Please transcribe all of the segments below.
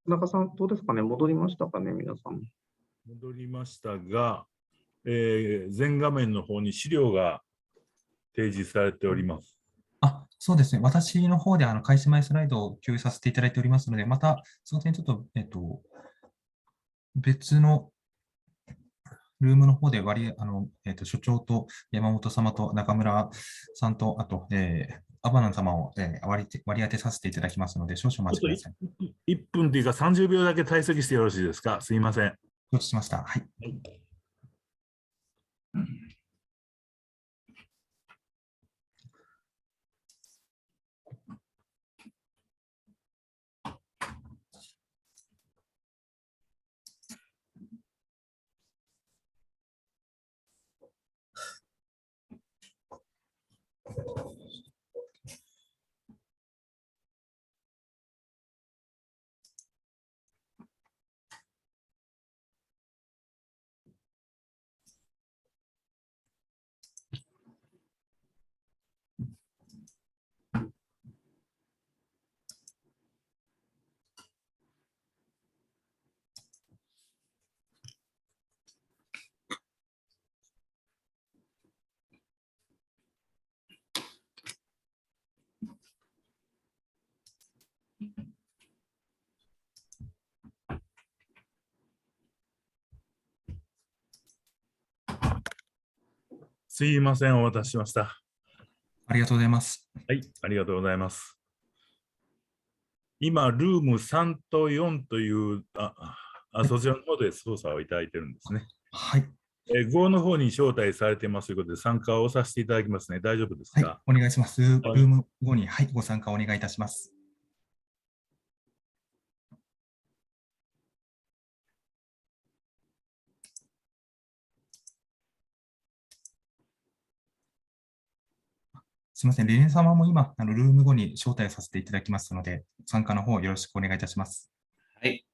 田中さん、どうですかね、戻りましたかね、皆さん。戻りましたが、全画面の方に資料が提示されております。そうですね。私の方で開始前スライドを共有させていただいておりますので、また、その点ちょっと、別のルームの方で所長と山本様と中村さんと、あと、アバナン様を、割り当てさせていただきますので、少々お待ちください。1分というか30秒だけ退席してよろしいですか。すみません。承知しました。はい。すいません、お待たせしました。ありがとうございます。はい、ありがとうございます。今、ルーム3と4という、そちらの方で操作をいただいてるんですね。はい。5の方に招待されていますということで、参加をさせていただきますね。大丈夫ですか？はい、お願いします。ルーム5に、はい、ご参加お願いいたします。すみません、レネ様も今、ルーム後に招待させていただきますので、参加の方よろしくお願いいたします。はい。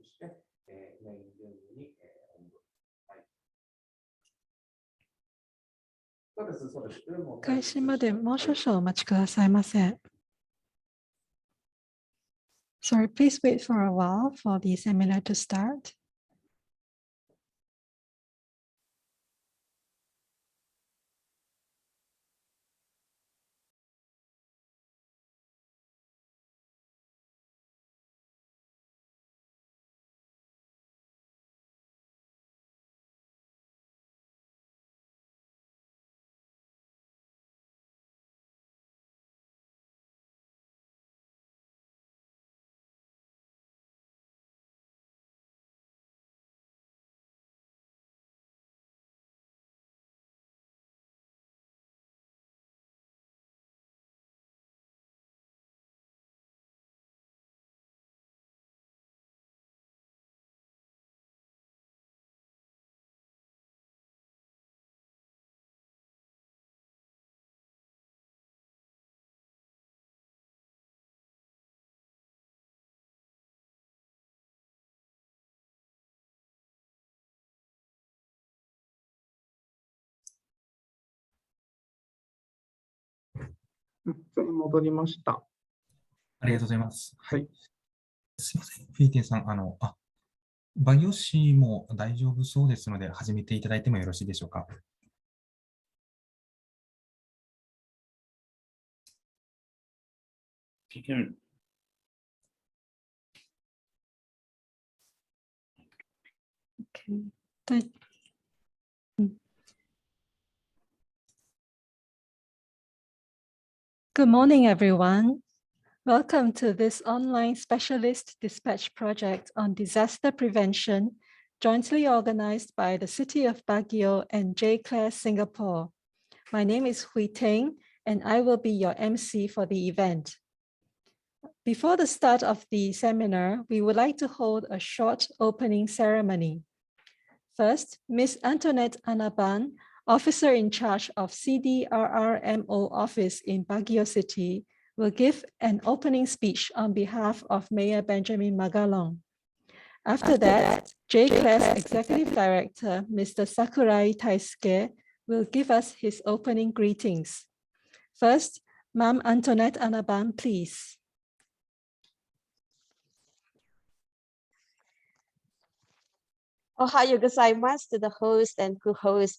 して、メインルームに、本部。はい。そうです、そうです。ルームを開始までもう少々お待ちくださいませ。Sorry, please wait for a while for the seminar to start.戻りました。ありがとうございます。はい。すいません、フィーテンさん、バギオ市も大丈夫そうですので、始めていただいてもよろしいでしょうか。Okay. Good morning, everyone. Welcome to this online specialist dispatch project on disaster prevention, jointly organized by the City of Baguio and J.CLAIR Singapore. My name is Hui Ting, and I will be your MC for the event. Before the start of the seminar, we would like to hold a short opening ceremony. First, Ms. Antoinette Anaban, Officer in charge of CDRRMO office in Baguio City, will give an opening speech on behalf of Mayor Benjamin Magalong. After that, J.CLAIR's Executive Director, Mr. Sakurai Taisuke, will give us his opening greetings. First, Ma'am Antoinette Anaban, please. Ohayo gozaimasu to the host and co-host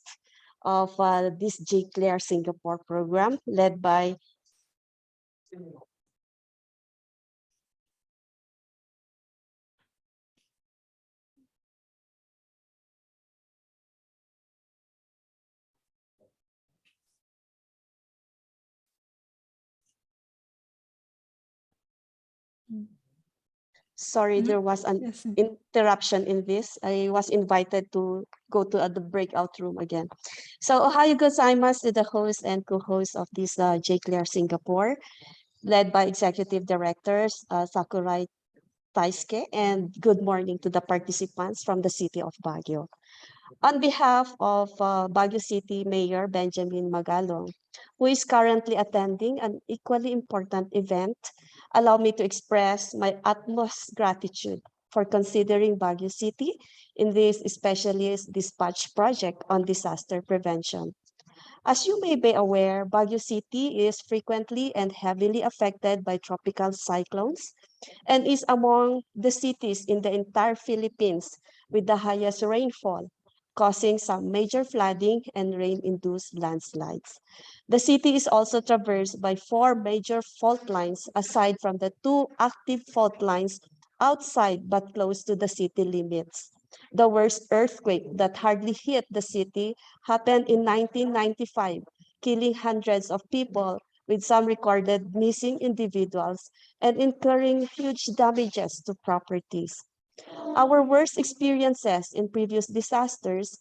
of this J.CLAIR Singapore program led by Sorry, there was an interruption in this. I was invited to go to the breakout room again. So ohayo gozaimasu to the host and co-host of this J.CLAIR Singapore, led by Executive Directors Sakurai Taisuke, and good morning to the participants from the City of Baguio. On behalf of Baguio City Mayor Benjamin Magalong, who is currently attending an equally important event, allow me to express my utmost gratitude for considering Baguio City in this specialist dispatch project on disaster prevention. As you may be aware, Baguio City is frequently and heavily affected by tropical cyclones and is among the cities in the entire Philippines with the highest rainfall, causing some major flooding and rain-induced landslides. The city is also traversed by 4 major fault lines aside from the 2 active fault lines outside but close to the city limits. The worst earthquake that hardly hit the city happened in 1995, killing hundreds of people with some recorded missing individuals and incurring huge damages to properties. Our worst experiences in previous disasters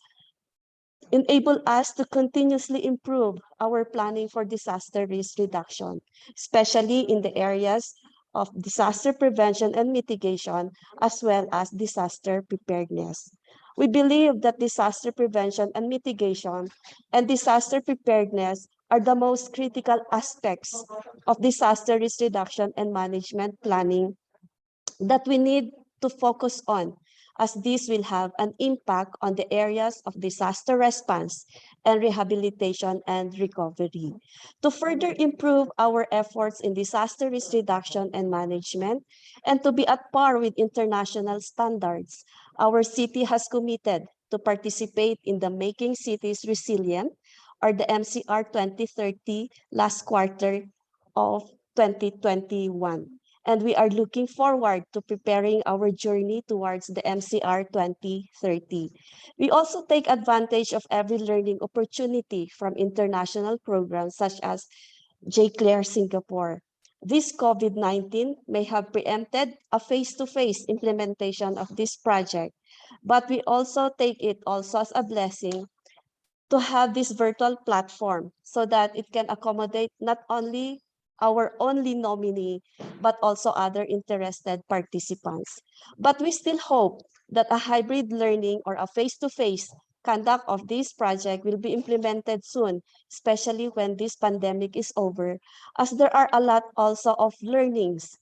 enable us to continuously improve our planning for disaster risk reduction, especially in the areas of disaster prevention and mitigation, as well as disaster preparedness. We believe that disaster prevention and mitigation and disaster preparedness are the most critical aspects of disaster risk reduction and management planning that we need to focus on, as this will have an impact on the areas of disaster response and rehabilitation and recovery. To further improve our efforts in disaster risk reduction and management, and to be at par with international standards, our city has committed to participate in the Making Cities Resilient, or the MCR 2030, last quarter of 2021. And we are looking forward to preparing our journey towards the MCR 2030. We also take advantage of every learning opportunity from international programs such as J.CLAIR Singapore. This COVID-19 may have preempted a face-to-face implementation of this project, but we also take it also as a blessing to have this virtual platform so that it can accommodate not only our only nominee, but also other interested participants. But we still hope that a hybrid learning or a face-to-face conduct of this project will be implemented soon, especially when this pandemic is over, as there are a lot also of learnings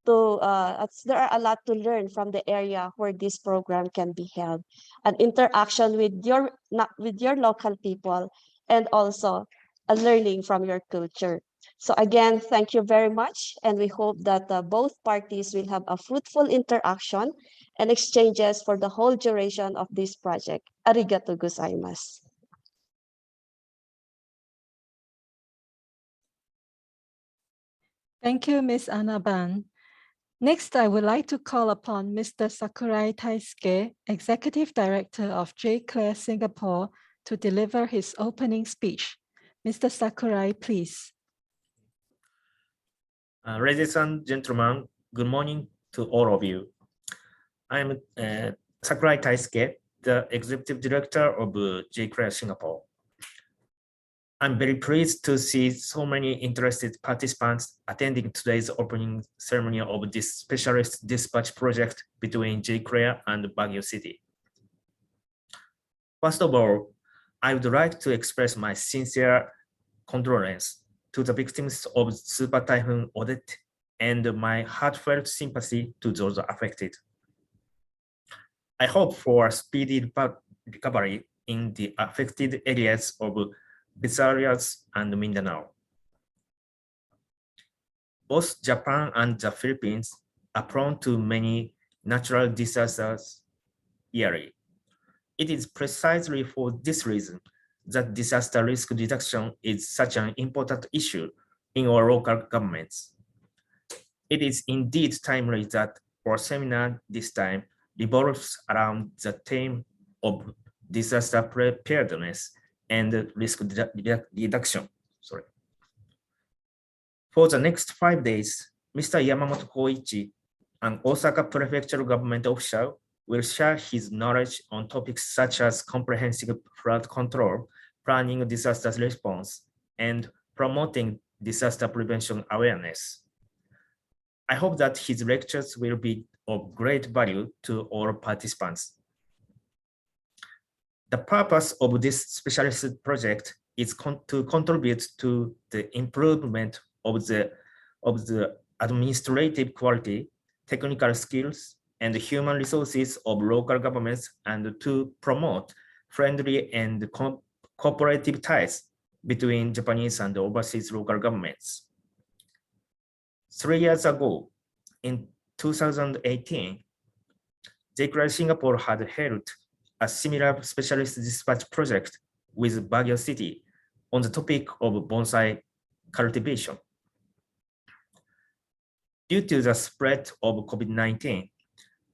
there are a lot to learn from the area where this program can be held, an interaction with your local people, and also a learning from your culture. So again, thank you very much, and we hope that both parties will have a fruitful interaction and exchanges for the whole duration of this project. Arigato gozaimasu. Thank you, Ms. Anaban. Next, I would like to call upon Mr. Sakurai Taisuke, Executive Director of J.CLAIR Singapore, to deliver his opening speech. Mr. Sakurai, please. Ladies and gentlemen, good morning to all of you. I'm Sakurai Taisuke, the Executive Director of J.CLAIR Singapore. I'm very pleased to see so many interested participants attending today's opening ceremony of this specialist dispatch project between J.CLAIR and Baguio City. First of all, I would like to express my sincere condolence to the victims of Super Typhoon Odette and my heartfelt sympathy to those affected. I hope for a speedy recovery in the affected areas of Visayas and Mindanao. Both Japan and the Philippines are prone to many natural disasters yearly. It is precisely for this reason that disaster risk reduction is such an important issue in our local governments. It is indeed timely that our seminar this time revolves around the theme of disaster preparedness and risk reduction. For the next 5 days, Mr. Yamamoto Koichi, an Osaka Prefectural government official, will share his knowledge on topics such as comprehensive flood control, planning disaster response, and promoting disaster prevention awareness. I hope that his lectures will be of great value to all participants. The purpose of this specialist project is to contribute to the improvement of the administrative quality, technical skills, and human resources of local governments, and to promote friendly and cooperative ties between Japanese and overseas local governments. 3 years ago, in 2018, J.CLAIR Singapore had held a similar specialist dispatch project with Baguio City on the topic of bonsai cultivation. Due to the spread of COVID-19,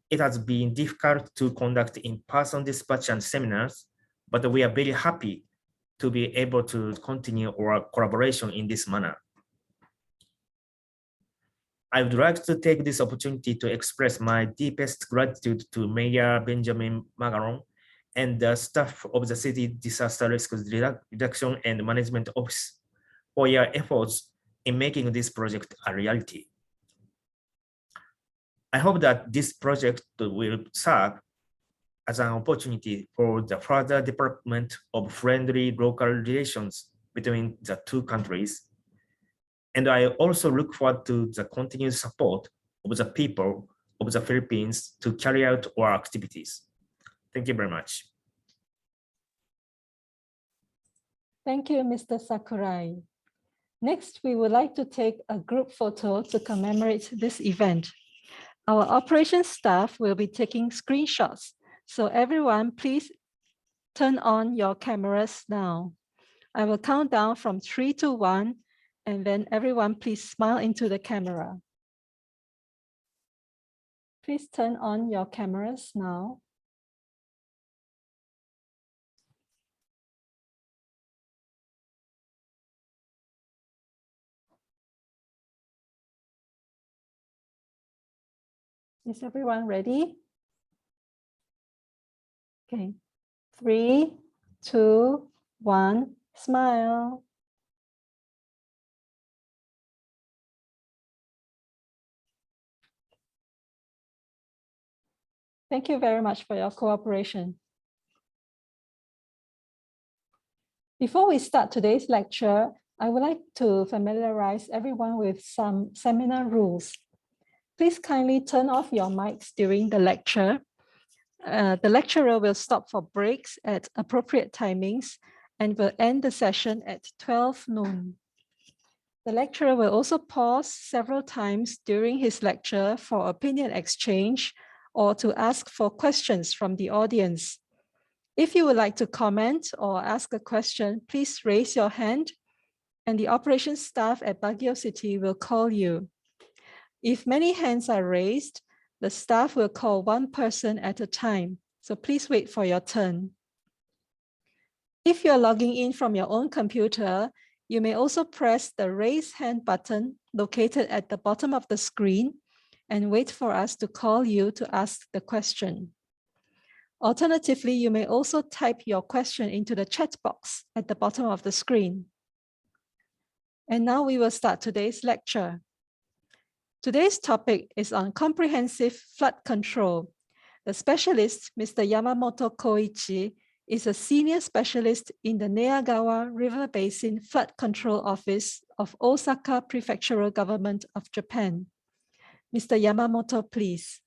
it has been difficult to conduct in-person dispatch and seminars, but we are very happy to be able to continue our collaboration in this manner. I would like to take this opportunity to express my deepest gratitude to Mayor Benjamin Magaron and the staff of the City Disaster Risk Reduction and Management Office for your efforts in making this project a reality. I hope that this project will serve as an opportunity for the further development of friendly local relations between the two countries. And I also look forward to the continued support of the people of the Philippines to carry out our activities. Thank you very much. Thank you, Mr. Sakurai. Next, we would like to take a group photo to commemorate this event. Our operations staff will be taking screenshots, so everyone please turn on your cameras now. I will count down from 3 to 1, and then everyone please smile into the camera. Please turn on your cameras now. Is everyone ready? Okay, 3, 2, 1, smile. Thank you very much for your cooperation. Before we start today's lecture, I would like to familiarize everyone with some seminar rules. Please kindly turn off your mics during the lecture. The lecturer will stop for breaks at appropriate timings and will end the session at 12 noon. The lecturer will also pause several times during his lecture for opinion exchange or to ask for questions from the audience. If you would like to comment or ask a question, please raise your hand and the operations staff at Baguio City will call you. If many hands are raised, the staff will call one person at a time, so please wait for your turn. If you're logging in from your own computer, you may also press the raise hand button located at the bottom of the screen and wait for us to call you to ask the question. Alternatively, you may also type your question into the chat box at the bottom of the screen. And now we will start today's lecture. Today's topic is on comprehensive flood control. The specialist, Mr. Yamamoto Koichi, is a senior specialist in the Neagawa River Basin Flood Control Office of Osaka Prefectural Government of Japan. Mr. Yamamoto, please.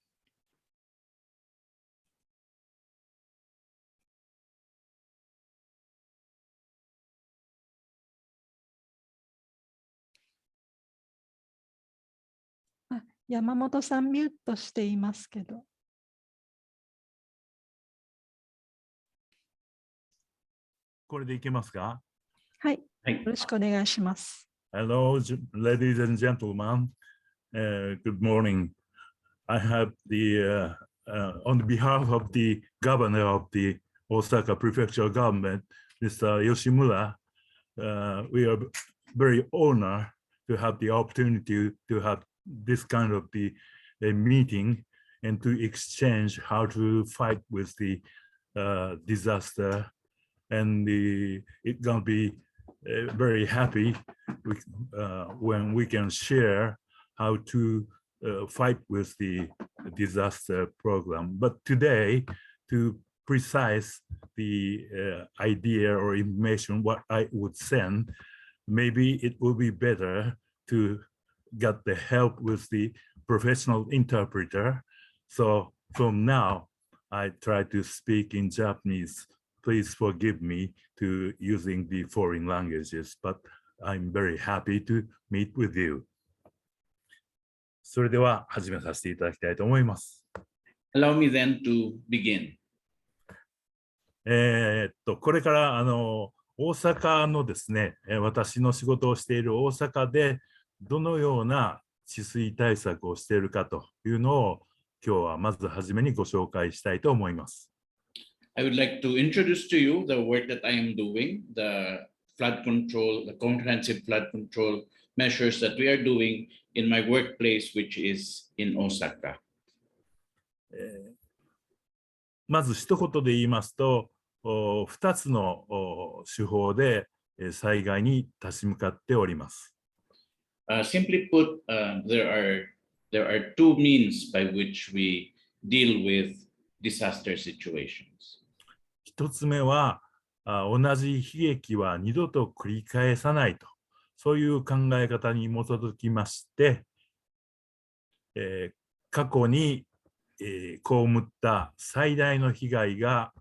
Yamamoto-san、ミュートしていますけど。これでいけますか？はい、よろしくお願いします。Hello, ladies and gentlemen. Good morning. I have on behalf of the governor of the Osaka Prefectural Government, Mr. Yoshimura, we are very honored to have the opportunity to have this kind of a meeting and to exchange how to fight with the disaster. And it's going to be very happy when we can share how to fight with the disaster program. But today, to precise the idea or information what I would send, maybe it will be better to get the help with the professional interpreter. So from now, I try to speak in Japanese. Please forgive me to using the foreign languages, but I'm very happy to meet with you. それでは始めさせていただきたいと思います。Allow me then to begin. これから大阪のですね、私の仕事をしている大阪でどのような治水対策をしているかというのを今日はまずはじめにご紹介したいと思います。I would like to introduce to you the work that I am doing, the flood control, the comprehensive flood control measures that we are doing in my workplace, which is in Osaka. まず一言で言いますと、2つの手法で災害に立ち向かっております。Simply put, there are two means by which we deal with disaster situations. 一つ目は同じ悲劇は二度と繰り返さないと、そういう考え方に基づきまして、過去に、被った最大の被害が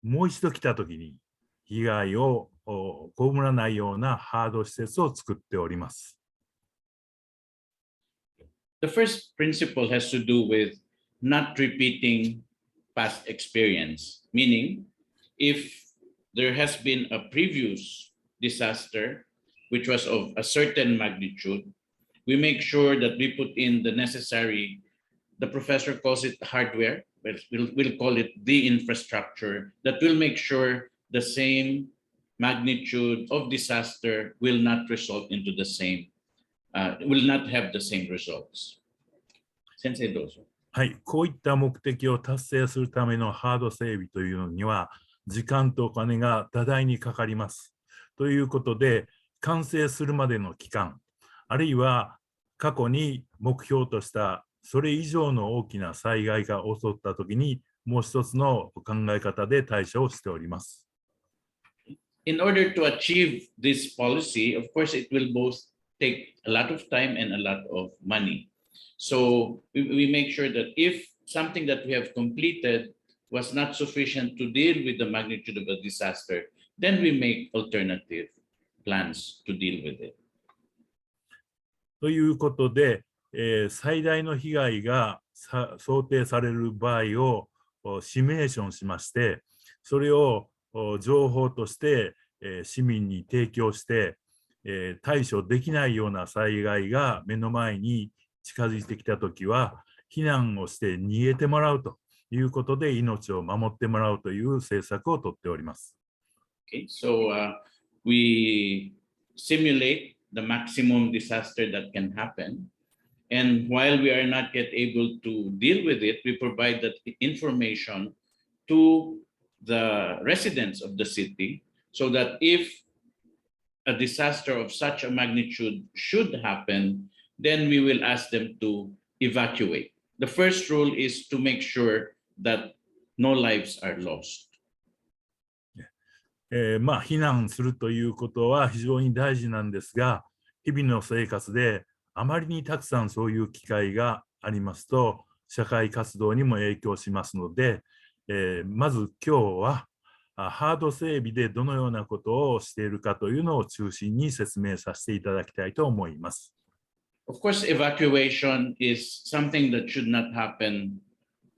もう一度来たときに被害を被らないようなハード施設を作っております。The first principle has to do with not repeating past experience, meaning if there has been a previous disaster which was of a certain magnitude, we make sure that we put in the necessary, the professor calls it hardware, but we'll call it the infrastructure that will make sure the same magnitude of disaster will not result into the same, will not have the same results. Sensei, どうぞ。はい、こういった目的を達成するためのハード整備というのには、時間とお金が多大にかかります。ということで、完成するまでの期間、あるいは過去に目標としたそれ以上の大きな災害が襲ったときに、もう一つの考え方で対処をしております。In order to achieve this policy, of course, it will both take a lot of time and a lot of money. So we make sure that if something that we have completed was not sufficient to deal with the magnitude of a disaster, then we make alternative plans to deal with it. ということで、最大の被害が想定される場合をシミュレーションしまして、それを情報として市民に提供して、対処できないような災害が目の前に近づいてきたときは、避難をして逃げてもらうということで、命を守ってもらうという政策をとっております。Okay, so we simulate the maximum disaster that can happen. And while we are not yet able to deal with it, we provide that information to the residents of the city so that if a disaster of such a magnitude should happen, then we will ask them to evacuate. The first rule is to make sure that no lives are lost. 避難するということは非常に大事なんですが、日々の生活であまりにたくさんそういう機会がありますと、社会活動にも影響しますので、まず今日はハード整備でどのようなことをしているかというのを中心に説明させていただきたいと思います。Of course, evacuation is something that should not happen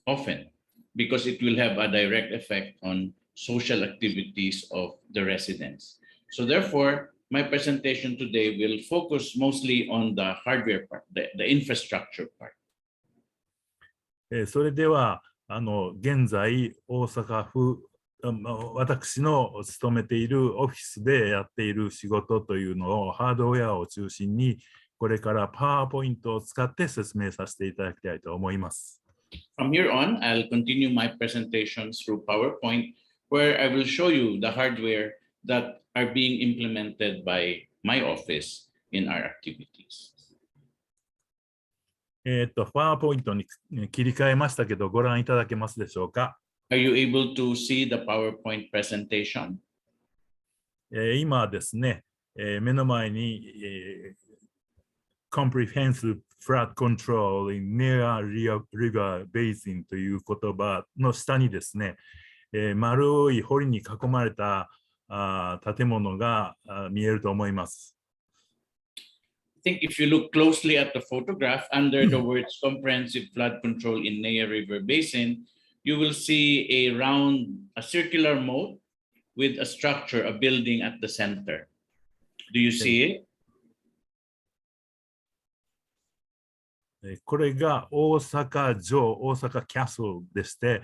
often because it will have a direct effect on social activities of the residents. So therefore, my presentation today will focus mostly on the hardware part, the infrastructure part. それでは現在大阪府私の勤めているオフィスでやっている仕事というのをハードウェアを中心にこれからパワーポイントを使って説明させていただきたいと思います。From here on, I'll continue my presentations through PowerPoint, where I will show you the hardware that are being implemented by my office in our activities. パワーポイントに切り替えましたけど、ご覧いただけますでしょうか。Are you able to see the PowerPoint presentation? 今ですね、目の前に、Comprehensive Flood Control in Near River Basin という言葉の下にですね、丸い堀に囲まれた建物が見えると思います。I think if you look closely at the photograph under the words Comprehensive Flood Control in Near River Basin, you will see a circular moat with a structure, a building at the center. Do you see it? これが大阪城、大阪キャスルでして、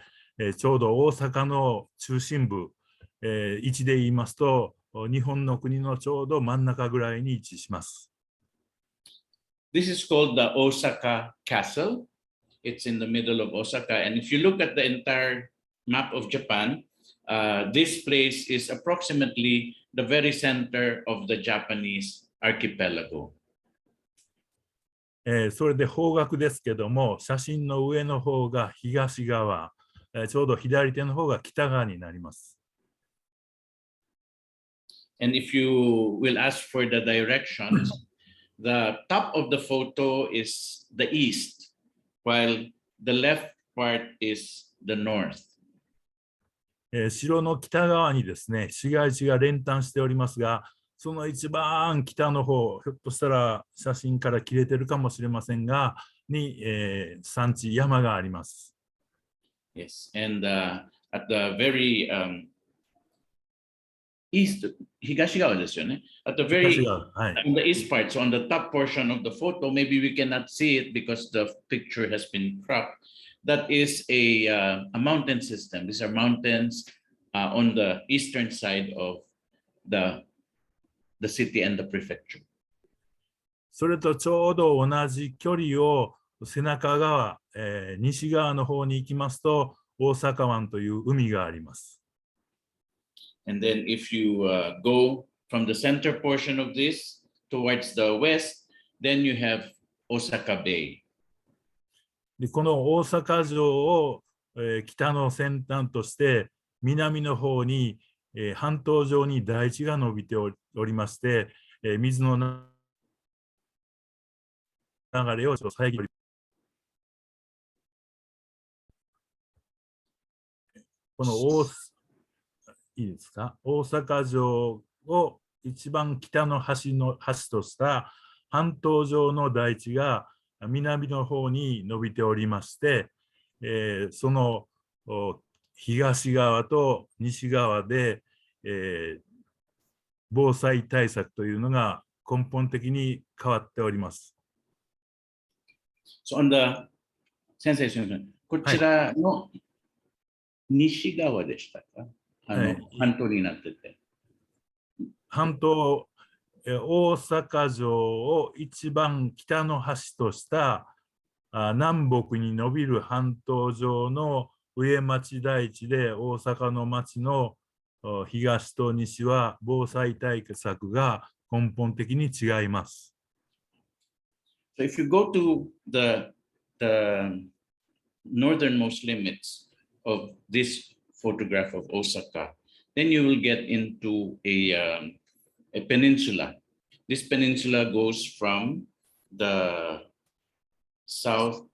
ちょうど大阪の中心部、位置で言いますと、日本の国のちょうど真ん中ぐらいに位置します。This is called the Osaka Castle. It's in the middle of Osaka. And if you look at the entire map of Japan, this place is approximately the very center of the Japanese archipelago. それで方角ですけども、写真の上の方が東側、ちょうど左手の方が北側になります。And if you will ask for the directions, the top of the photo is the east. while the left part is the north. 城の北側にですね、市街地が連端しておりますが、その一番北の方、ひょっとしたら写真から切れてるかもしれませんが、山地、山があります。Yes, and at the very east, 東側ですよね。At the very on the east part, so on the top portion of the photo, maybe we cannot see it because the picture has been cropped. That is a mountain system. These are mountains on the eastern side of the city and the prefecture. それとちょうど同じ距離を背中側、西側の方に行きますと、大阪湾という海があります。And then if you go from the center portion of this towards the west, then you have Osaka Bay. でこの大阪城を、北の先端として南の方に、半島上に台地が伸びておりまして、水の流れを遮り、このいいですか、大阪城を一番北の端とした半島上の台地が南の方に伸びておりまして、その東側と西側で、防災対策というのが根本的に変わっております。So on the 先生、こちらの西側でしたか？半島になってて。半島、大阪城を一番北の端とした南北に伸びる半島上の上町台地で大阪の町の東と西は防災対策が根本的に違います。So if you go to the northernmost limits of this photograph of Osaka, then you will get into a peninsula. This peninsula goes from the southeast,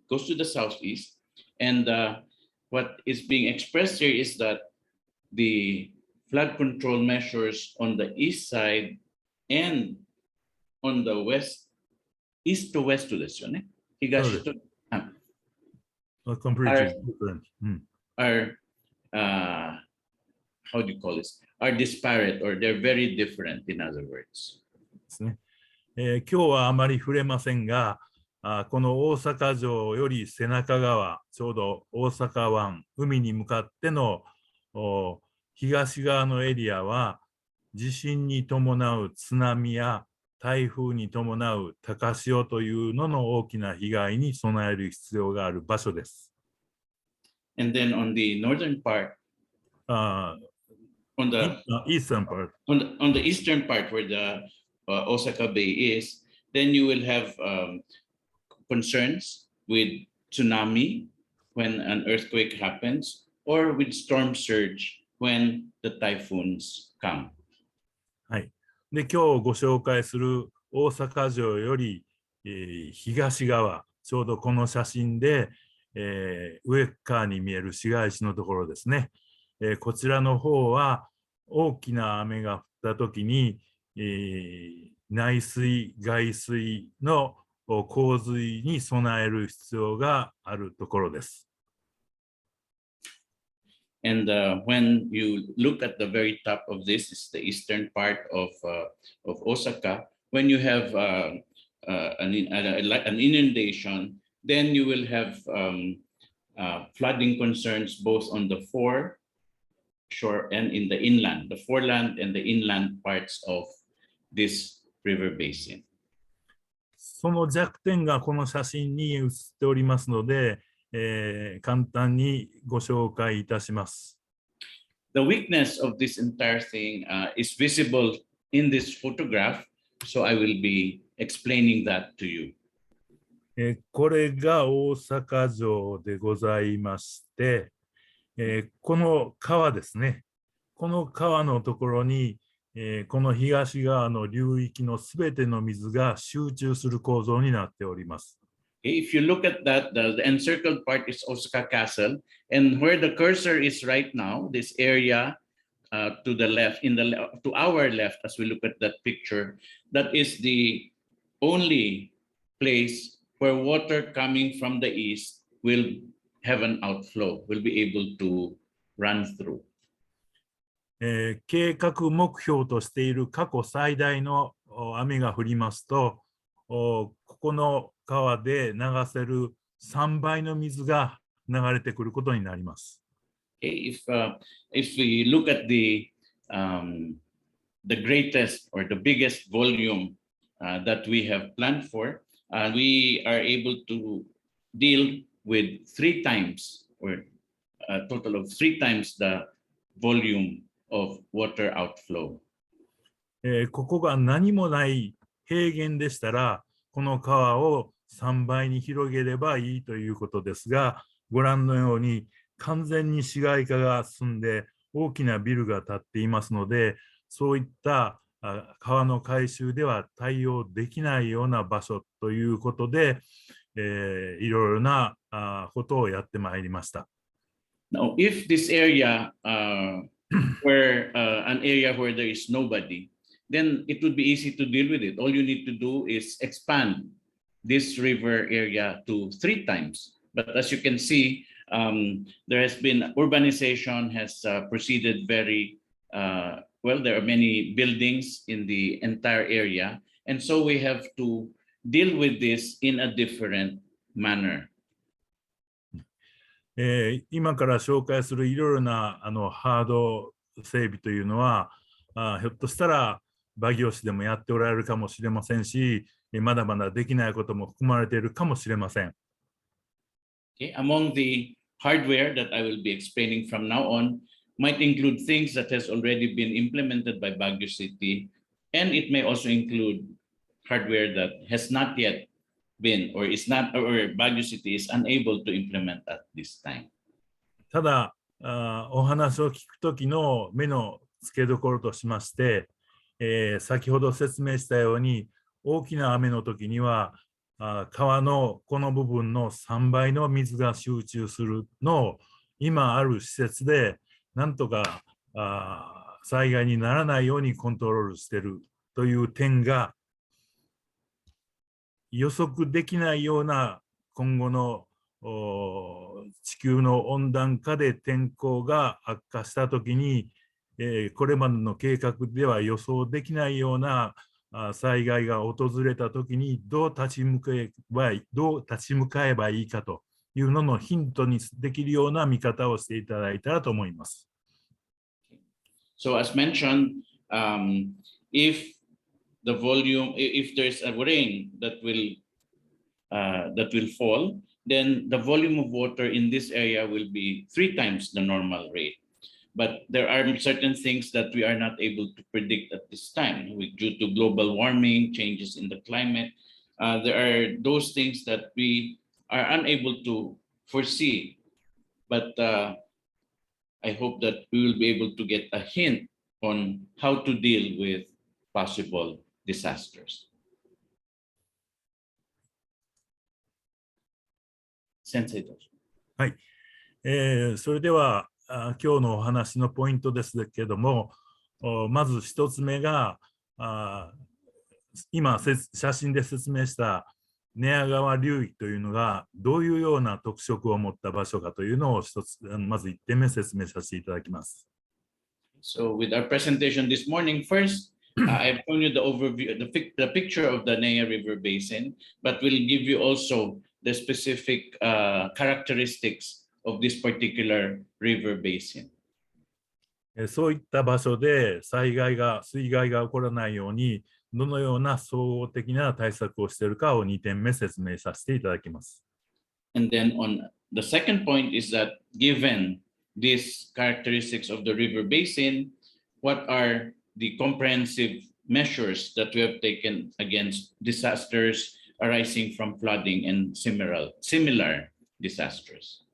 goes to the southeast, and what is being expressed here is that the flood control measures on the east side and on the west, east to west ですよね。東と、completely different. Are how do you call this? Are disparate or they're very different, in other words. ですね。今日はあまり触れませんが、この大阪城より背中側、ちょうど大阪湾、海に向かっての東側のエリアは、地震に伴う津波や台風に伴う高潮というのの大きな被害に備える必要がある場所です。And then on the northern part, on the eastern part, on the eastern part where the Osaka Bay is, then you will have concerns with tsunami when an earthquake happens, or with storm surge when the typhoons come. はい。で、今日ご紹介する大阪城より、東側、ちょうどこの写真で、上側に見える市街地のところですね。こちらの方は大きな雨が降ったときに、内水、外水の洪水に備える必要があるところです。And when you look at the very top of this, is the eastern part of Osaka. When you have an inundation, then you will have flooding concerns both on the foreshore and in the inland, the foreland and the inland parts of this river basin. その弱点がこの写真に写っておりますので、簡単にご紹介いたします。The weakness of this entire thing is visible in this photograph, so I will be explaining that to you. これが大阪城でございまして、この川ですね。この川のところにこの東側の流域のすべての水が集中する構造になっております。If you look at that, the encircled part is Osaka Castle, and where the cursor is right now, this area to the left, to our left, as we look at that picture, that is the only place where water coming from the east will have an outflow, will be able to run through. 計画目標としている過去最大の雨が降りますと、ここの川で流せる3倍の水が流れてくることになります。If we look at the greatest or the biggest volume that we have planned for, we are able to deal with 3 times or a total of 3 times the volume of water outflow. ここが何もない平原でしたら、この川を3倍に広げればいいということですが、ご覧のように完全に市街化が進んで大きなビルが建っていますので、そういった川の改修では対応できないような場所ということで、いろいろなことをやってまいりました。Now, if this area were an area where there is nobody, then it would be easy to deal with it. All you need to do is expand this river area to 3 times. But as you can see, there has been urbanization has proceeded very well. There are many buildings in the entire area, and so we have to deal with this in a different manner. 今から紹介するいろいろなハード整備というのは、ひょっとしたらバギオ市でもやっておられるかもしれませんし、まだまだできないことも含まれているかもしれません。Okay. Among the hardware that I will be explaining from now on might include things that has already been implemented by Baguio City, and it may also include hardware that has not yet been or is not, or Baguio City is unable to implement at this time. ただ、お話を聞くときの目の付けどころとしまして、先ほど説明したように大きな雨の時には川のこの部分の3倍の水が集中するのを今ある施設でなんとか災害にならないようにコントロールしているという点が予測できないような今後の地球の温暖化で天候が悪化したときに、これまでの計画では予想できないような災害が訪れたときにどう立ち向かえばいいかというののヒントにできるような見方をしていただいたらと思います。So as mentioned, if the volume, if there's a rain that will fall, then the volume of water in this area will be 3 times the normal rate. But there are certain things that we are not able to predict at this time. Due to global warming, changes in the climate, there are those things that we are unable to foresee. But I hope that we will be able to get a hint on how to deal with possible disasters. 先生どうぞ。はい、それでは今日のお話のポイントですけれども、まず一つ目が今写真で説明した寝屋川流域というのがどういうような特色を持った場所かというのをまず1点目説明させていただきます。So with our presentation this morning, first, I've shown you the overview, the picture of the Nea River Basin, but we'll give you also the specific characteristics of this particular river basin. そういった場所で水害が起こらないようにどのような総合的な対策をしているかを2点目説明させていただきます。And then on the second point is that given these characteristics of the river basin, what are the comprehensive measures that we have taken against disasters arising from flooding and similar disasters?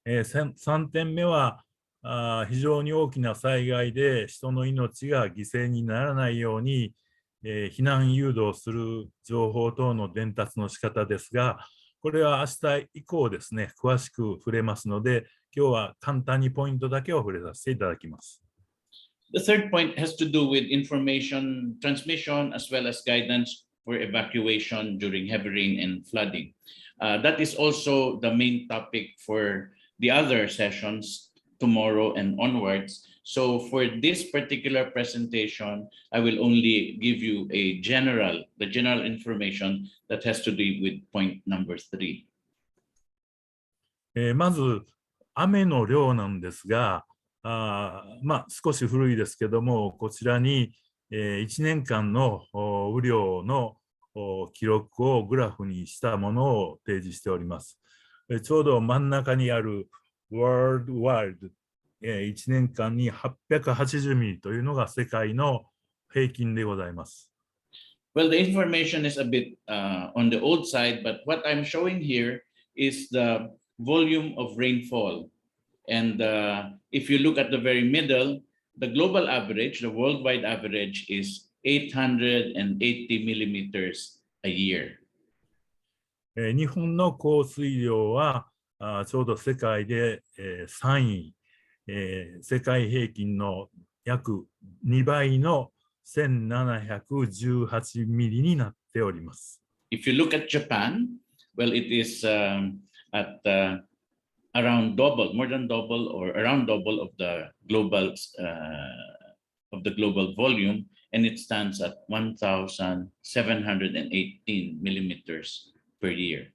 3点目は非常に大きな災害で人の命が犠牲にならないように、避難誘導する情報等の伝達の仕方ですが、これは明日以降ですね、詳しく触れますので、今日は簡単にポイントだけを触れさせていただきます。The third point has to do with information transmission as well as guidance for evacuation during heavy rain and flooding. That is also the main topic for the other sessions tomorrow and onwards. So for this particular presentation, I will only give you the general information that has to do with point number 3. まず、雨の量なんですが、少し古いですけども、こちらに1年間の雨量の記録をグラフにしたものを提示しております。ちょうど真ん中にある Worldwide、1年間に880ミリというのが世界の平均でございます。Well, the information is a bit on the old side, but what I'm showing here is the volume of rainfall. And if you look at the very middle, the global average, the worldwide average is 880 millimeters a year. 日本の降水量はちょうど世界で3位、世界平均の約2倍の1718ミリになっております。If you look at Japan, well, it is at around double, more than double, or around double of the global volume, and it stands at 1,718 millimeters per year.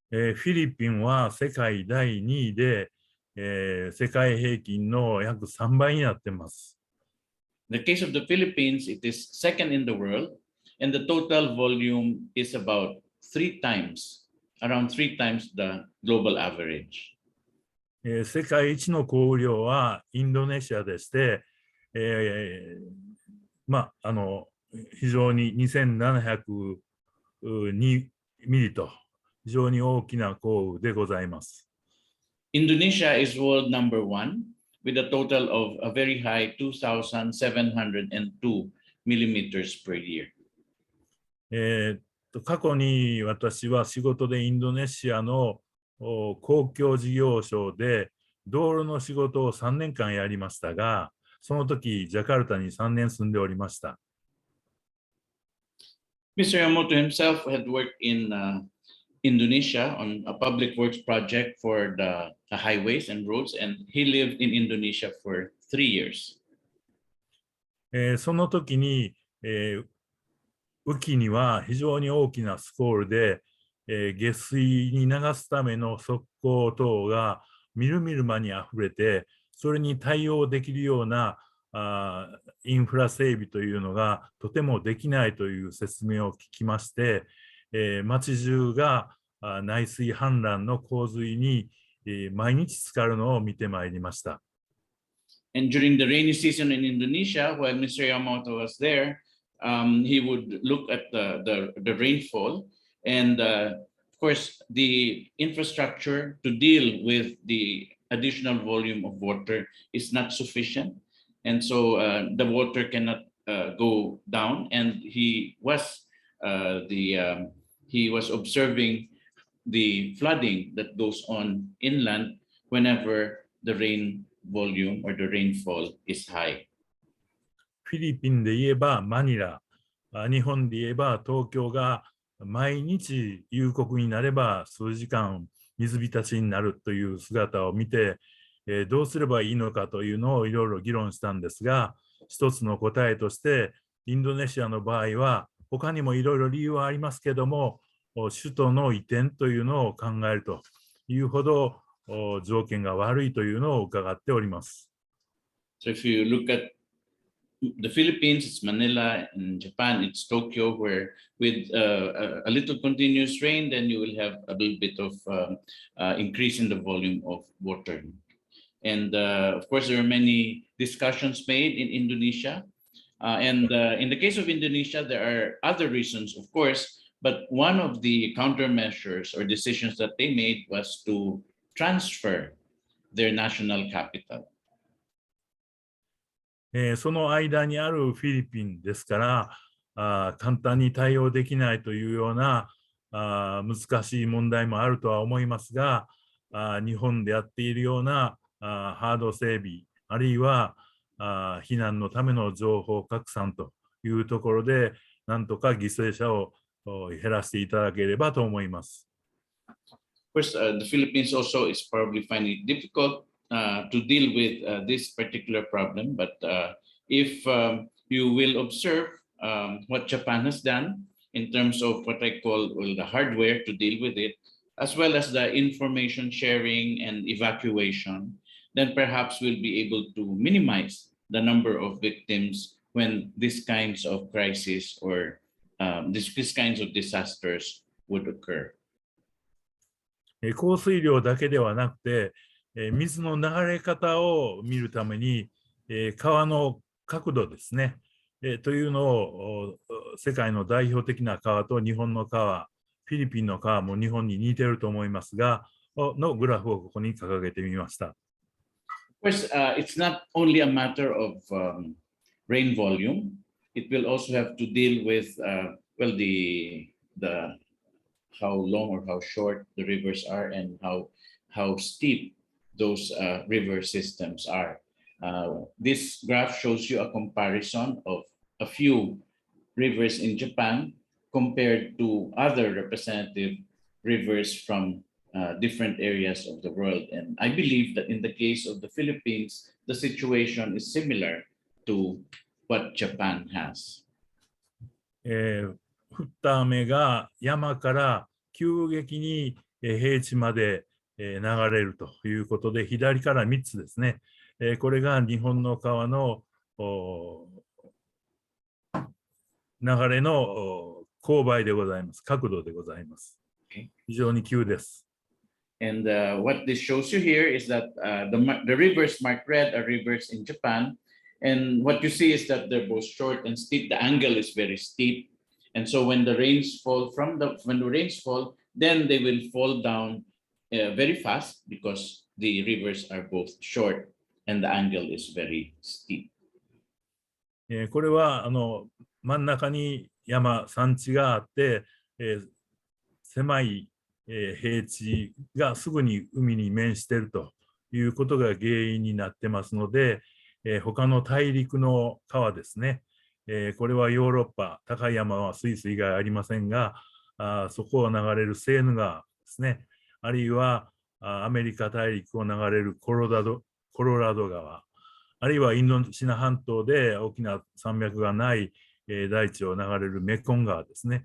フィリピンは世界第2位で、世界平均の約3倍になっています。In the case of the Philippines, it is second in the world, and the total volume is about around three times the global average. 世界一の降雨量はインドネシアでして、非常に2702ミリと非常に大きな降雨でございます。Indonesia is world number 1 with a total of a very high 2,702 millimeters per year. 過去に私は仕事でインドネシアの公共事業省で道路の仕事を3年間やりましたが、その時ジャカルタに3年住んでおりました。Mr. Yamamoto himself had worked in Indonesia on a public works project for the highways and roads, and he lived in Indonesia for 3 years. その時に、雨季には非常に大きなスコールで、下水に流すための側溝等がみるみる間にあふれて、それに対応できるようなインフラ整備というのがとてもできないという説明を聞きまして、町中が内水氾濫の洪水に毎日浸かるのを見てまいりました。And during the rainy season in Indonesia, while Mr. Yamamoto was there, he would look at the rainfall, and of course, the infrastructure to deal with the additional volume of water is not sufficient, and so the water cannot go down. And he was observing the flooding that goes on inland whenever the rain volume or the rainfall is high. フィリピンで言えばマニラ、日本で言えば東京が毎日夕刻になれば数時間水浸しになるという姿を見て、どうすればいいのかというのをいろいろ議論したんですが、一つの答えとしてインドネシアの場合は他にもいろいろ理由はありますけども、首都の移転というのを考えるというほど条件が悪いというのを伺っております。So if you look at the Philippines, it's Manila, and Japan, it's Tokyo, where with a little continuous rain, then you will have a little bit of increase in the volume of water. And of course, there are many discussions made in Indonesia. And in the case of Indonesia, there are other reasons, of course, but one of the countermeasures or decisions that they made was to transfer their national capital. その間にあるフィリピンですから簡単に対応できないというような難しい問題もあるとは思いますが日本でやっているようなハード整備あるいは避難のための情報拡散というところでなんとか犠牲者を減らしていただければと思います。First, the Philippines also is probably finding it difficult to deal with this particular problem. But if you will observe what Japan has done in terms of what I call the hardware to deal with it, as well as the information sharing and evacuation, then perhaps we'll be able to minimize the number of victims when these kinds of crises or these kinds of disasters would occur. 降水量だけではなくて水の流れ方を見るために川の角度ですねというのを世界の代表的な川と日本の川フィリピンの川も日本に似ていると思いますがのグラフをここに掲げてみました。Of course, it's not only a matter of rain volume. It will also have to deal with well the how long or how short the rivers are and how steep those river systems are. This graph shows you a comparison of a few rivers in Japan compared to other representative rivers from different areas of the world. And I believe that in the case of the Philippines, the situation is similar to what Japan has. 降った雨が山から急激に平地まで流れるということで左から3つですね。これが日本の川の流れの勾配でございます。角度でございます。非常に急です。And what this shows you here is that the rivers marked red are rivers in Japan. And what you see is that they're both short and steep. The angle is very steep. And so when the rains fall then they will fall down very fast because the rivers are both short and the angle is very steep. これは真ん中に山地があって、狭い平地がすぐに海に面しているということが原因になってますので、他の大陸の川ですね、これはヨーロッパ、高い山はスイス以外ありませんが、そこを流れるセーヌ川ですね、あるいはアメリカ大陸を流れるコロラド川、あるいはインドシナ半島で大きな山脈がない大地を流れるメコン川ですね、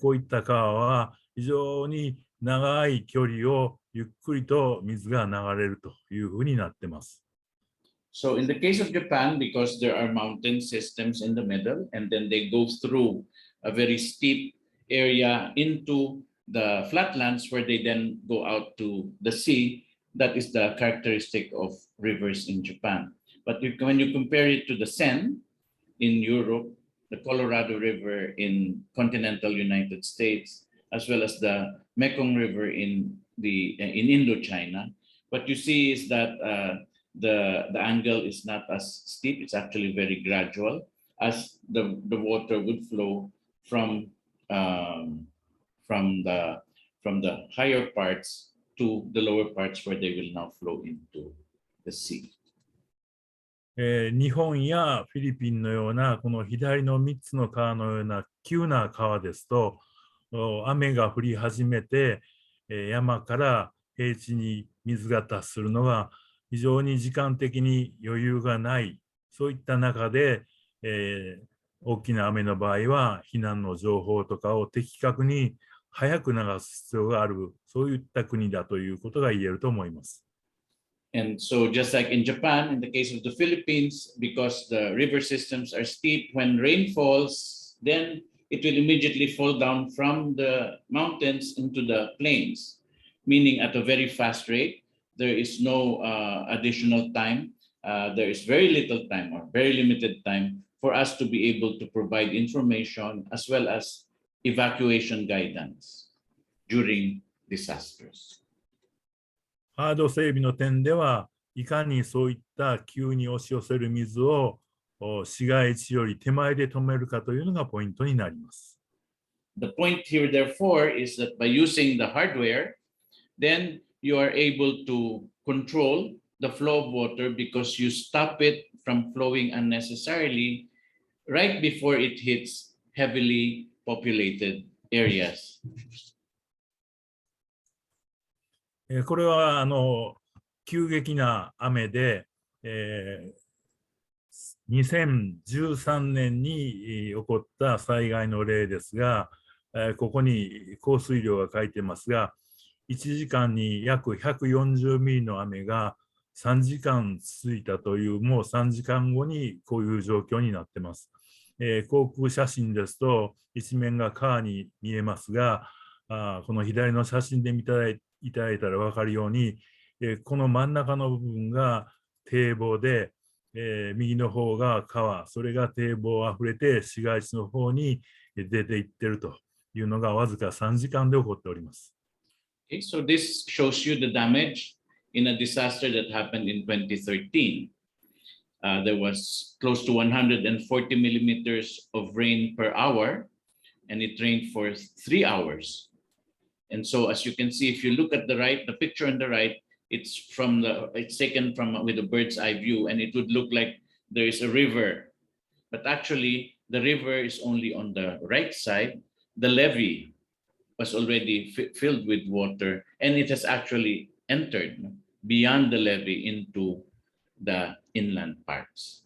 こういった川は非常に長い距離をゆっくりと水が流れるというふうになっています。So in the case of Japan, because there are mountain systems in the middle, and then they go through a very steep area into the flatlands where they then go out to the sea, that is the characteristic of rivers in Japan. But when you compare it to the Seine in Europe, the Colorado River in continental United States, as well as the Mekong River in Indochina, what you see is that the angle is not as steep. It's actually very gradual as the water would flow from the higher parts to the lower parts where they will now flow into the sea. 日本やフィリピンのようなこの左の3つの川のような急な川ですと雨が降り始めて山から平地に水が達するのが非常に時間的に余裕がない、そういった中で、大きな雨の場合は避難の情報とかを的確に早く流す必要がある、そういった国だということが言えると思います。And so just like in Japan, in the case of the Philippines, because the river systems are steep, when rain falls, then it will immediately fall down from the mountains into the plains, meaning at a very fast rate. There is no additional time. There is very little time or very limited time for us to be able to provide information as well as evacuation guidance during disasters. ハード整備の点では、いかにそういった急に押し寄せる水を市街地より手前で止めるかというのがポイントになります。The point here, therefore, is that by using the hardware, then you are able to control the flow of water because you stop it from flowing unnecessarily right before it hits heavily populated areas. これは急激な雨で、2013年に起こった災害の例ですが、ここに降水量が書いてますが、1時間に約140ミリの雨が3時間続いたという、もう3時間後にこういう状況になっています。航空写真ですと一面が川に見えますが、この左の写真で見ていただいたら分かるように、この真ん中の部分が堤防で、右の方が川、それが堤防あふれて市街地の方に出ていっているというのがわずか3時間で起こっております。Okay, so this shows you the damage in a disaster that happened in 2013. There was close to 140 millimeters of rain per hour, and it rained for 3 hours. And so, as you can see, if you look at the right, the picture on the right, it's taken from with a bird's eye view, and it would look like there is a river, but actually the river is only on the right side. The levee was already filled with water, and it has actually entered beyond the levee into the inland parts.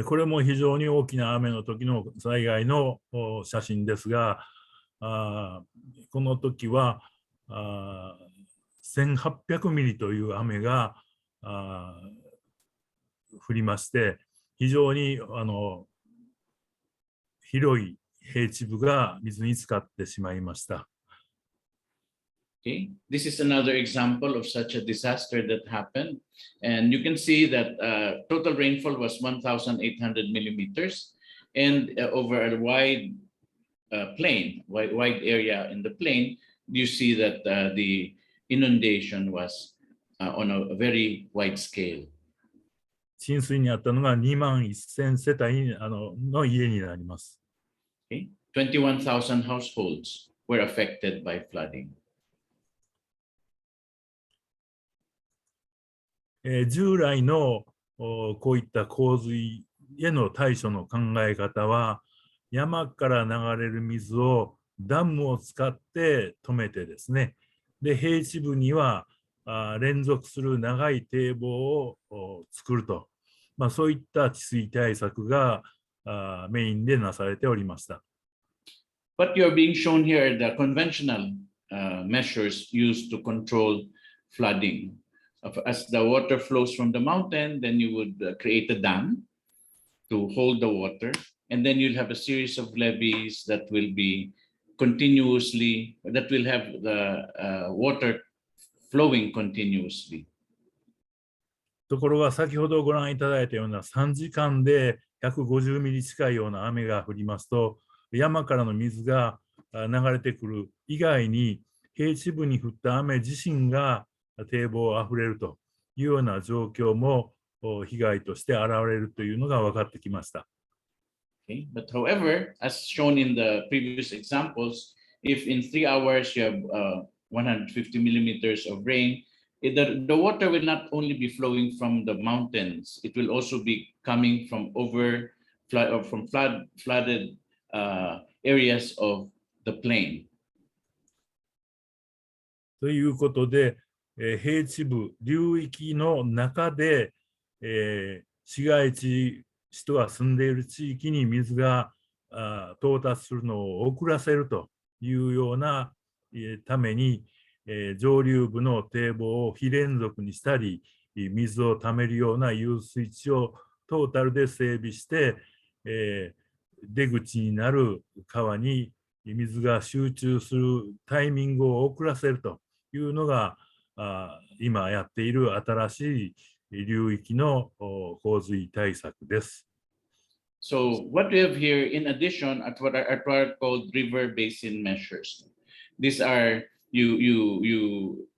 これも非常に大きな雨の時の災害の写真ですが、この時は1800ミリという雨が降りまして、非常に広い平地部が水に浸かってしまいました。Okay, this is another example of such a disaster that happened, and you can see that total rainfall was 1,800 millimeters, and over a wide wide area in the plain, you see that the inundation was on a very wide scale. 浸水にあったのが21,000世帯の家になります。Okay, 21,000 households were affected by flooding. 従来のこういった洪水への対処の考え方は、山から流れる水をダムを使って止めてですね、で平地部には連続する長い堤防を作ると、そういった治水対策がメインでなされておりました。What you are being shown here are the conventional measures used to control flooding. As the water flows from the mountain, then you would create a dam to hold the water, and then you'll have a series of levees that will be continuously, that will have the water flowing continuously. ところが先ほどご覧いただいたような3時間で150ミリ近いような雨が降りますと、山からの水が流れてくる以外に平地部に降った雨自身が堤防あふれるというような状況も被害として現れるというのが分かってきました。Okay. But however, as shown in the previous examples, if in 3 hours you have 150 millimeters of rain, the water will not only be flowing from the mountains, it will also be coming from flooded areas of the plain. ということで、平地部、流域の中で、市街地、人が住んでいる地域に水が到達するのを遅らせるというようなために、上流部の堤防を非連続にしたり、水をためるような遊水地をトータルで整備して、出口になる川に水が集中するタイミングを遅らせるというのが今やっている新しい流域の洪水対策です。So what we have here, in addition, at what are called river basin measures. These are you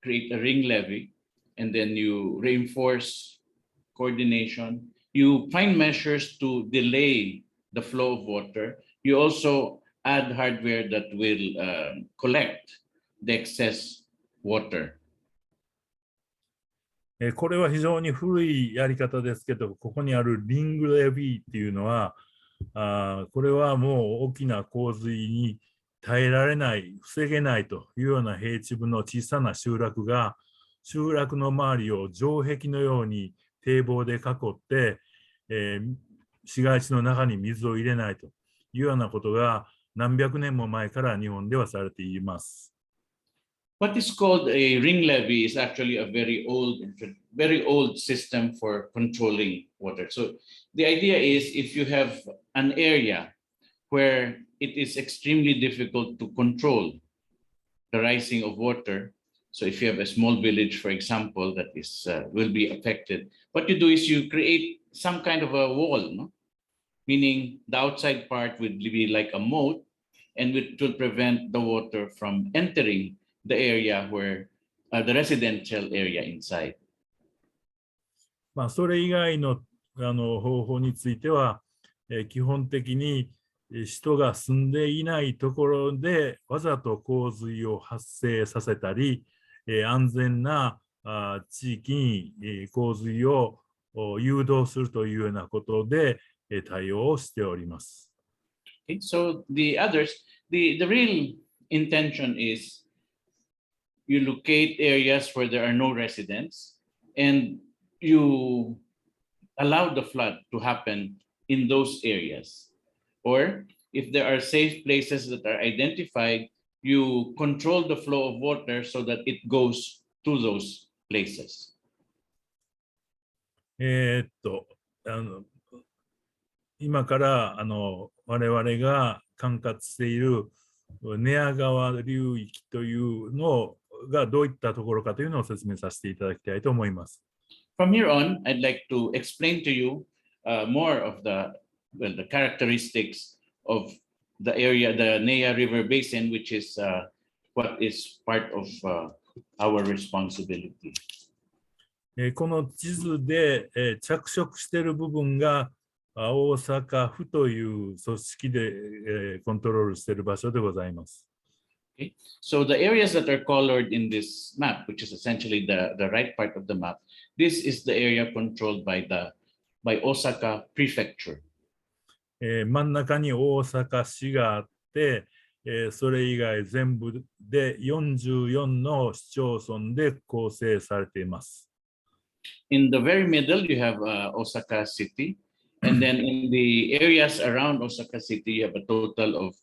create a ring levee, and then you reinforce coordination. You find measures to delay the flow of water. You also add hardware that will collect the excess water. これは非常に古いやり方ですけど、ここにあるリングレビーっていうのは、これはもう大きな洪水に耐えられない、防げないというような平地部の小さな集落が、集落の周りを城壁のように堤防で囲って、市街地の中に水を入れないというようなことが何百年も前から日本ではされています。What is called a ring levee is actually a very old system for controlling water. So the idea is if you have an area where it is extremely difficult to control the rising of water, so if you have a small village, for example, that is will be affected, what you do is you create some kind of a wall, no? Meaning the outside part would be like a moat, and it will prevent the water from entering the area where the residential area inside. それ以外の方法については、基本的に人が住んでいないところでわざと洪水を発生させたり、安全な地域に洪水を誘導するというようなことで対応をしております。Okay, so the real intention is you locate areas where there are no residents and you allow the flood to happen in those areas. Or if there are safe places that are identified, you control the flow of water so that it goes to those places. 今から我々が管轄している寝屋川流域というのがどういったところかというのを説明させていただきたいと思います。From here on, I'd like to explain to you more of the characteristics of the area, the Nea River Basin, which is what is part of our responsibility. この地図で着色している部分が大阪府という組織でコントロールしている場所でございます。Okay. So the areas that are colored in this map, which is essentially the right part of the map, this is the area controlled by Osaka Prefecture. 真ん中に大阪市があって、それ以外全部で44の市町村で構成されています。In the very middle, you have Osaka City, and then in the areas around Osaka City, you have a total of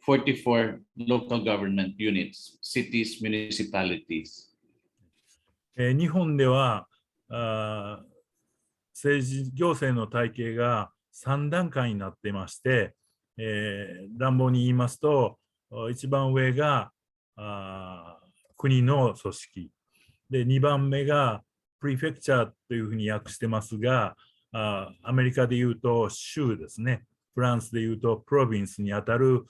44 local government units, cities, municipalities. 日本では行政の体系が3段階になっていまして、乱暴に言いますと、一番上が国の組織で、2番目がプリフェクチャーというふうに訳してますが、アメリカでいうと州ですね、フランスでいうとプロビンスにあたる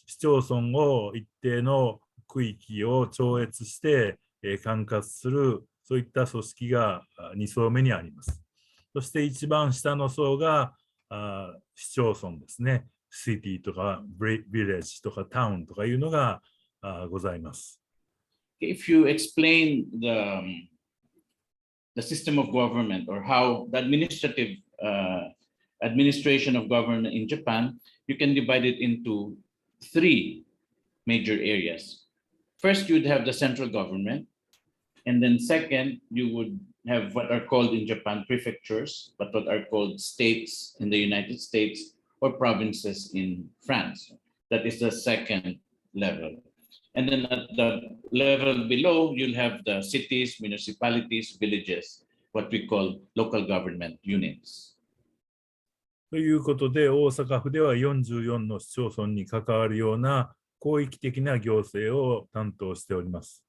市町村を一定の区域を超越して管轄する、そういった組織が2層目にあります。そして一番下の層が市町村ですね。シティとかビレッジとかタウンとかいうのがございます。If you explain the system of government or how the administration of government in Japan, you can divide it into 3 major areas. First, you'd have the central government. And then second, you would have what are called in Japan prefectures, but what are called states in the United States or provinces in France. That is the second level. And then at the level below, you'll have the cities, municipalities, villages, what we call local government units. ということで、大阪府では44の市町村に関わるような広域的な行政を担当しております。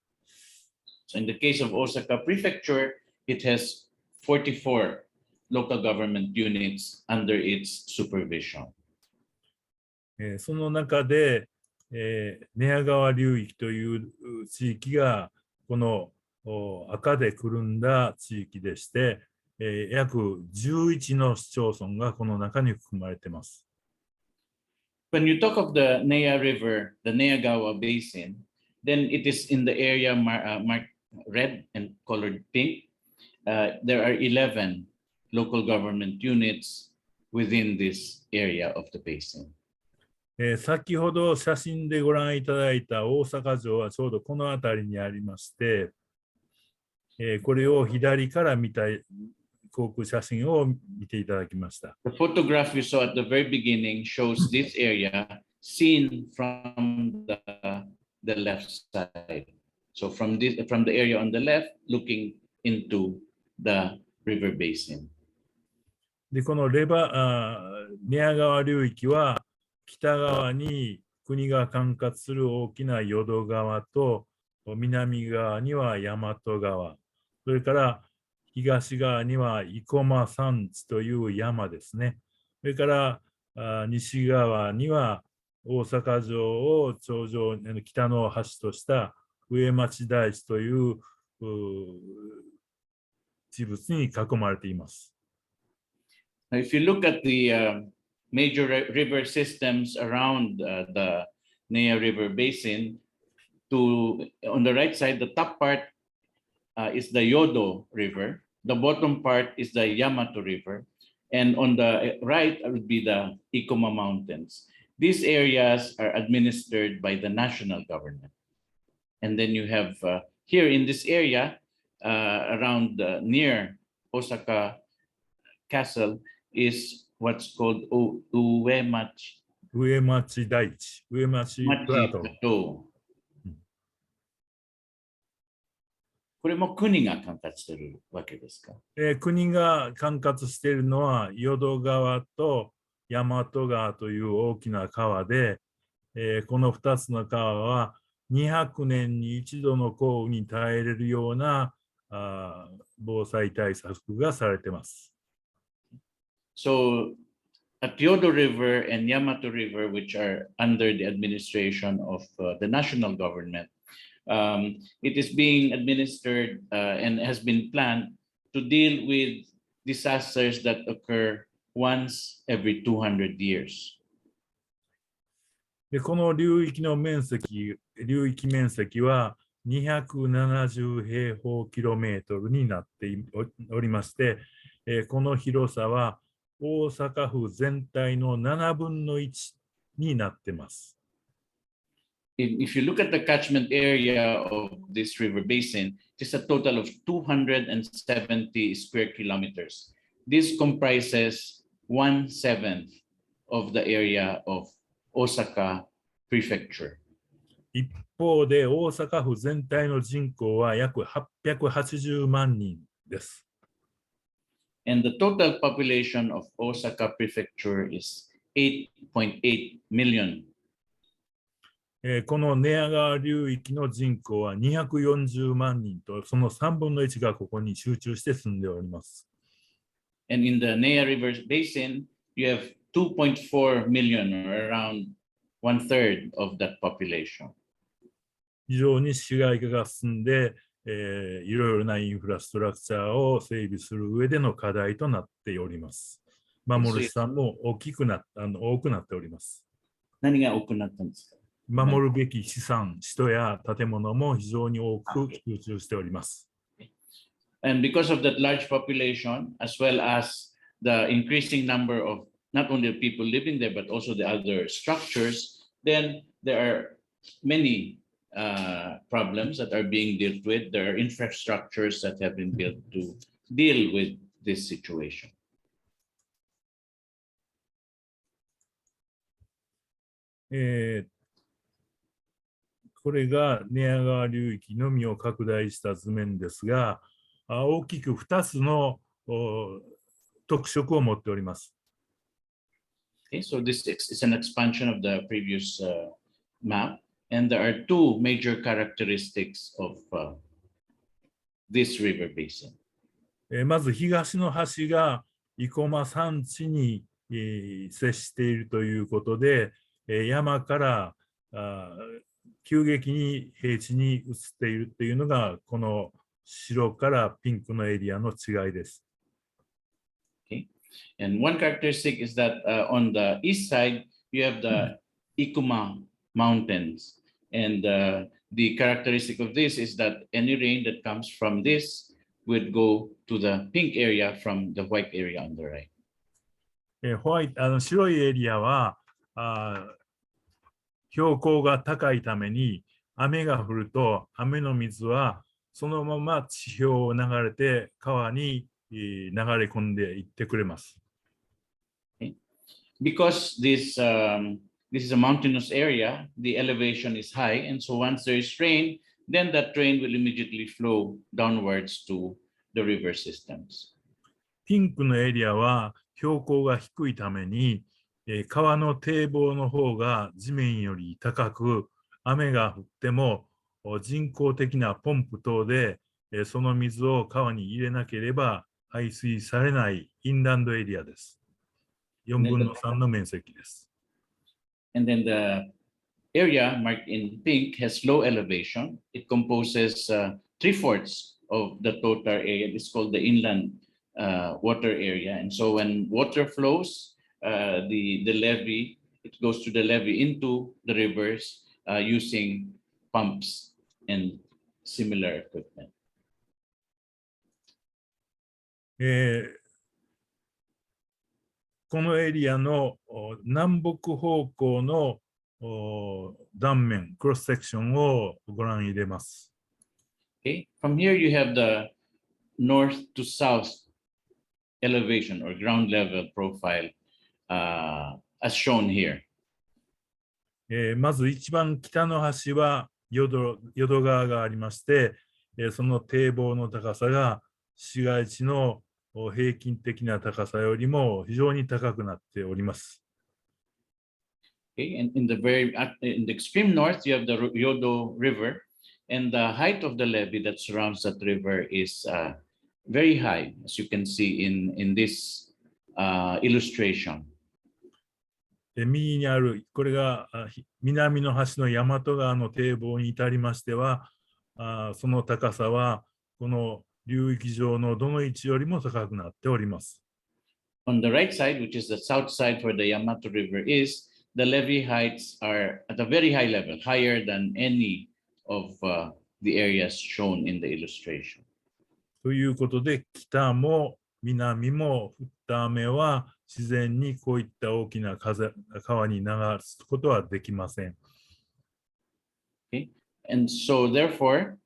So in the case of Osaka Prefecture, it has 44 local government units under its supervision. その中で、寝屋川流域という地域がこの赤でくるんだ地域でして、約11の市町村がこの中に含まれています。When you talk of the Nea River, the Neagawa Basin, then it is in the area marked red and colored pink. There are 11 local government units within this area of the basin. 先ほど写真でご覧いただいた大阪城はちょうどこの辺りにありまして、これを左から見た航空写真を見ていただきました。The photograph you saw at the very beginning shows this area seen from the left side. So from the area on the left, looking into the river basin. で、この寝屋川流域は北側に国が管轄する大きな淀川と南側には大和川、それから東側には生駒山地という山ですね。それから西側には大阪城を頂上、北の端とした上町台地という地物に囲まれています。Now, if you look at the major river systems around the Nea River Basin, on the right side, the top part is the Yodo River. The bottom part is the Yamato River. And on the right would be the Ikoma Mountains. These areas are administered by the national government. And then you have here in this area, around near Osaka Castle, is what's called Uemachi. Uemachi Daichi, Uemachi Plateau. これも国が管轄しているわけですか？国が管轄しているのは淀川と大和川という大きな川で、この2つの川は200年に一度の降雨に耐えれるような防災対策がされています。So, at Yodo River and Yamato River, which are under the administration of the national government, it is being administered and has been planned to deal with disasters that occur once every 200 years. でこの流域面積は270平方キロメートルになっておりまして、この広さは大阪府全体の7分の1になっています。If you look at the catchment area of this river basin, it is a total of 270 square kilometers. This comprises 1/7 of the area of Osaka Prefecture. 一方で大阪府全体の人口は約880万人です。And the total population of Osaka Prefecture is 8.8 million. この寝屋川流域の人口は240万人と、その3分の1がここに集中して住んでおります。And in the Nea River Basin, you have 2.4 million, or around 1/3 of that population. 非常に市街化が進んで、いろいろなインフラストラクチャーを整備する上での課題となっております。守る資産も多くなっております。何が多くなったんですか？守るべき資産、人や建物も非常に多く集中しております。And because of that large population, as well as the increasing number of not only the people living there, but also the other structures, then there are many problems that are being dealt with. There are infrastructures that have been built to deal with this situation. これが寝屋川流域のみを拡大した図面ですが、大きく2つの特色を持っております。Okay, so this is an expansion of the previous map, and there are two major characteristics of this river basin. まず東の端が生駒山地に接しているということで、山から急激に平地に移っているというのが、この白からピンクのエリアの違いです。Okay. And one characteristic is that on the east side, you have the Ikuma Mountains. And the characteristic of this is that any rain that comes from this would go to the pink area from the white area on the right. 白いエリアは標高が高いために雨が降ると雨の水はそのまま地表を流れて川に流れ込んでいってくれます。Because this is a mountainous area, the elevation is high, and so once there is rain, then that rain will immediately flow downwards to the river systems. ピンクのエリアは標高が低いために川の堤防の方が地面より高く、雨が降っても人工的なポンプ等でその水を川に入れなければ排水されないインランドエリアです。4分の3の面積です。And then the area marked in pink has low elevation. It composes 3/4 of the total area. It's called the inland water area. And so when water flows, the levee, it goes to the levee into the rivers using pumps and similar equipment. このエリアの南北方向の断面、クロスセクションをご覧入れます。Okay, from here you have the north to south elevation or ground level profile as shown here. まず一番北の端は淀川がありまして、その堤防の高さが市街地の平均的な高さよりも非常に高くなっております。Okay, and in the extreme north, you have the Yodo River, and the height of the levee that surrounds that river is very high, as you can see in this illustration. 右にある、これが南の端の大和川の堤防に至りましては、その高さはこの流域上のどの位置よりも高くなっております。On the right side, which is the south side where the Yamato River is, the levee heights are at a very high level, higher than any of the areas shown in the illustration. ということで、北も南も降った雨は自然にこういった大きな川に流すことはできません。Okay. And so therefore,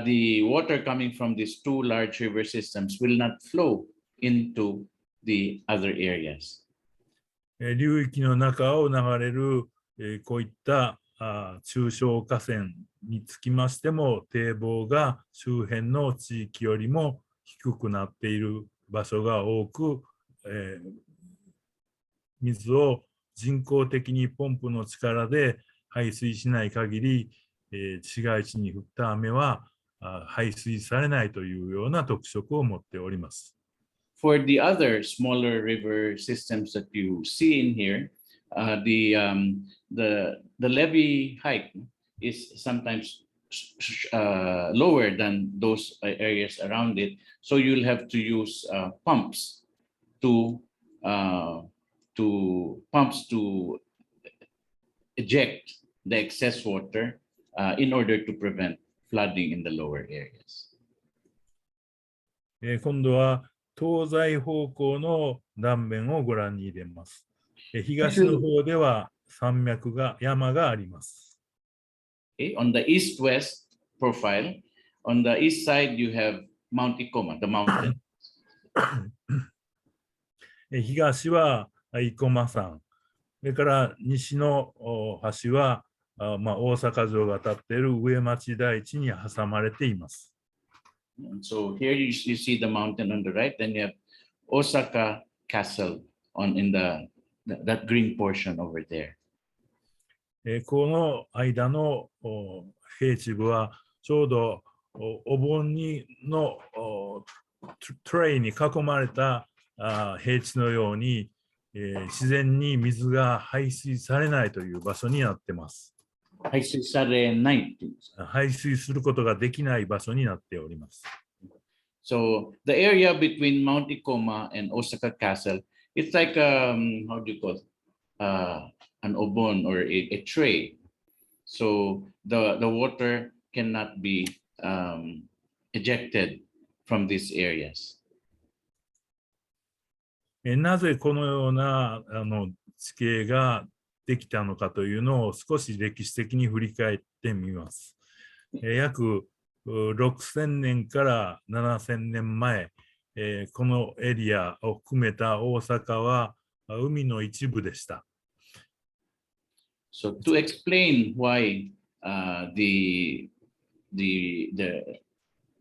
the water coming from these two large river systems will not flow into the other areas. 流域の中を流れるこういった中小河川につきましても、堤防が周辺の地域よりも低くなっている場所が多く、水を人工的にポンプの力で排水しない限り、市街地に降った雨は排水されないというような特色を持っております。For the other smaller river systems that you see in here, the levee height is sometimes lower than those areas around it. So you'll have to use pumps to eject the excess water in order to prevent flooding in the lower areas. 今度は東西方向の断面をご覧に入れます。東の方では山があります。Okay, on the east-west profile, on the east side you have Mount Ikoma, the mountain. 東は生駒山、それから西の端は大阪城が立っている上町台地に挟まれています。And so here you see the mountain on the right, then you have Osaka Castle in that green portion over there. この間の平地部はちょうどお盆のトレイに囲まれた平地のように、自然に水が排水されないという場所になっています。排水されないっていうんですか。排水することができない場所になっております。So the area between Mount Ikoma and Osaka Castle, it's like how do you call it? An obon or a tray. So the water cannot be ejected from these areas. なぜこのような地形ができたのかというのを少し歴史的に振り返ってみます。約6000年から7000年前、このエリアを含めた大阪は海の一部でした。So to explain why the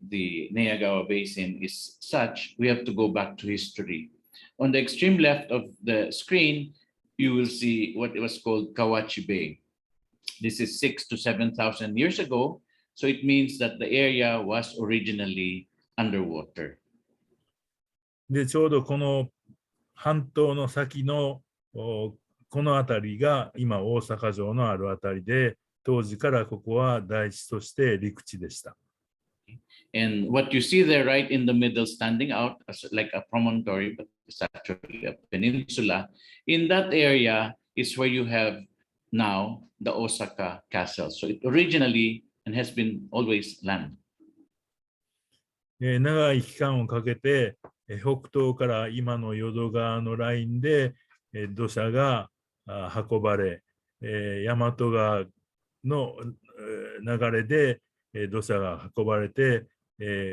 Neyagawa Basin is such, we have to go back to history. On the extreme left of the screen, you will see what was called Kawachi Bay. This is 6,000 to 7,000 years ago. So it means that the area was originally underwater. で、ちょうどこの半島の先のこの辺りが今大阪城のある辺りで、当時からここは大地として陸地でした。And what you see there right in the middle standing out as like a promontory, but it's actually a peninsula. In that area is where you have now the Osaka Castle. So it originally and has been always land. 長い期間をかけて北東から今の淀川のラインで土砂が運ばれ、大和川の流れで土砂が運ばれて、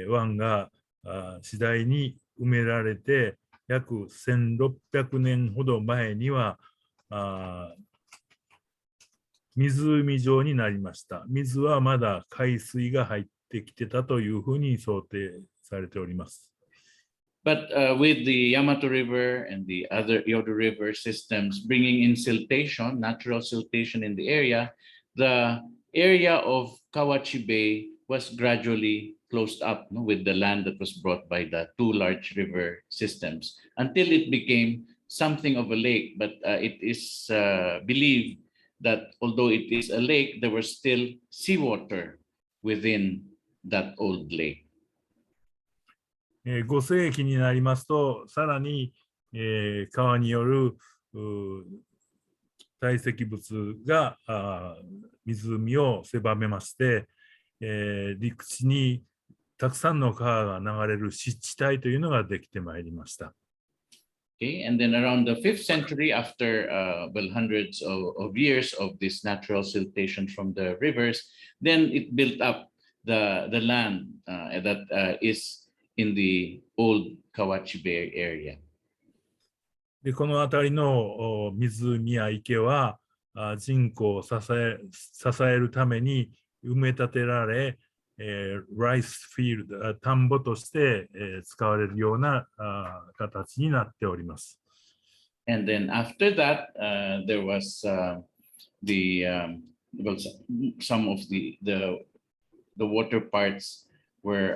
湾が次第に埋められて、約1600年ほど前には湖状になりました。水はまだ海水が入ってきてたというふうに想定されております。But with the Yamato River and the other Yodo River systems bringing in siltation, natural siltation in the area of Kawachi Bay was gradually closed up with the land that was brought by the two large river systems until it became something of a lake. But it is believed that although it is a lake, there was still seawater within that old lake. 5世紀になりますと、さらに、川による堆積物が湖を狭めまして、陸地にたくさんの川が流れる湿地帯というのができてまいりました。Okay, and then around the 5th century, after hundreds of years of this natural siltation from the rivers, then it built up the land that is in the old Kawachi Bay area. で、この辺りの湖や池は人口を支えるために埋め立てられ、ライスフィールド、田んぼとして、使われるような形になっております。And then after that, there was some of the water parts were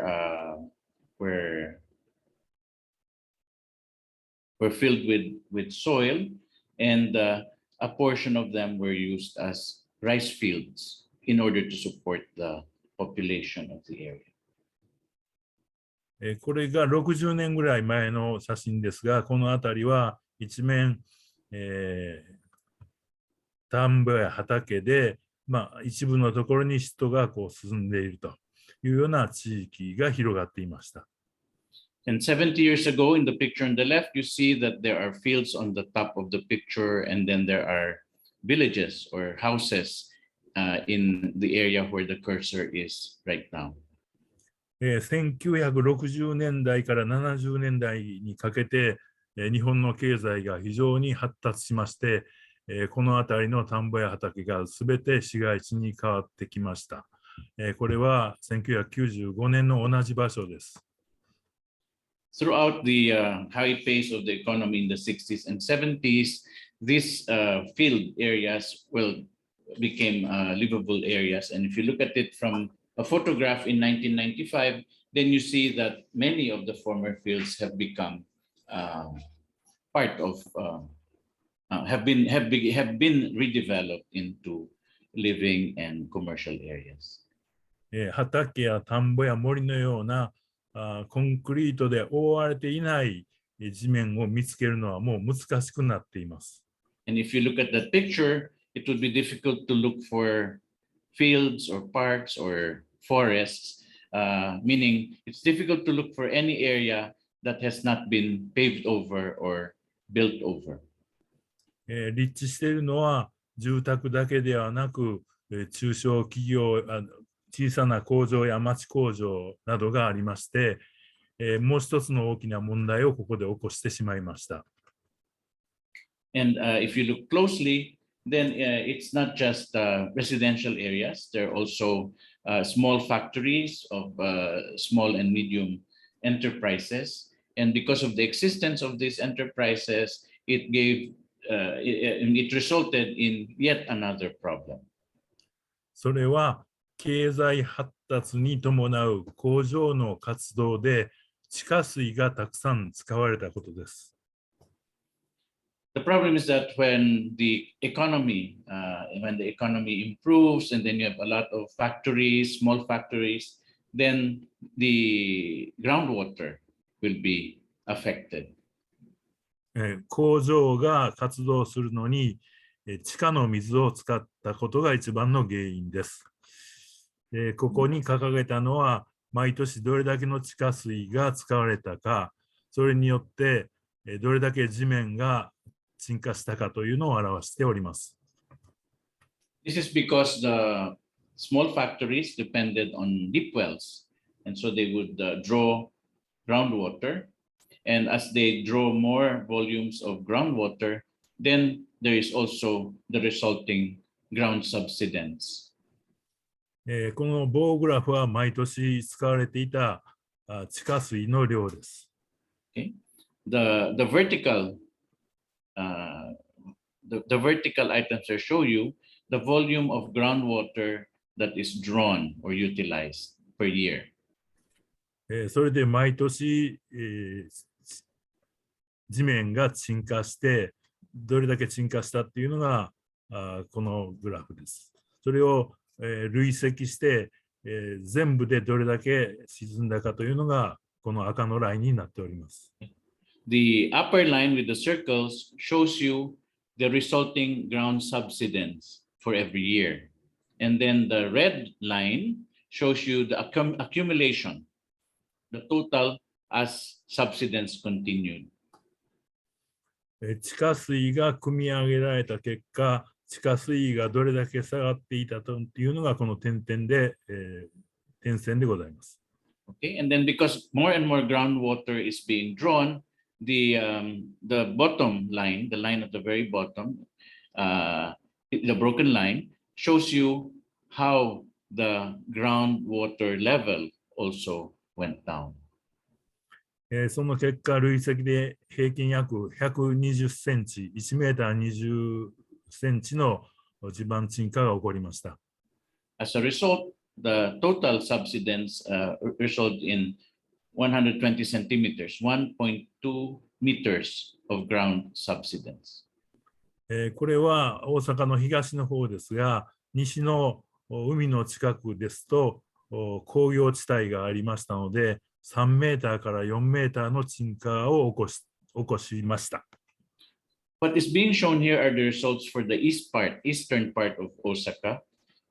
filled with soil, and a portion of them were used as rice fields in order to support the population of the area. これが60年ぐらい前の写真ですが、この辺りは一面、田んぼや畑で、一部のところに人がこう進んでいるというような地域が広がっていました。And 70 years ago, in the picture on the left, you see that there are fields on the top of the picture, and then there are villages or houses in the area where the cursor is right now. 1960年代から70年代にかけて、日本の経済が非常に発達しまして、この辺りの田んぼや畑がすべて市街地に変わってきました。これは1995年の同じ場所です。Throughout the high pace of the economy in the 60s and 70s, these field areas became livable areas. And if you look at it from a photograph in 1995, then you see that many of the former fields have become part of have been redeveloped into living and commercial areas. 畑や田んぼや森のようなコンクリートで覆われていない地面を見つけるのはもう難しくなっています。And if you look at that picture, it would be difficult to look for fields or parks or forests, meaning it's difficult to look for any area that has not been paved over or built over. 立地しているのは住宅だけではなく、中小企業、小さな工場や町工場などがありまして、もう一つの大きな問題をここで起こしてしまいました。And if you look closely, then it's not just residential areas. There are also small factories of small and medium enterprises. And because of the existence of these enterprises, it resulted in yet another problem. それは経済発達に伴う工場の活動で地下水がたくさん使われたことです。The problem is that when the economy improves and then you have a lot of factories, small factories, then the groundwater will be affected. 工場が活動するのに地下の水を使ったことが一番の原因です。ここに掲げたのは毎年どれだけの地下水が使われたか、それによってどれだけ地面が沈下したかというのを表しております。This is because the small factories depended on deep wells, and so they would draw groundwater. And as they draw more volumes of groundwater, then there is also the resulting ground subsidence. この棒グラフは毎年使われていた地下水の量です。Okay. The vertical items there show you the volume of groundwater that is drawn or utilized per year. それで毎年、地面が沈下してどれだけ沈下したっていうのがこのグラフです。それを、累積して、全部でどれだけ沈んだかというのがこの赤のラインになっております。The upper line with the circles shows you the resulting ground subsidence for every year. And then the red line shows you the accumulation, the total as subsidence continued. 地下水が汲み上げられた結果、地下水位がどれだけ下がっていたというのがこの点線でございます。Okay, and then because more and more groundwater is being drawn, the bottom line, the line at the very bottom, the broken line, shows you how the groundwater level also went down. その結果、累積で平均約120センチ、1メーター20センチの地盤沈下が起こりました。As a result, the total subsidence resulted in 120 centimeters, 1.2 meters of ground subsidence. これは大阪の東の方ですが、西の海の近くですと工業地帯がありましたので、3メーターから4メーターの沈下を起こしました。What is being shown here are the results for the eastern part of Osaka.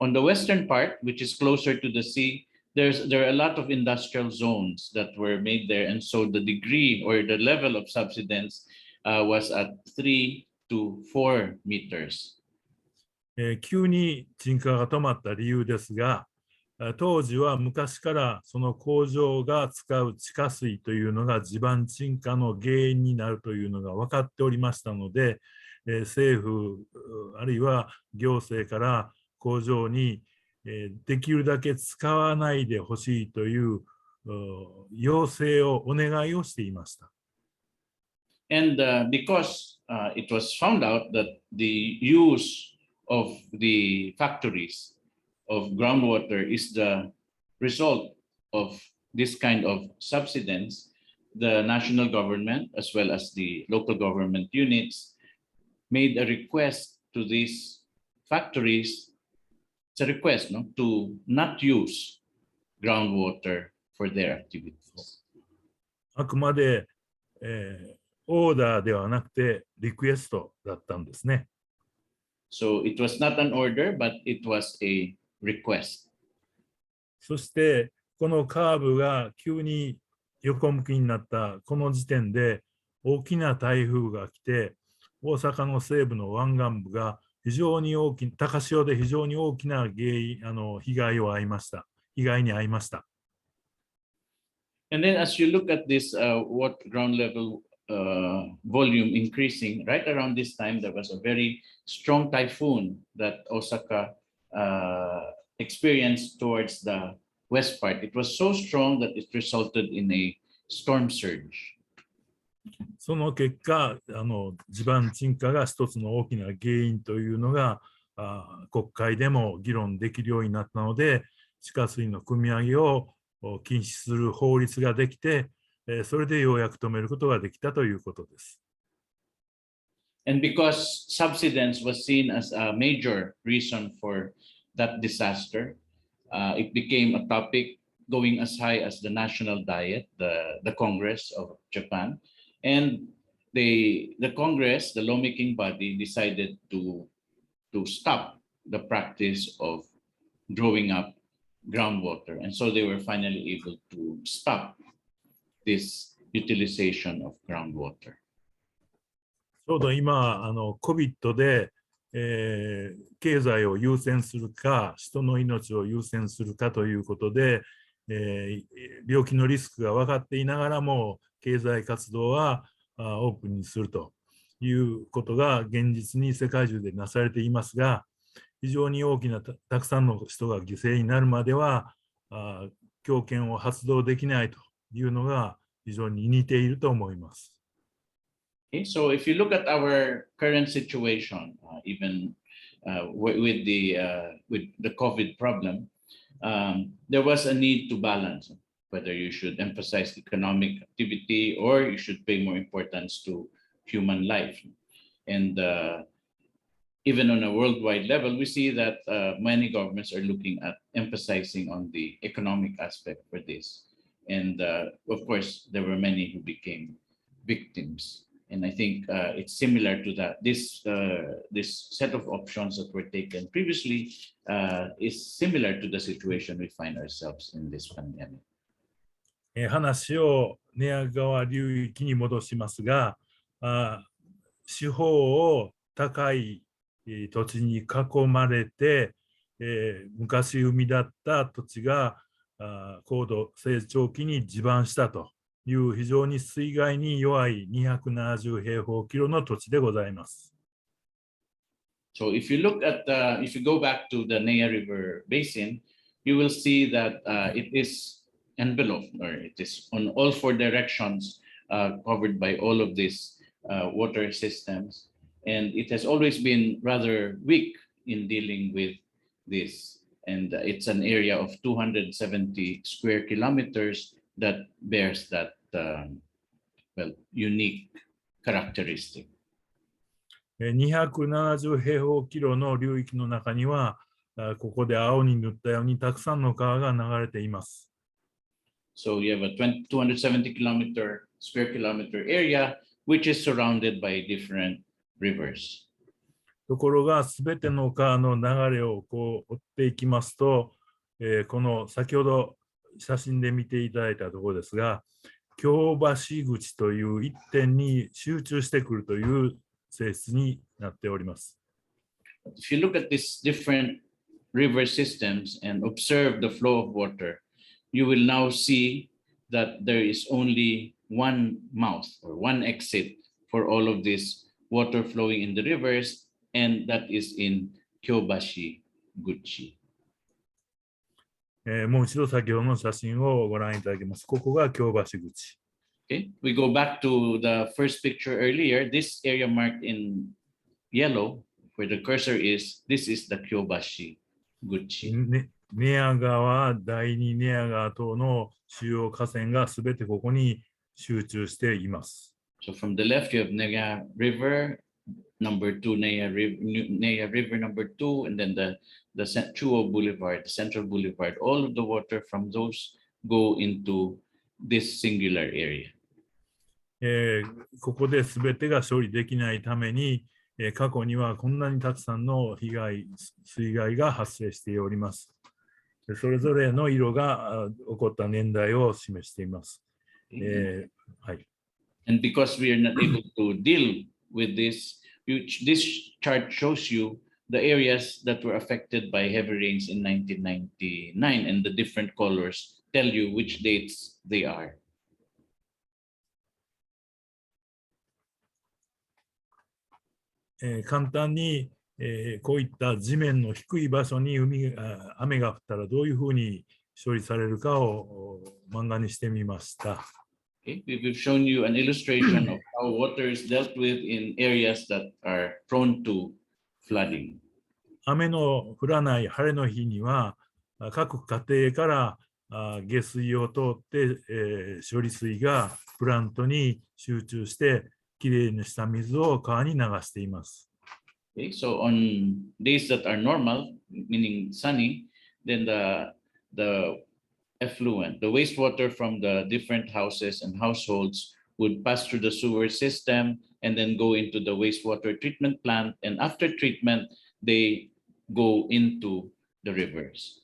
On the western part, which is closer to the sea, there are a lot of industrial zones that were made there, and so the degree or the level of subsidence was at 3 to 4 meters. 急に沈下が止まった理由ですが、当時は昔からその工場が使う地下水というのが地盤沈下の原因になるというのが分かっておりましたので、政府あるいは行政から工場にできるだけ使わないでほしいという要請をお願いをしていました。And because it was found out that the use of the factories of groundwater is the result of this kind of subsidence, the national government as well as the local government units made a request to these factories it's a request, no, to not use groundwater for their activities. あくまで、オーダーではなくてリクエストだったんですね。So it was not an order, but it was a request. そしてこのカーブが急に横向きになったこの時点で大きな台風が来て、大阪の西部の湾岸部が非常に大きな高潮で非常に大きな被害に遭いました。And then as you look at this what ground level volume increasing, right around this time, there was a very strong typhoon that Osaka experienced towards the west part. It was so strong that it resulted in a storm surge. その結果、地盤沈下が一つの大きな原因というのが国会でも議論できるようになったので、地下水の汲み上げを禁止する法律ができて、それでようやく止めることができたということです。And because subsidence was seen as a major reason for that disaster, it became a topic going as high as the National Diet, the Congress of Japan. And the Congress, the lawmaking body, decided to stop the practice of drawing up groundwater. And so they were finally able to stop this utilization of groundwater. ちょうど今、COVID で、経済を優先するか、人の命を優先するかということで、病気のリスクが分かっていながらも、経済活動はオープンにするということが現実に世界中でなされていますが、非常に大きなたくさんの人が犠牲になるまでは強権を発動できないというのが非常に似ていると思います。Okay, so if you look at our current situation, even with the COVID problem, there was a need to balance whether you should emphasize economic activity or you should pay more importance to human life. And even on a worldwide level, we see that many governments are looking at emphasizing on the economic aspect for this. And of course, there were many who became victims. And I think it's similar to that. This set of options that were taken previously is similar to the situation we find ourselves in this pandemic. 話を寝屋川流域に戻しますが、四方を高い土地に囲まれて、昔海だった土地が高度成長期に地盤したという非常に水害に弱い270平方キロの土地でございます。So if you look at if you go back to the Nea River Basin, you will see that it is enveloped, or it is on all four directions covered by all of these water systems. And it has always been rather weak in dealing with this. And it's an area of 270 square kilometers that bears that unique characteristic. 270平方キロの流域の中には、ここで青に塗ったようにたくさんの川が流れています。So you have a 270 square kilometer area, which is surrounded by different rivers. ところが、すべての川の流れをこう追っていきますと、この先ほど写真で見ていただいたところですが、京橋口という一点に集中してくるという性質になっております。If you look at these different river systems and observe the flow of water, you will now see that there is only one mouth or one exit for all of this water flowing in the rivers, and that is in Kyobashi Guchi. もう一度先ほどの写真をご覧いただきます。ここが京橋口。Okay, we go back to the first picture earlier. This area marked in yellow, where the cursor is, this is the Kyobashi Guchi. 寝屋川、第二寝屋川等の主要河川がすべてここに集中しています。So from the left, you have Nea River, number 2, Nea River number 2, and then the the Chuo Boulevard, the Central Boulevard, all of the water from those go into this singular area. ここで全てが処理できないために、過去にはこんなにたくさんの水害が発生しております。それぞれの色が起こった年代を示しています。はい。And because we are not able to deal with this, this chart shows you the areas that were affected by heavy rains in 1999, and the different colors tell you which dates they are. 簡単に、こういった地面の低い場所に雨が降ったらどういうふうに処理されるかを漫画にしてみました。Okay, we've shown you an illustration of how water is dealt with in areas that are prone to flooding. 雨の降らない晴れの日には各家庭から下水を通って、処理水がプラントに集中してきれいにした水を川に流しています。Okay, so on days that are normal, meaning sunny, then the effluent, the wastewater from the different houses and households would pass through the sewer system and then go into the wastewater treatment plant. And after treatment, they go into the rivers.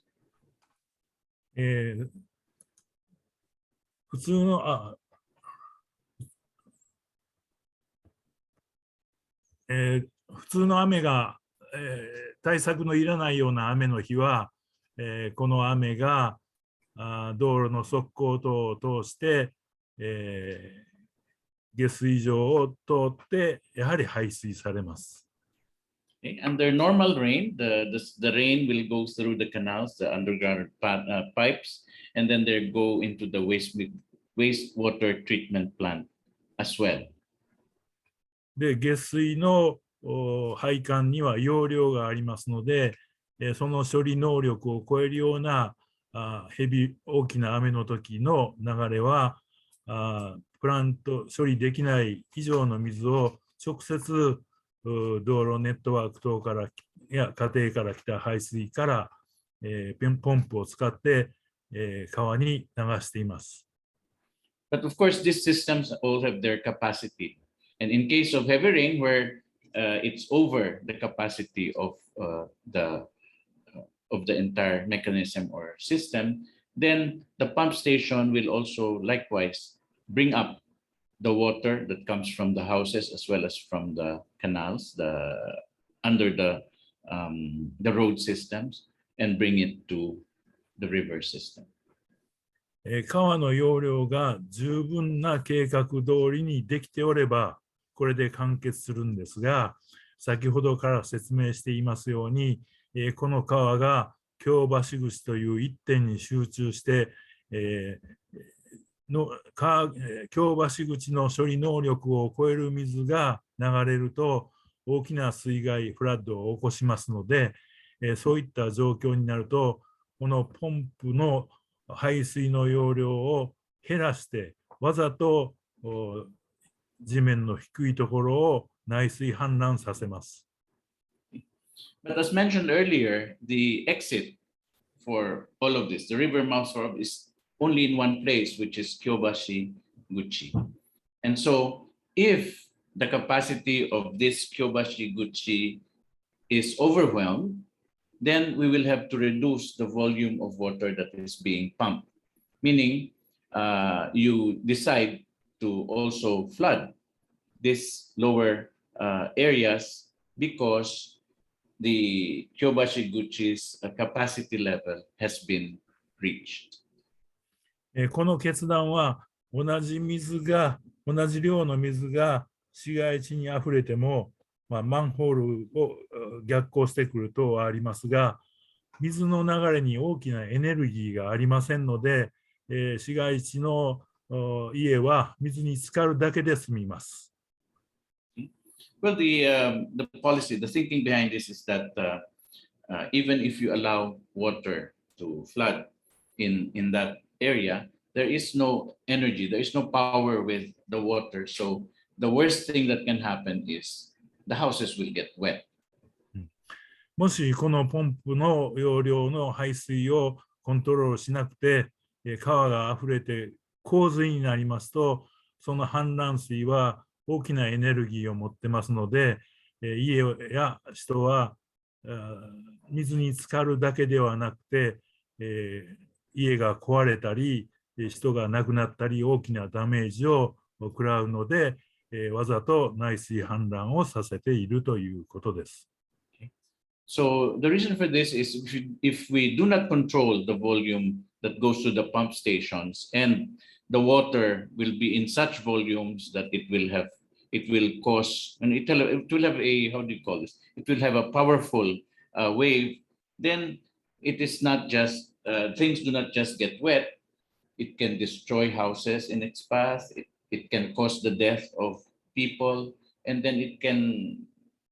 普通の普通の雨が、対策のいらないような雨の日は、この雨が道路の側溝等を通して、下水場を通ってやはり排水されます。Okay. Under normal rain, the rain will go through the canals, the underground pipes, and then they go into the wastewater treatment plant as well. で、下水の配管には容量がありますので、その処理能力を超えるような大きな雨の時の流れはプラント処理できない以上の水を直接道路ネットワーク等からや家庭から来た排水から、ポンプを使って、川に流しています。But of course, these systems all have their capacity. And in case of heavy rain, where it's over the capacity of the entire mechanism or system, then the pump station will also likewise bring up the water that comes from the houses as well as from the canals, under the road systems, and bring it to the river system. 川の容量が十分な計画通りにできておれば、これで完結するんですが、先ほどから説明していますように、この川が京橋口という一点に集中して、京橋口の処理能力を超える水が流れると大きな水害、フラッドを起こしますので、そういった状況になると、このポンプの排水の容量を減らして、わざと地面の低いところを内水氾濫させます。But as mentioned earlier, the exit for all of this, the river mouth is only in one place, which is Kyobashi Guchi. And so if the capacity of this Kyobashi Guchi is overwhelmed, then we will have to reduce the volume of water that is being pumped. Meaning, you decide to also flood these lower areas because the Kyobashi Guchi's capacity level has been reached. この決断は同じ量の水が市街地にあふれても、マンホールを逆行してくるとありますが、水の流れに大きなエネルギーがありませんので、市街地の家は水に浸かるだけで済みます。Well, the policy, the thinking behind this is that even if you allow water to flood in that area, there is no energy, there is no power with the water. So the worst thing that can happen is the houses will get wet. もしこのポンプの容量の排水をコントロールしなくて、川があふれて洪水になりますと、その氾濫水は大きなエネルギーを持ってますので、家や人は水に浸かるだけではなくて、家が壊れたり、人が亡くなったり、大きなダメージを食らうので、わざと内水氾濫をさせているということです。So the reason for this is if we do not control the volume that goes to the pump stations, and the water will be in such volumes that it will cause, and it will have a, how do you call this? It will have a powerful wave. Then it is not just, things do not just get wet. It can destroy houses in its path. It can cause the death of people, and then it can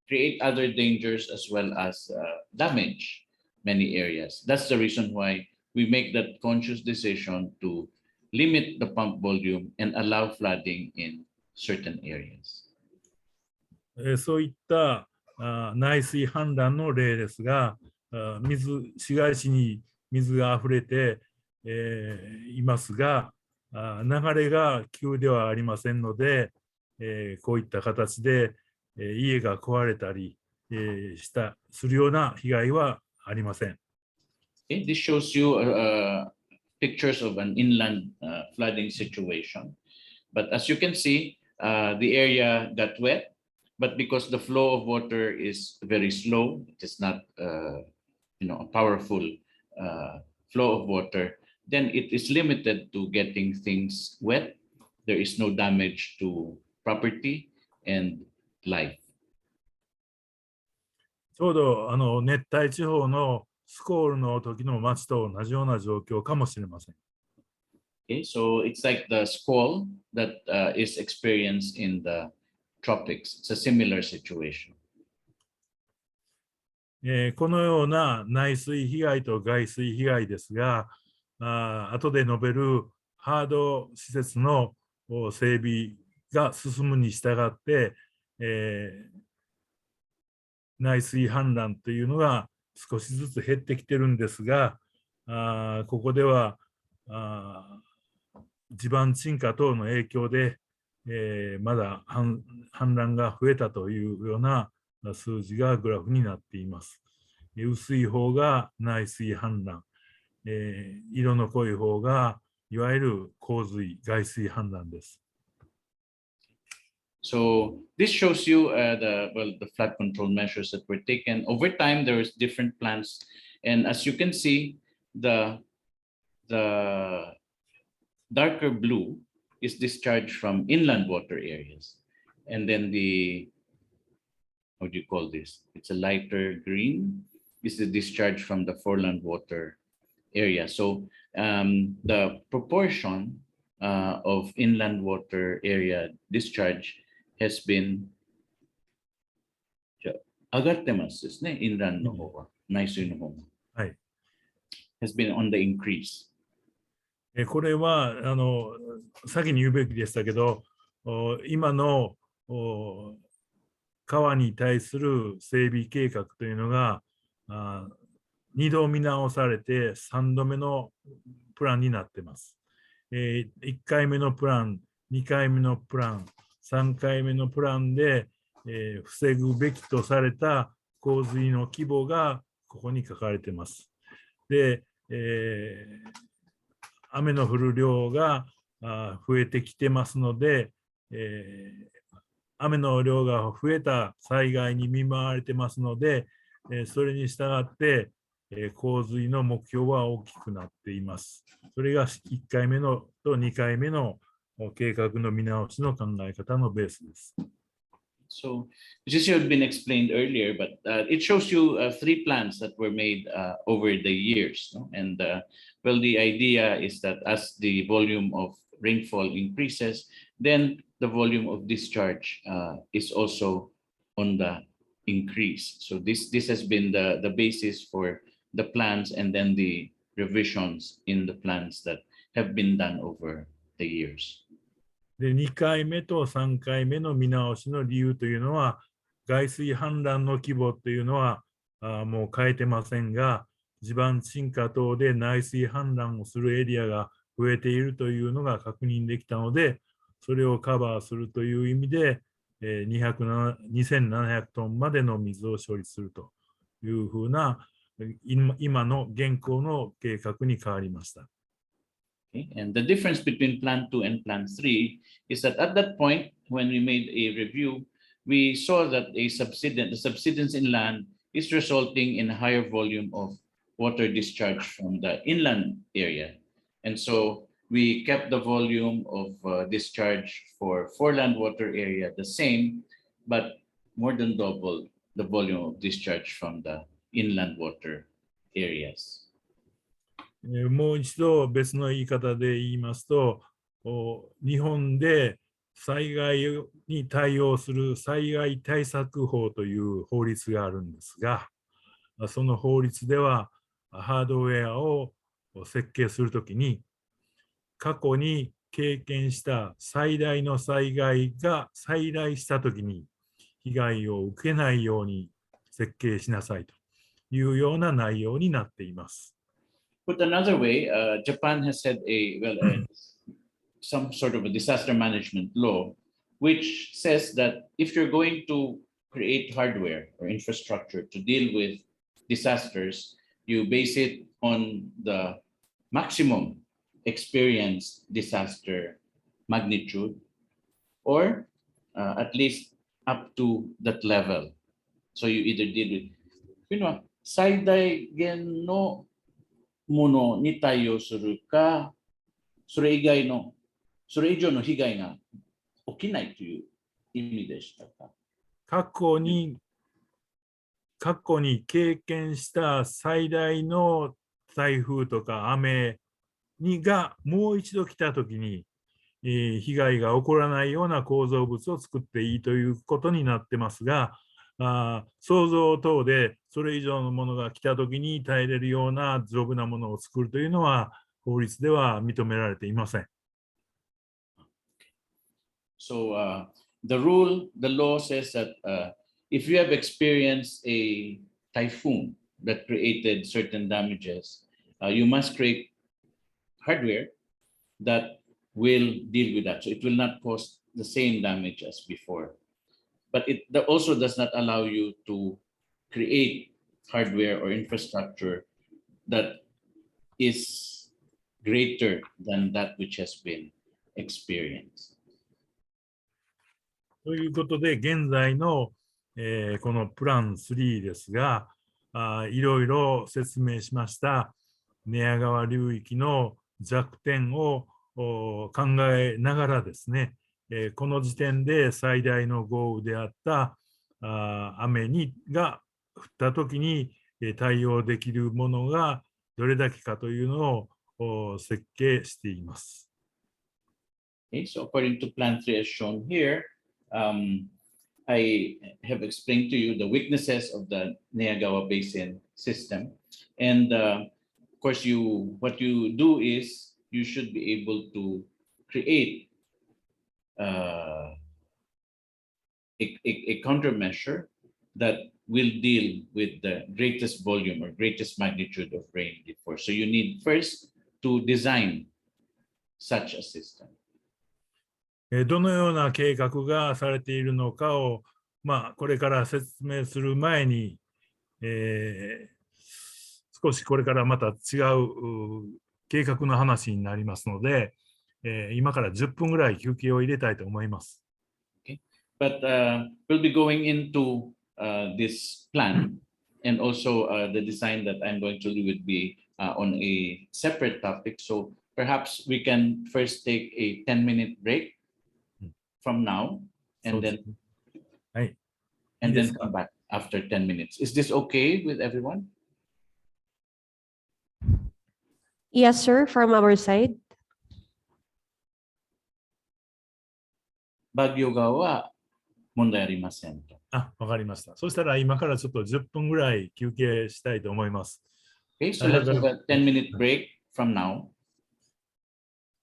create other dangers as well as damage many areas. That's the reason why we make that conscious decision to limit the pump volume and allow flooding in certain areas. そういった内水氾濫の例ですが、市街地に水があふれていますが、流れが急ではありませんので、こういった形で家が壊れたりするような被害はありません。Okay, this shows you pictures of an inland flooding situation. But as you can see, the area got wet, but because the flow of water is very slow, it is not a powerful flow of water, then it is limited to getting things wet. There is no damage to property and life. ちょうど熱帯地方のスコールの時の街と同じような状況かもしれません。Okay, so it's like the squall that is experienced in the tropics. It's a similar situation. このような内水被害と外水被害ですが、後で述べるハード施設の整備が進むに従って、内水氾濫というのが少しずつ減ってきてるんですが、ここでは地盤沈下等の影響で、まだ氾濫が増えたというような数字がグラフになっています。薄い方が内水氾濫、色の濃い方がいわゆる洪水、外水氾濫です。So this shows you the flood control measures that were taken. Over time, there was different plans, and as you can see, the darker blue is discharged from inland water areas, and then the, how do you call this? It's a lighter green is the discharge from the foreland water area. So the proportion of inland water area discharge has been 上がってますですね、inlandの方は、内水の方も。はい。has been on the increase. これは先に言うべきでしたけど、今の川に対する整備計画というのが2度見直されて3度目のプランになっています。1回目のプラン、2回目のプラン、3回目のプランで、防ぐべきとされた洪水の規模がここに書かれています。で、雨の降る量が増えてきてますので、雨の量が増えた災害に見舞われてますので、それに従って洪水の目標は大きくなっています。それが1回目のと2回目の計画の見直しの考え方のベースです。So this had been explained earlier, but it shows you 3 plans that were made over the years. No? And well, the idea is that as the volume of rainfall increases, then the volume of discharge is also on the increase. So this has been the basis for the plans and then the revisions in the plans that have been done over the years. で2回目と3回目の見直しの理由というのは、外水氾濫の規模というのはもう変えてませんが、地盤沈下等で内水氾濫をするエリアが増えているというのが確認できたので、それをカバーするという意味で、2700トンまでの水を処理するというふうな、今の現行の計画に変わりました。Okay. And the difference between Plan 2 and Plan 3 is that at that point, when we made a review, we saw that the subsidence in land is resulting in a higher volume of water discharge from the inland area. And so we kept the volume of discharge for foreland water area the same, but more than double the volume of discharge from the inland water areas. もう一度別の言い方で言いますと、日本で災害に対応する災害対策法という法律があるんですが、その法律ではハードウェアを設計するときに、過去に経験した最大の災害が再来したときに被害を受けないように設計しなさいというような内容になっています。Put another way, Japan has had some sort of a disaster management law, which says that if you're going to create hardware or infrastructure to deal with disasters, you base it on the maximum experienced disaster magnitude, or at least up to that level. So you either deal with, 最大限のものに対応するか、それ以上の被害が起きないという意味でしたか。過去に経験した最大の台風とか雨がもう一度来たときに、被害が起こらないような構造物を作っていいということになってますが、想像等でそれ以上のものが来たときに耐えれるような丈夫なものを作るというのは法律では認められていません。So the law says that if you have experienced a typhoon that created certain damages, you must create hardware that will deal with that. So it will not cause the same damage as before. But it also does not allow you to create hardware or infrastructure that is greater than that which has been experienced. ということで、現在の、このプラン3ですが、いろいろ説明しました寝屋川流域の弱点を考えながらですね、この時点で最大の豪雨であった雨が降ったときに対応できるものがどれだけかというのを設計しています。Okay, so according to Plan 3 as shown here, I have explained to you the weaknesses of the Niagawa Basin system. And of course, what you do is you should be able to create a countermeasure that will deal with the greatest volume or greatest magnitude of rain before. So you need first to design such a system. どのような計画がされているのかを、これから説明する前に、少しこれからまた違う計画の話になりますので、今から10分ぐらい休憩を入れたいと思います。Okay. But we'll be going into this plan, and also the design that I'm going to do would be on a separate topic. So perhaps we can first take a 10-minute break from now, and then come back after 10 minutes. Is this okay with everyone? Yes, sir, from our side. バギオ側は問題ありませんと。わかりました。そしたら今からちょっと10分ぐらい休憩したいと思います。Okay, so let's have a 10-minute break from now.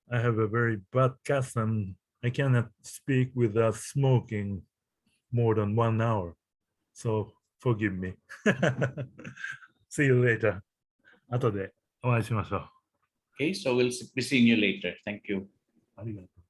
I have a very bad cough and I cannot speak without smoking more than 1 hour. So forgive me. See you later. 後でお会いしましょう。Okay, so we'll be seeing you later. Thank you. ありがとう。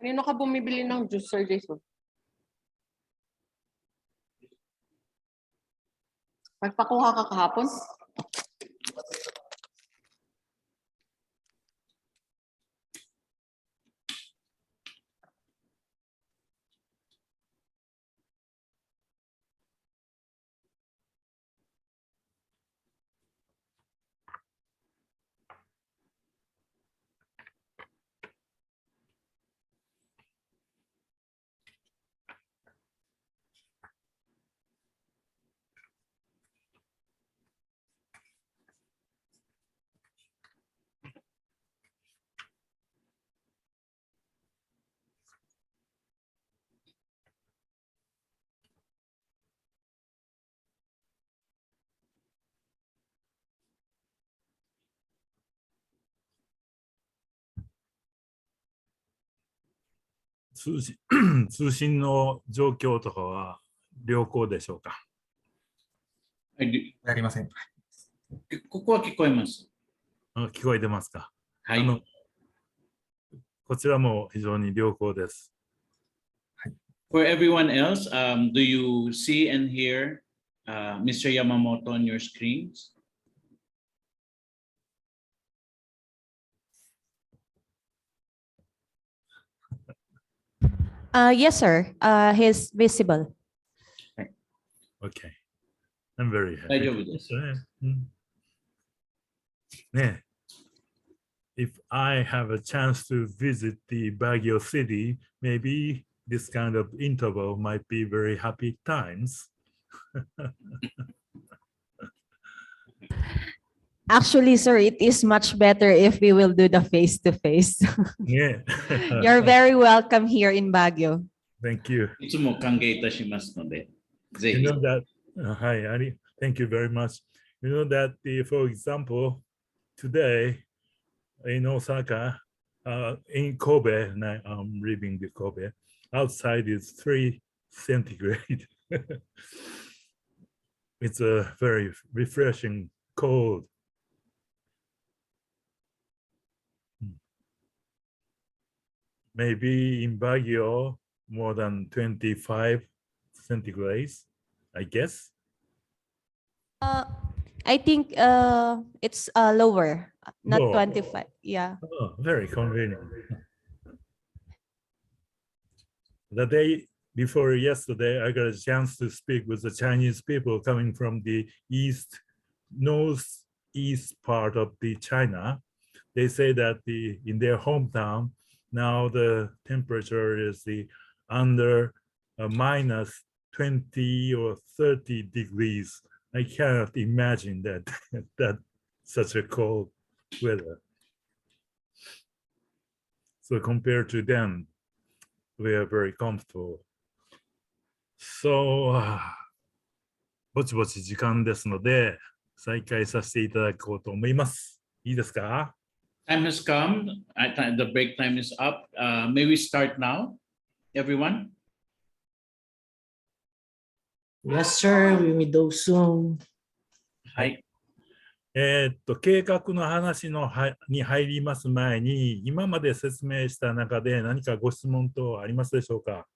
Kanino ka bumibili ng juice, Sir Jason? Magpakuha ka kahapon?通信の状況とかは良好でしょうか。やりません。ここは聞こえます。聞こえてますか。はい。こちらも非常に良好です。For everyone else, do you see and hear Mr. Yamamoto on your screens? Yes, sir. He's visible. Okay. I'm very happy. 大丈夫です。ね。If I have a chance to visit the Baguio city, maybe this kind of interval might be very happy times. Actually, sir, it is much better if we will do the face-to-face. Yeah. You're very welcome here in Baguio. Thank you. いつも歓迎いたしますので、ぜ You ひ。 know that, hi, Ari. Thank you very much. You know that, for example, today in Osaka, in Kobe, and I'm living in Kobe, outside is 3 centigrade. It's a very refreshing cold. Maybe in Baguio, more than 25 centigrades, I guess. I think it's lower, not Lower. 25. Yeah. Oh, very convenient. The day before yesterday, I got a chance to speak with the Chinese people coming from the northeast part of the China. They say that in their hometown, now the temperature is under minus 20 or 30 degrees. I cannot imagine that such a cold weather. So compared to them, we are very comfortable. So, ぼちぼち時間ですので、再開させていただこうと思います。いいですか？ Time has come. The break time is up. May we start now, everyone? Yes, sir. We will do soon. はい。計画の話に入ります前に、今まで説明した中で何かご質問等ありますでしょうか？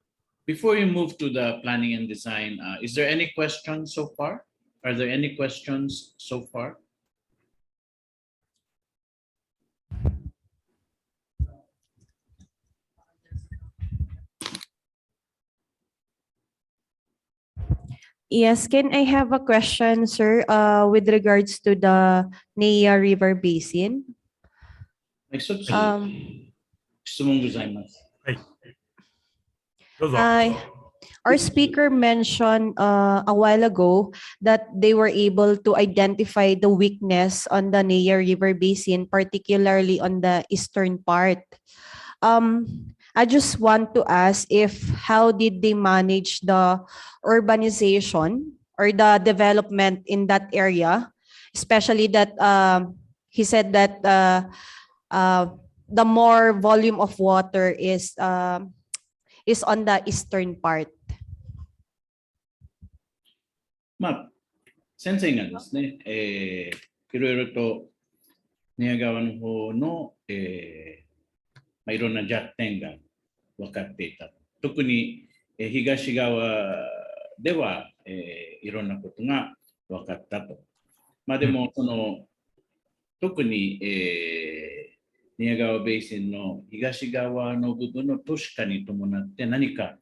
Before you move to the planning and design, is there any questions so far? Are there any questions so far? Yes, can I have a question, sir, with regards to the Nea River Basin? 質問ございます。はい。どうぞ。Our speaker mentioned a while ago that they were able to identify the weakness on the Nea River Basin, particularly on the eastern part. I just want to ask how did they manage the urbanization or the development in that area, especially that he said that the more volume of water is on the eastern part. まあ、先生がですね、いろいろと寝屋川の方の、いろんな弱点が分かっていた。特に東側では、いろんなことが分かったと。でも、特に、宮川ベーシンの東側の部分の都市化に伴って何か、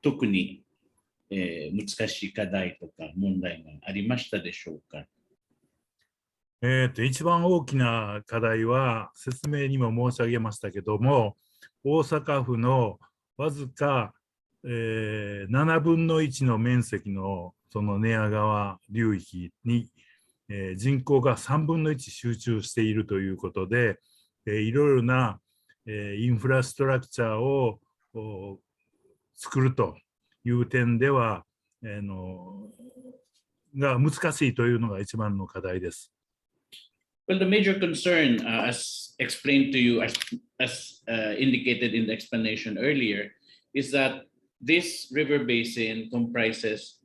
特に、難しい課題とか問題がありましたでしょうか。一番大きな課題は説明にも申し上げましたけども、大阪府のわずか、7分の1の面積のその寝屋川流域に、人口が3分の1集中しているということで、いろいろな、インフラストラクチャーを作るという点では、が難しいというのが一番の課題です。Well, the major concern, as explained to you, as indicated in the explanation earlier, is that this river basin comprises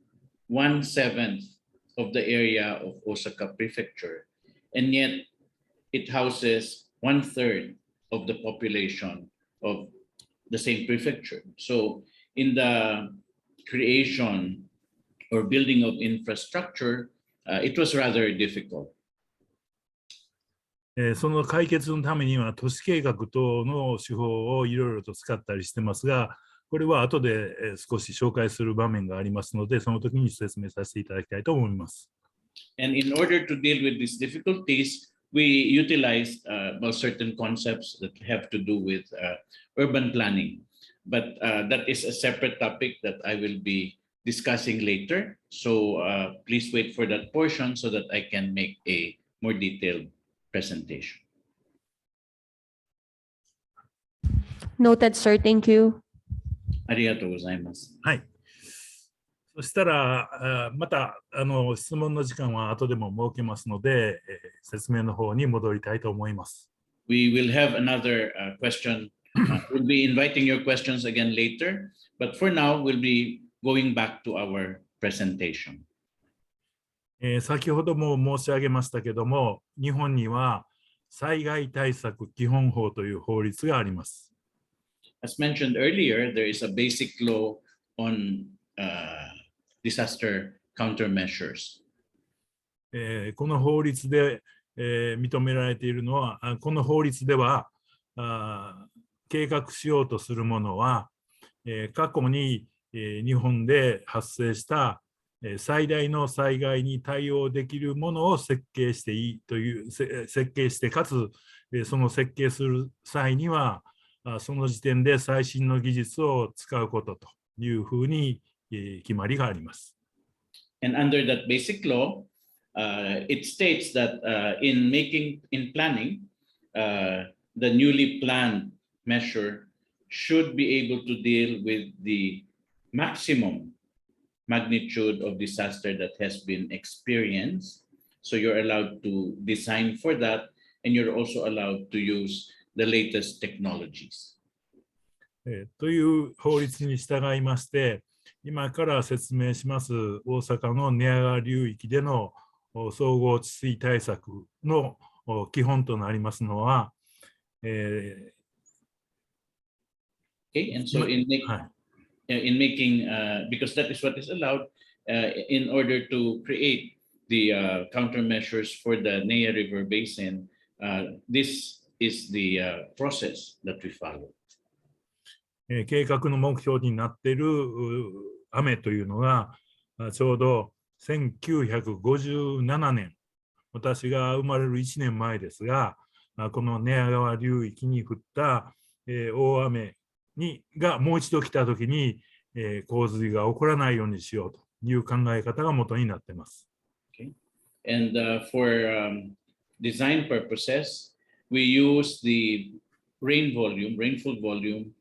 1/7 of the area of Osaka Prefecture, and yet it houses 1/3 of the population of the same prefecture. So, in the creation or building of infrastructure, it was rather difficult. その解決のためには都市計画等の手法をいろいろと使ったりしてますが、これは後で少し紹介する場面がありますので、その時に説明させていただきたいと思います。And in order to deal with these difficulties, we utilized certain concepts that have to do with urban planning. But that is a separate topic that I will be discussing later. So please wait for that portion so that I can make a more detailed presentation. Noted, sir. Thank you. ありがとうございます。はい。そしたら、また質問の時間は後でも設けますので、説明の方に戻りたいと思います。We will have another question. We'll be inviting your questions again later, but for now, we'll be going back to our presentation. 先ほども申し上げましたけども、日本には災害対策基本法という法律があります。As mentioned earlier, there is a basic law on disaster countermeasures. この法律で、認められているのは、この法律では計画しようとするものは、過去に、日本で発生した最大の災害に対応できるものを設計していいという設計して、かつその設計する際にはその時点で最新の技術を使うことというふうに決まりがあります。And under that basic law, it states that in planning, the newly planned measure should be able to deal with the maximum magnitude of disaster that has been experienced. So you're allowed to design for that, and you're also allowed to use the latest technologies. という法律に従いまして、今から説明します大阪の寝屋川流域での総合治水対策の基本となりますのは、Okay, and so in making, because that is what is allowed, in order to create the countermeasures for the Nea River Basin, this is the process that we follow. 計画の目標になっている雨というのがちょうど1957年、私が生まれる1年前ですが、この寝屋川流域に降った大雨がもう一度来たときに洪水が起こらないようにしようという考え方が元になっています。Okay. And for design purposes, we use the rainfall volume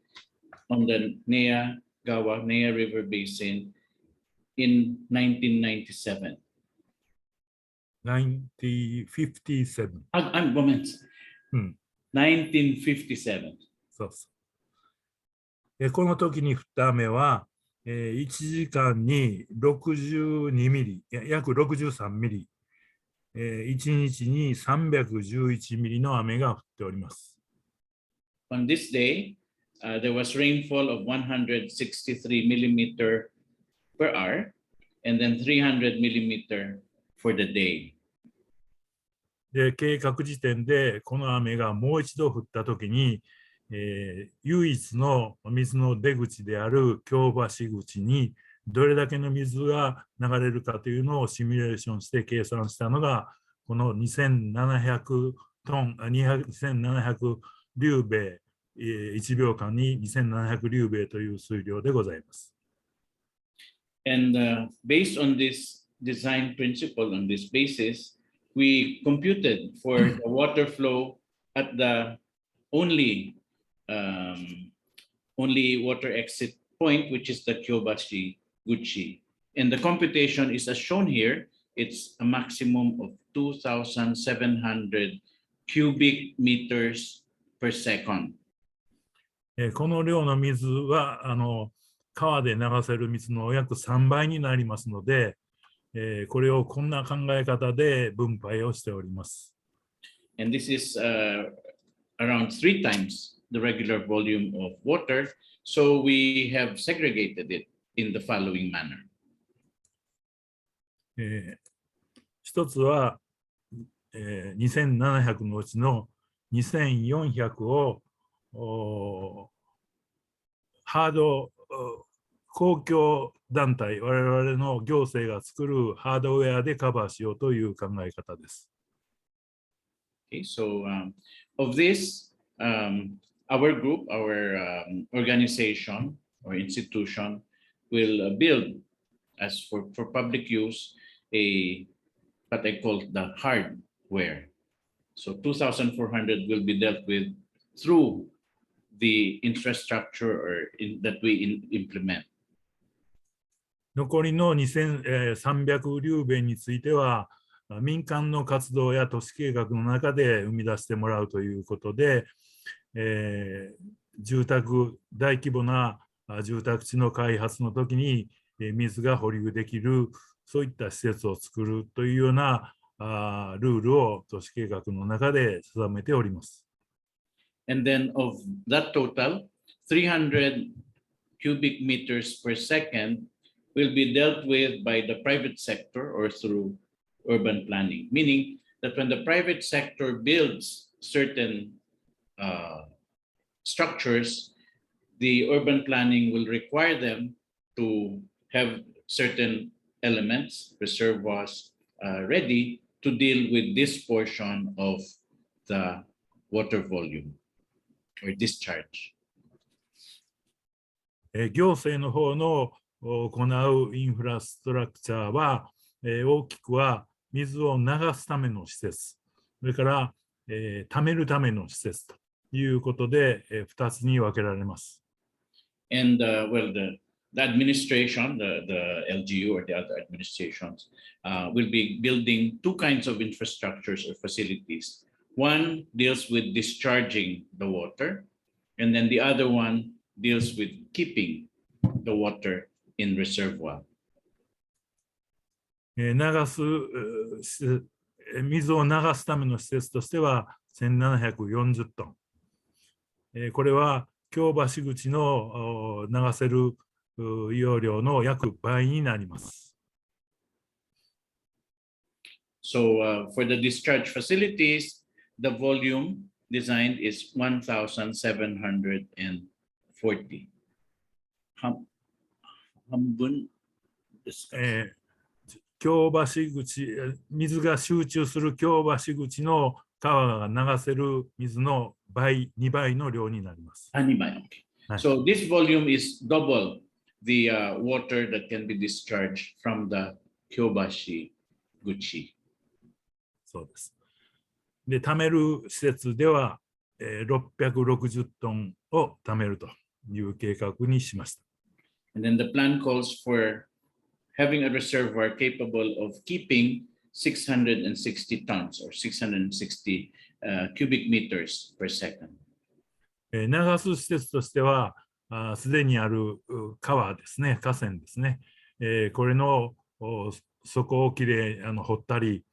on the Nea River Basin in 1997. 1957。ごめん。1957。そうそう。この時に降った雨は、1時間に62ミリ、約63ミリ、1日に311ミリの雨が降っております。on this day, there was rainfall of 163 millimeter per hour, and then 300 millimeter for the day. で、計画時点でこの雨がもう一度降ったときに、唯一の水の出口である京橋口にどれだけの水が流れるかというのをシミュレーションして計算したのが、この2700立米、1秒間に2700立米という水量でございます。And based on this design principle, on this basis, we computed for the water flow at the only water exit point, which is the Kyobashi-Guchi. And the computation is as shown here. It's a maximum of 2,700 cubic meters per second. この量の水は川で流せる水の約3倍になりますので、これをこんな考え方で分配をしております。And this is around 3 times the regular volume of water. So we have segregated it in the following manner. 一つは、2700のうちの2400を公共団体、我々の行政が作るハードウェアでカバーしようという考え方です。Okay, so of this, our group, our organization or institution will build, as for public use, what I call the hardware. So 2,400 will be dealt with through the infrastructure that we implement. 残りの2300立米については、民間の活動や都市計画の中で生み出してもらうということで、大規模な住宅地の開発の時に水が保留できる、そういった施設を作るというようなルールを都市計画の中で定めております。And then of that total, 300 cubic meters per second will be dealt with by the private sector or through urban planning, meaning that when the private sector builds certain structures, the urban planning will require them to have certain elements, reservoirs, ready to deal with this portion of the water volume or discharge. 行政の方の行うインフラストラクチャーは、大きくは水を流すための施設、それから、貯めるための施設ということで、2つに分けられます。And well, the administration, the LGU or the other administrations will be building 2 kinds of infrastructures or facilities. One deals with discharging the water, and then the other one deals with keeping the water in reservoir. 水を流すための施設としては1740トン。これは京橋口の流せる容量の約倍になります。So for the discharge facilities, the volume designed is 1,740. 半分ですか？京橋口、水が集中する京橋口の川が流せる水の2倍の量になります。2倍。Okay. So this volume is double the water that can be discharged from the Kyobashi Guchi. そうです。で、貯める施設では、660トンを貯めるという計画にしました。And then the plan calls for having a reservoir capable of keeping 660 tons or 660 cubic meters per second. 流す施設としては、すでにある川ですね、河川ですね。これの底をきれい掘ったり、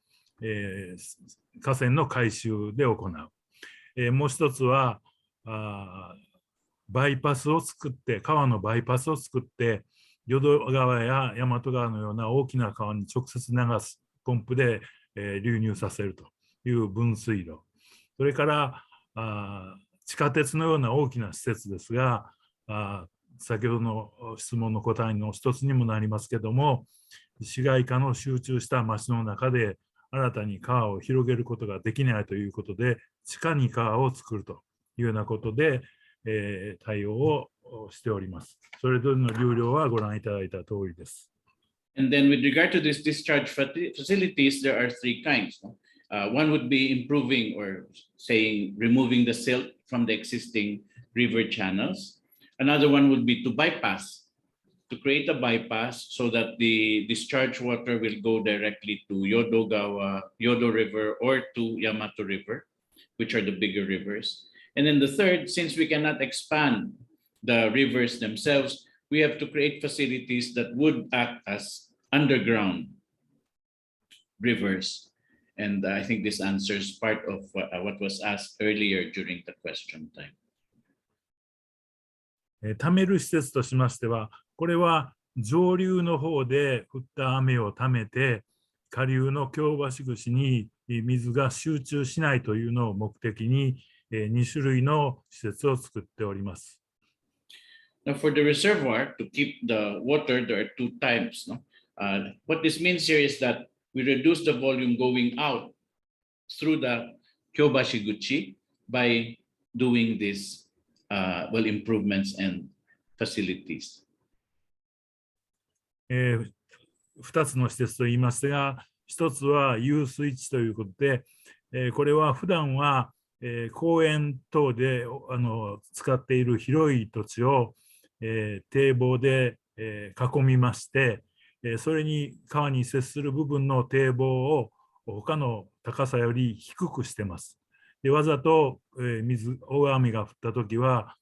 河川の改修で行う。もう一つはバイパスを作って、川のバイパスを作って、淀川や大和川のような大きな川に直接流すポンプで、流入させるという分水路。それから地下鉄のような大きな施設ですが、先ほどの質問の答えの一つにもなりますけども、市街化の集中した町の中で新たに川を広げることができないということで、地下に川を作るというようなことで、対応をしております。それぞれの流量はご覧いただいた通りです。And then with regard to this discharge facilities, there are three kinds. One would be improving or saying removing the silt from the existing river channels. Another one would be to bypass, to create a bypass so that the discharge water will go directly to Yodo River or to Yamato River, which are the bigger rivers. And then the third, since we cannot expand the rivers themselves, we have to create facilities that would act as underground rivers. And I think this answers part of what was asked earlier during the question time. 貯める施設としましては、これは上流の方で降った雨をためて、下流の京橋口に水が集中しないというのを目的に、2種類の施設を作っております。Now for the reservoir, to keep the water, there are two types. No? What this means here is that we reduce the volume going out through the Kyobashiguchi by doing these improvements and facilities. 2つの施設と言いますが、1つは遊水地ということで、これは普段は公園等で使っている広い土地を堤防で囲みまして、それに川に接する部分の堤防を他の高さより低くしています。でわざと大雨が降ったときは、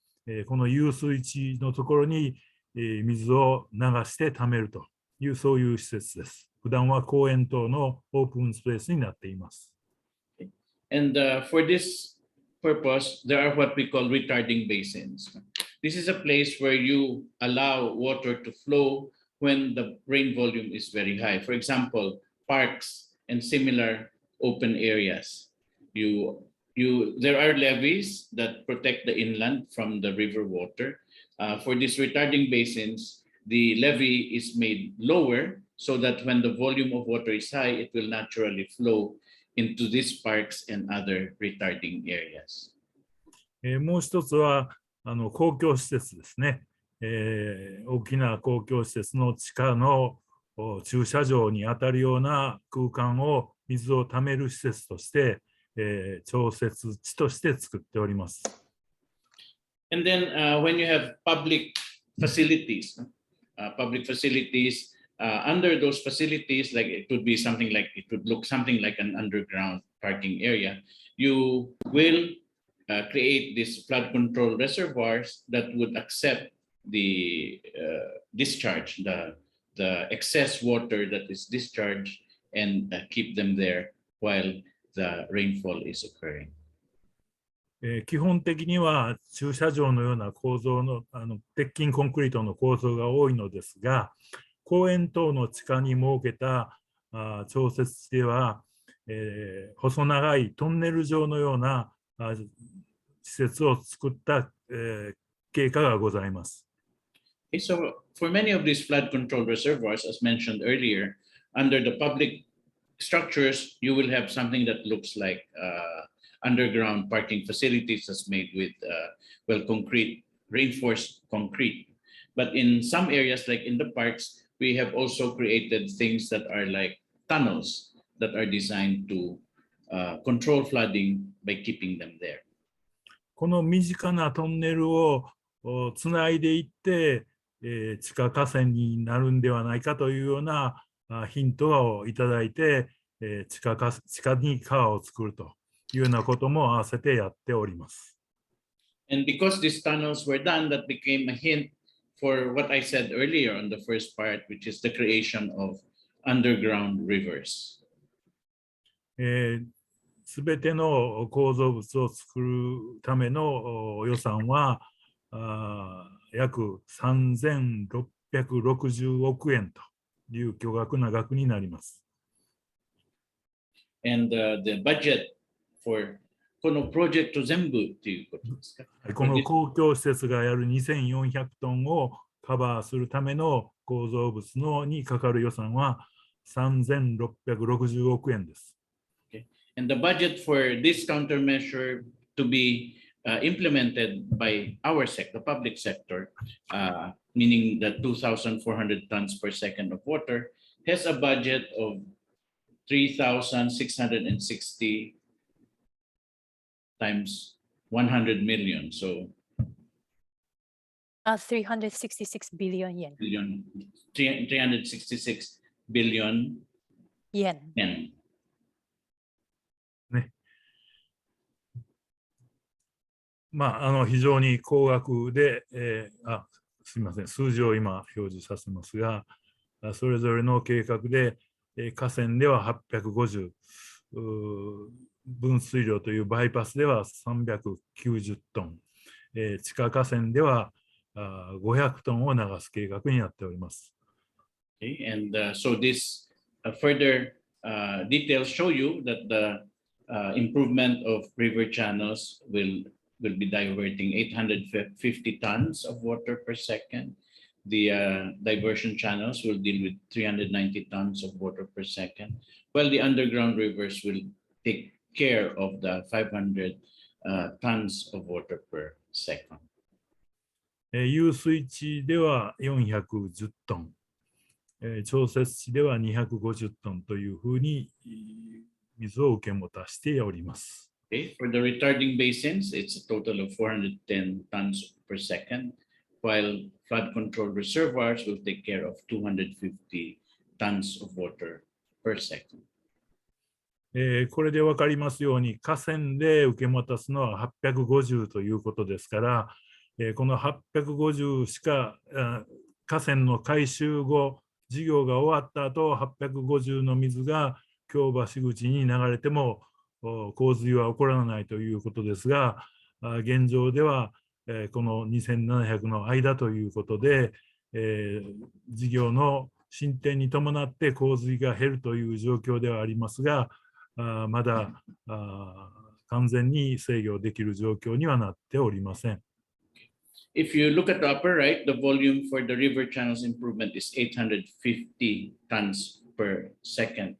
この遊水地のところに水を流して貯めるという、そういう施設です。普段は公園等のオープンスペースになっています。And for this purpose, there are what we call retarding basins. This is a place where you allow water to flow when the rain volume is very high. For example, parks and similar open areas. There are levees that protect the inland from the river water. For these retarding basins, the levee is made lower so that when the volume of water is high, it will naturally flow into these parks and other retarding areas. もう一つは公共施設ですね。大きな公共施設の地下の駐車場にあたるような空間を水をためる施設として、調節地として作っております。And then when you have public facilities, under those facilities, like it would be something like, it would look something like an underground parking area. You will create these flood control reservoirs that would accept the discharge, the excess water that is discharged, and keep them there while the rainfall is occurring. 基本的には駐車場のような構造の鉄筋コンクリートの構造が多いのですが、公園等の地下に設けた調節地では、細長いトンネル状のような施設を作った、経過がございます。Okay, so for many of these flood control reservoirs, as mentioned earlier, under the public structures, you will have something that looks like underground parking facilities that's made with concrete, reinforced concrete. But in some areas, like in the parks, we have also created things that are like tunnels that are designed to control flooding by keeping them there. この身近なトンネルをつないでいって、地下河川になるんではないかというようなヒントをいただいて、地下に川を作るというようなことも合わせてやっております。And because these tunnels were done, that became a hint for what I said earlier on the first part, which is the creation of underground rivers. すべての構造物を作るための予算は約3660億円という巨額な額になります。And the budget for このプロジェクト全部っていうことですか？この公共施設がやる2400トンをカバーするための構造物にかかる予算は3660億円です。And the budget for this countermeasure to be implemented by our sector, public sector, meaning the 2,400 tons per second of water, has a budget of 3,660 times 100 million. So 366 billion yen. 366 billion Yen. yen. ね。非常に高額で、すみません、数字を今表示させますが、それぞれの計画で、河川では850、分水量というバイパスでは390トン、地下河川では500トンを流す計画になっております。Okay, and so this further details show you that the improvement of river channels will be diverting 850 tons of water per second. The diversion channels will deal with 390 tons of water per second, while the underground rivers will take care of the 500 tons of water per second. 遊水地では410トン、調節池では250トンというふうに水を受け持たしております。Okay, for the retarding basins, it's a total of 410 tons per second, while flood control reservoirs will take care of 250 tons of water per second. これで分かりますように、河川で受け持たすのは850ということですから、この850しか河川の改修後、事業が終わった後、850の水が京橋口に流れても洪水は起こらないということですが、現状ではこの2700の間ということで、事業の進展に伴って洪水が減るという状況ではありますが、まだ完全に制御できる状況にはなっておりません。If you look at the upper right, the volume for the river channels improvement is 850 tons per second.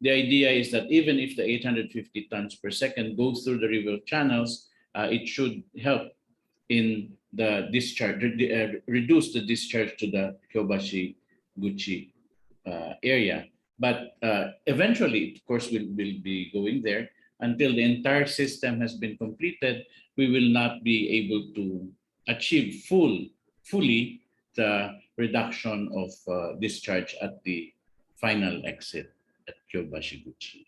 The idea is that even if the 850 tons per second goes through the river channels, it should help in the discharge, reduce the discharge to the Kyobashi-Guchi area. But eventually, of course, we'll be going there. Until the entire system has been completed, we will not be able to achieve fully the reduction of discharge at the final exit at Kyobashi-Guchi.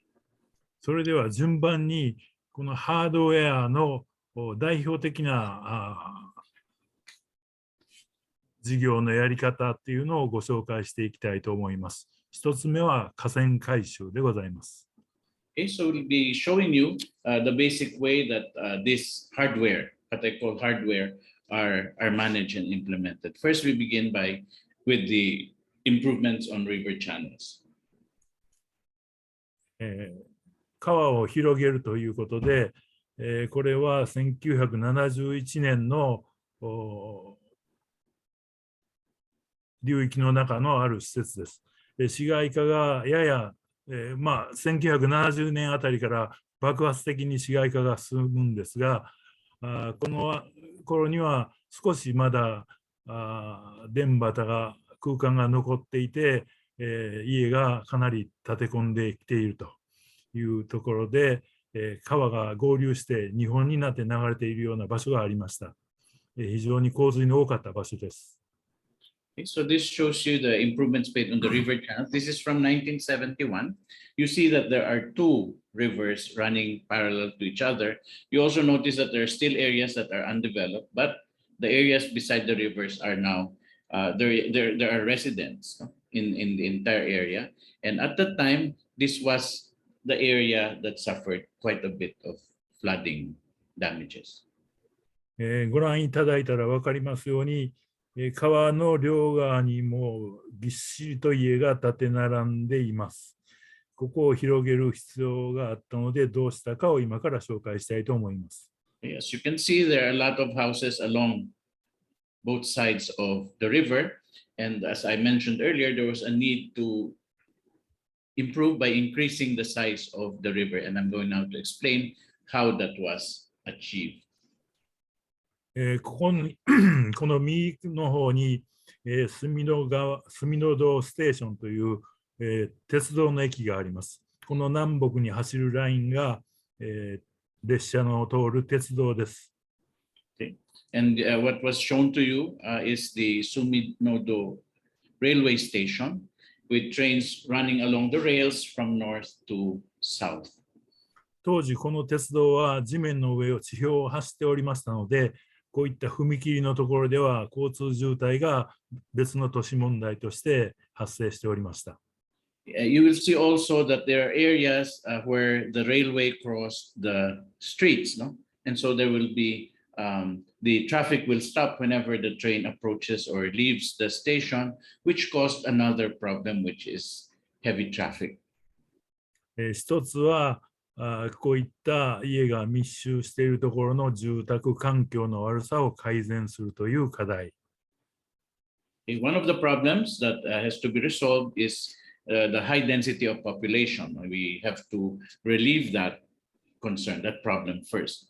それでは順番にこのハードウェアの代表的な事業のやり方っていうのをご紹介していきたいと思います。一つ目は河川改修でございます。Okay, so we'll be showing you the basic way that this hardware, what I call hardware, are managed and implemented. First, we begin with the improvements on river channels. 川を広げるということで、これは1971年の流域の中のある施設です。市街化がやや、1970年あたりから爆発的に市街化が進むんですが、この頃には少しまだ田畑が空間が残っていて、家がかなり建て込んできているというところで、川が合流して2本になって流れているような場所がありました。非常に洪水の多かった場所です。Okay, so this shows you the improvements made on the river channels. This is from 1971. You see that there are two rivers running parallel to each other. You also notice that there are still areas that are undeveloped, but the areas beside the rivers are now, there are residents in the entire area. And at the time, this was the area that suffered quite a bit of flooding damages. ご覧いただいたら分かりますように、川の両側にもぎっしりと家が建て並んでいます。ここを広げる必要があったので、どうしたかを今から紹介したいと思います。As you can see, there are a lot of houses along both sides of the river. And as I mentioned earlier, there was a need to improve by increasing the size of the river. And I'm going now to explain how that was achieved. ここにこの右の方に、住野堂ステーションという、鉄道の駅があります。この南北に走るラインが、列車の通る鉄道です。Okay. And what was shown to you is the Suminodo railway station with trains running along the rails from north to south. 当時この鉄道は地面の上を地表を走っておりましたので、こういった踏切のところでは交通渋滞が別の都市問題として発生しておりました。You will see also that there are areas where the railway crossed the streets, no? And so there will be the traffic will stop whenever the train approaches or leaves the station, which caused another problem, which is heavy traffic. 一つはこういった家が密集しているところの住宅環境の悪さを改善するという課題。One of the problems that has to be resolved is the high density of population. We have to relieve that concern, that problem first.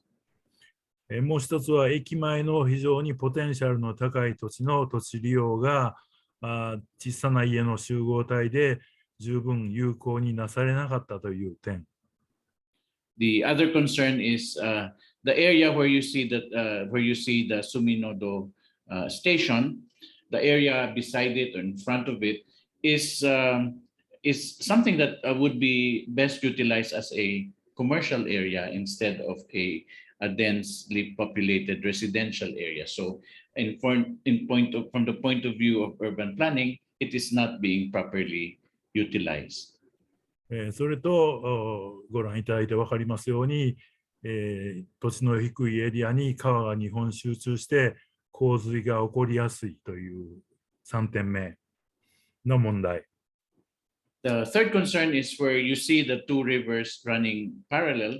もう一つは駅前の非常にポテンシャルの高い土地の土地利用が小さな家の集合体で十分有効になされなかったという点。The other concern is the area where you see the Suminodo station. The area beside it or in front of it is something that would be best utilized as a commercial area instead of a densely populated residential area. So, from the point of view of urban planning, it is not being properly utilized. それとご覧いただいて分かりますように、土地の低いエリアに川が2本集中して洪水が起こりやすいという3点目の問題。The third concern is where you see the two rivers running parallel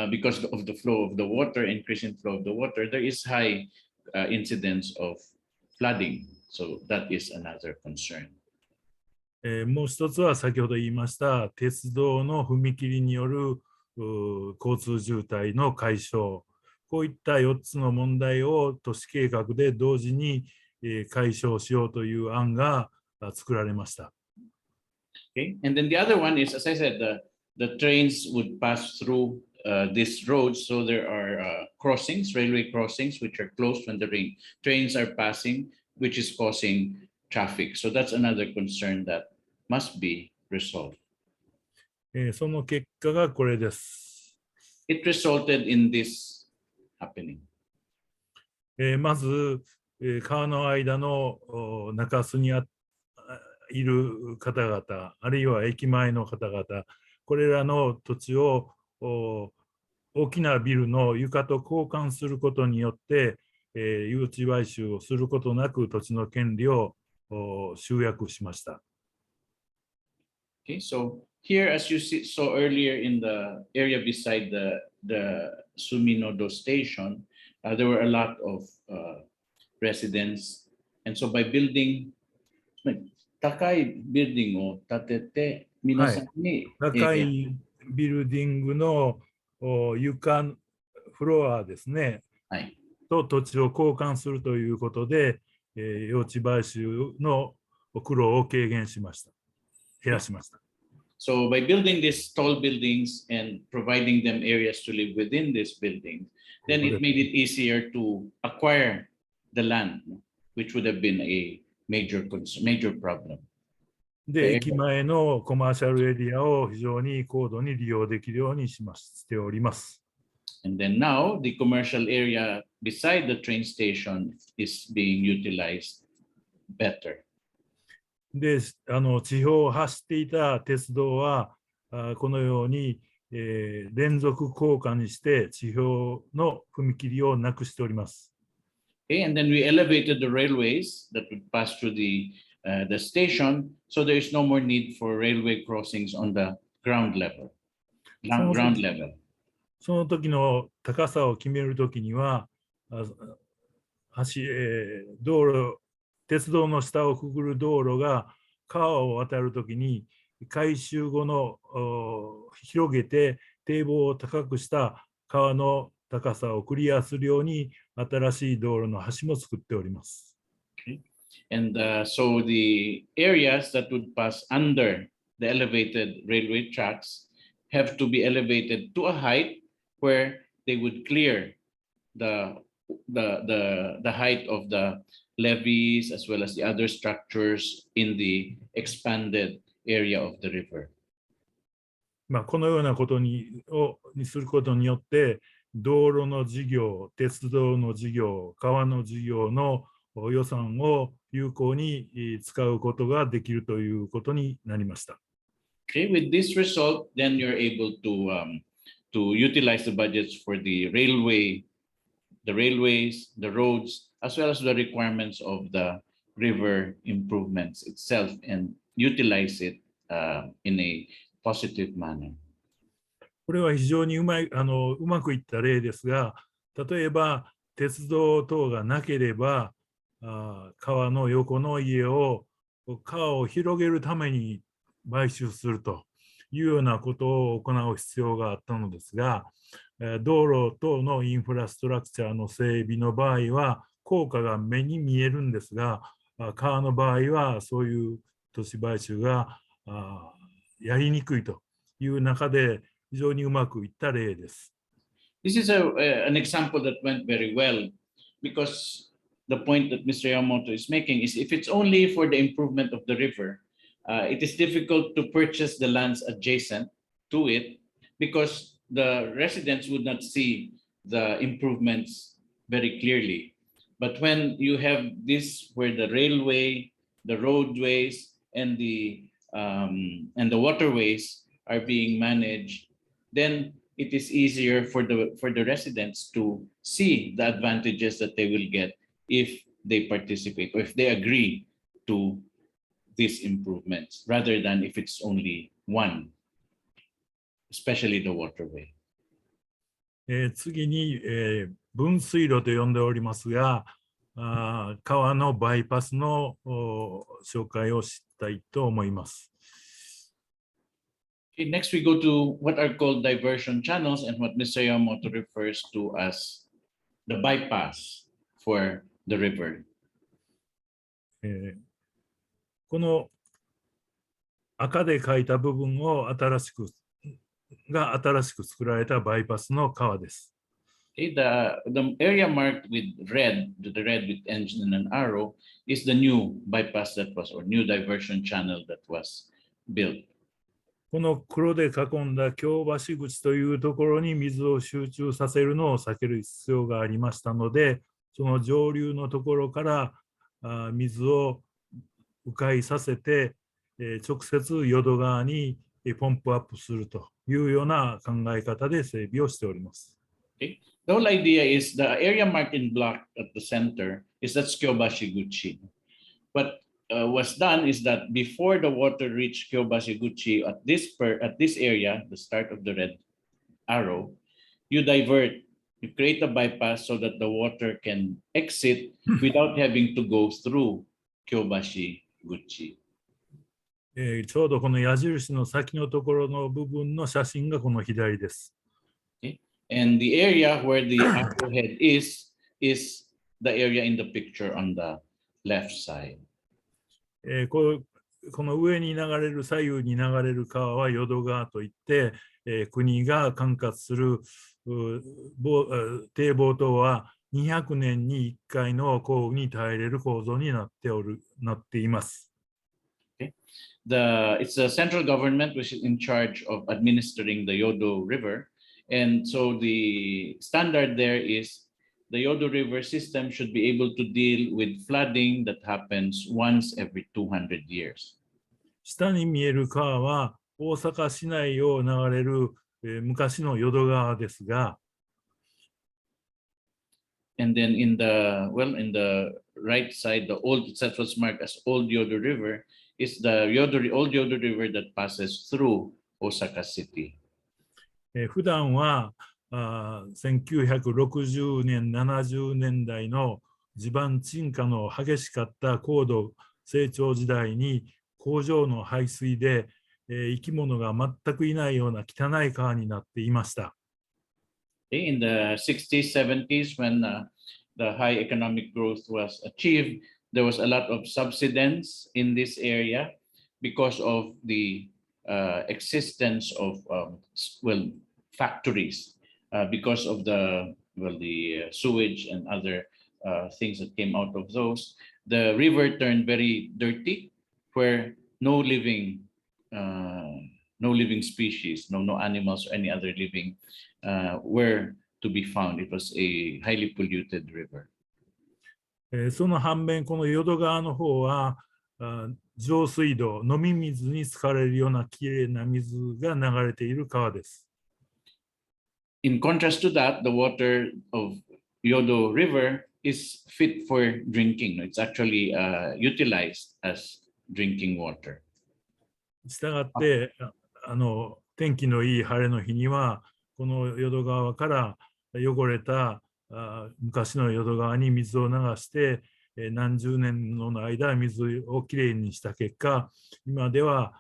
because of the flow of the water, increasing flow of the water. There is high incidence of flooding. So that is another concern. もう一つは先ほど言いました鉄道の踏切による交通渋滞の解消。こういった4つの問題を都市計画で同時に解消しようという案が作られました。Okay. And then the other one is, as I said, the trains would pass through this road. So there are crossings, railway crossings, which are closed when the trains are passing, which is causing traffic. So that's another concern that must be resolved. その結果がこれです。It resulted in this happening. まず、川の間の中州にいる方々、あるいは駅前の方々、これらの土地を大きなビルの床と交換することによって、誘致買収をすることなく土地の権利を集約しました。Okay, so here, as you saw earlier in the area beside the Suminodo station, there were a lot of residents, and so by building 高いビルディングを建てて皆さんに、高いビルディングの床フロアですね、はい、と土地を交換するということで、用地買収の苦労を軽減しました。減らしました。So by building these tall buildings and providing them areas to live within this building, then it made it easier to acquire the land, which would have been a major problem. で、駅前のコマーシャルエリアを非常に高度に利用できるようにしております。And then now the commercial area beside the train station is being utilized better. で、地表を走っていた鉄道はこのように、連続降下にして地表の踏切をなくしております。Okay, and then we elevated the railways that would pass through the station, so there is no more need for railway crossings on the ground level. Ground level. その時の高さを決めるときには、道路、鉄道の下をくぐる道路が川を渡るときに、改修後の広げて堤防を高くした川の高さをクリアするように新しい道路の橋も作っております。Okay. And so the areas that would pass under the elevated railway tracks have to be elevated to a height where they would clear the height of the levees as well as the other structures in the expanded area of the river. このようなことにすることによって道路の事業、鉄道の事業、川の事業の予算を有効に使うことができるということになりました。Okay, with this result, then you're able to utilize the budgets for the railways, the roads, as well as the requirements of the river improvements itself, and utilize it in a positive manner. これは非常にうまくいった例ですが、例えば鉄道等がなければ、川の横の家を川を広げるために買収するというようなことを行う必要があったのですが、道路等のインフラストラクチャーの整備の場合は効果が目に見えるんですが、川の場合はそういう土地買収がやりにくいという中で非常にうまくいった例です。This is an example that went very well because the point that Mr. Yamamoto is making is if it's only for the improvement of the river, it is difficult to purchase the lands adjacent to it because the residents would not see the improvements very clearly. But when you have this where the railway, the roadways, and the waterways are being managed, then it is easier for the residents to see the advantages that they will get if they participate or if they agree to these improvements, rather than if it's only one, especially the waterway. 次に、分水路と呼んでおりますが、川のバイパスの紹介をしたいと思います。Okay, next we go to what are called diversion channels and what Mr. Yamamoto refers to as the bypass for the river. この赤で書いた部分を新しく作られたバイパスの川です。Okay, the area marked with red, the red with engine and an arrow, is the new bypass that was, or new diversion channel that was built. この黒で囲んだ京橋口というところに水を集中させるのを避ける必要がありましたので、その上流のところから水を迂回させて、直接淀川にポンプアップするというような考え方で整備をしております。Okay. The whole idea is the area marked in black at the center is that's Kyobashi-guchi. What was done is that before the water reached Kyobashi-guchi at this area, the start of the red arrow, you create a bypass so that the water can exit without having to go through Kyobashi-guchi. ちょうどこの矢印の先のところの部分の写真がこの左です。And the area where the arrowhead is the area in the picture on the left side. この上に流れる、左右に流れる川は淀川といって、国が管轄する堤防等は200年に1回の降雨に耐えれる構造になっています。It's the central government which is in charge of administering the Yodo River. And so the standard there is the Yodo River system should be able to deal with flooding that happens once every 200 years. 下に見える川は大阪市内を流れる、昔の淀川ですが、And then in the right side, the old, that was marked as Old Yodo River, is the Old Yodo River that passes through Osaka City. 普段は1960年、70年代の地盤沈下の激しかった高度成長時代に工場の排水で、生き物が全くいないような汚い川になっていました。In the 60s, 70s, when the high economic growth was achieved, there was a lot of subsidence in this area because of the existence of factories, because of the sewage and other things that came out of those. The river turned very dirty, where no living species, no animals or any other living were to be found. It was a highly polluted river. その反面、この淀川の方は上水道、飲み水に使われるようなきれいな水が流れている川です。In contrast to that, the water of Yodo River is fit for drinking. It's actually utilized as drinking water. したがって、天気のいい晴れの日には、この淀川から汚れた昔の淀川に水を流して、何十年の間水をきれいにした結果、今では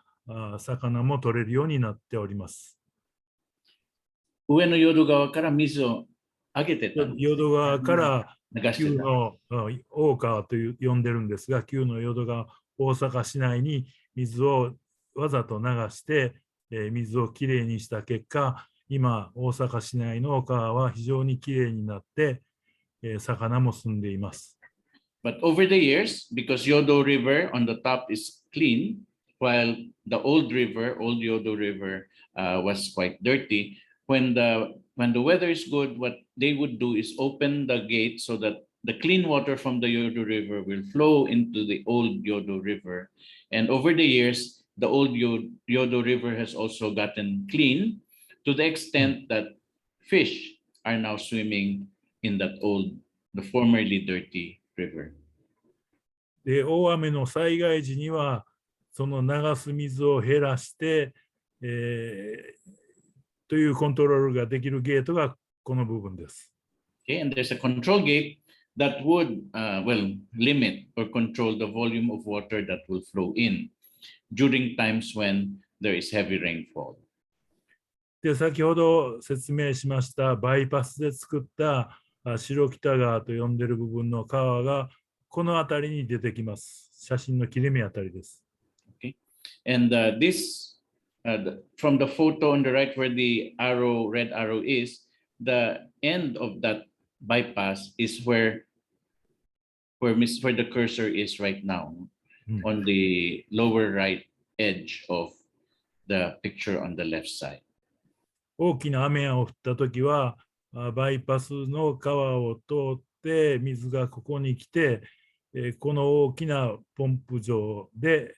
魚も取れるようになっております。上の淀川から水をあげてた。淀川から旧の大川と呼んでるんですが、旧の淀川、大阪市内に水をわざと流して、水をきれいにした結果、今、大阪市内の川は非常にきれいになって、魚も住んでいます。But over the years, because Yodo River on the top is clean, while the old Yodo River was quite dirty, when the weather is good, what they would do is open the gate so that the clean water from the Yodo River will flow into the old Yodo River. And over the years, the old Yodo River has also gotten clean to the extent that fish are now swimming in the formerly dirty river. で、大雨の災害時には、その流す水を減らして、というコントロールができるゲートがこの部分です。Okay, and there's a control gate that would limit or control the volume of water that will flow in during times when there is heavy rainfall. で、先ほど説明しましたバイパスで作った白北川と呼んでいる部分の川がこの辺りに出てきます。写真の切れ目あたりです。Okay, and from the photo on the right where the red arrow is, the end of that bypass is where the cursor is right now, on the lower right edge of the picture on the left side. 大きな雨が降ったときは、バイパスの川を通って水がここに来て、この大きなポンプ場で、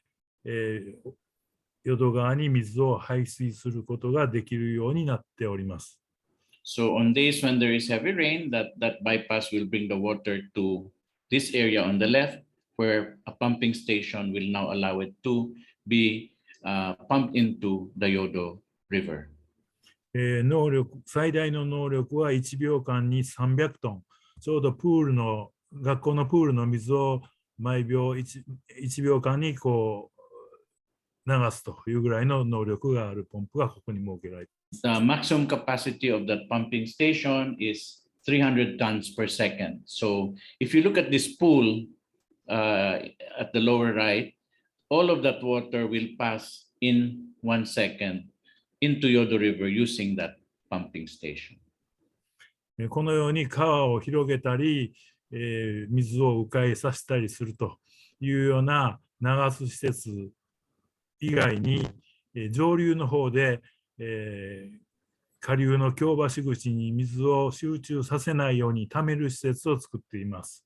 淀川に水を排水することができるようになっております。So on days when there is heavy rain, that bypass will bring the water to this area on the left, where a pumping station will now allow it to be pumped into the Yodo River. 最大の能力は1秒間に300トン。ちょうど学校のプールの水を毎秒 1秒間にこう流すというぐらいの能力があるポンプがここに設けられています。The maximum capacity of that pumping station is 300 tons per second. So if you look at this pool at the lower right, all of that water will pass in 1 second into Yodo River using that pumping station. このように川を広げたり、水を迂回させたりするというような流す施設以外に、上流の方で、下流の京橋口に水を集中させないように溜める施設を作っています。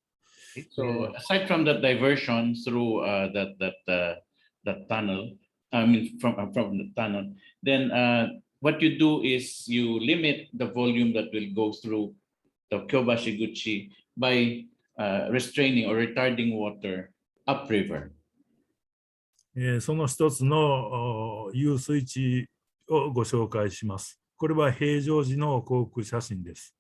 So aside from that diversion through that tunnel, from the tunnel, then what you do is you limit the volume that will go through the Kyobashi-guchi by restraining or retarding water upriver. その一つの遊水地をご紹介します。これは平常時の航空写真です。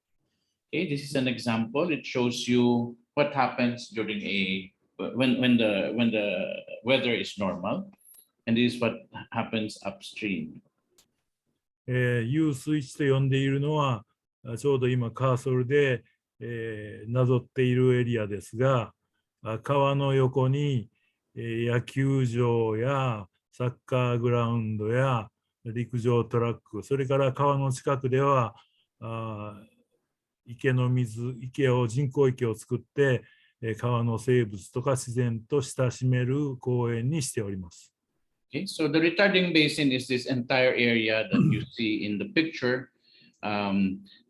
Okay, this is an example. It shows you what happens during when the weather is normal, and this is what happens upstream. 遊水地と呼んでいるのはちょうど今カーソルで、なぞっているエリアですが、川の横に野球場やサッカーグラウンドや陸上トラック、それから川の近くでは池を人工池を作って川の生物とか自然と親しめる公園にしております。Okay, so the retarding basin is this entire area that you see in the picture.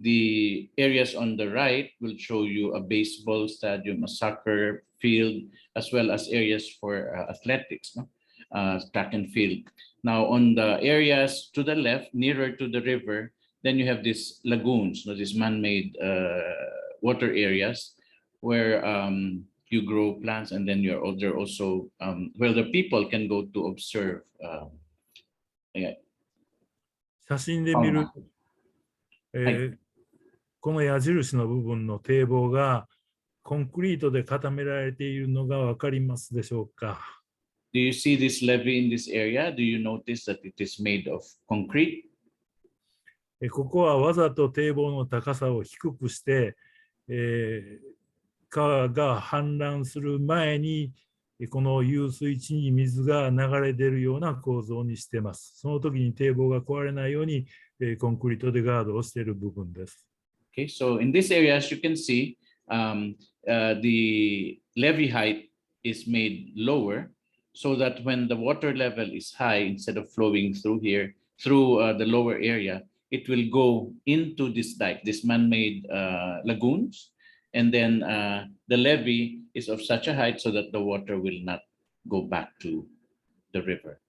The areas on the right will show you a baseball stadium, a soccer field, as well as areas for athletics, track and field. Now, on the areas to the left, nearer to the river, then you have these lagoons, these man-made water areas where you grow plants, and then there are also where the people can go to observe. 写真で見る、この矢印の部分の堤防がコンクリートで固められているのが分かりますでしょうか。Do you see this levee in this area? Do you notice that it is made of concrete? ここはわざと堤防の高さを低くして、川が氾濫する前にこの遊水地に水が流れ出るような構造にしています。その時に堤防が壊れないようにコンクリートでガードをしている部分です。Okay, so in this area, as you can see, the levee height is made lower so that when the water level is high, instead of flowing through here, through the lower area, it will go into this dike, this man-made lagoons. And then the levee is of such a height so that the water will not go back to the river.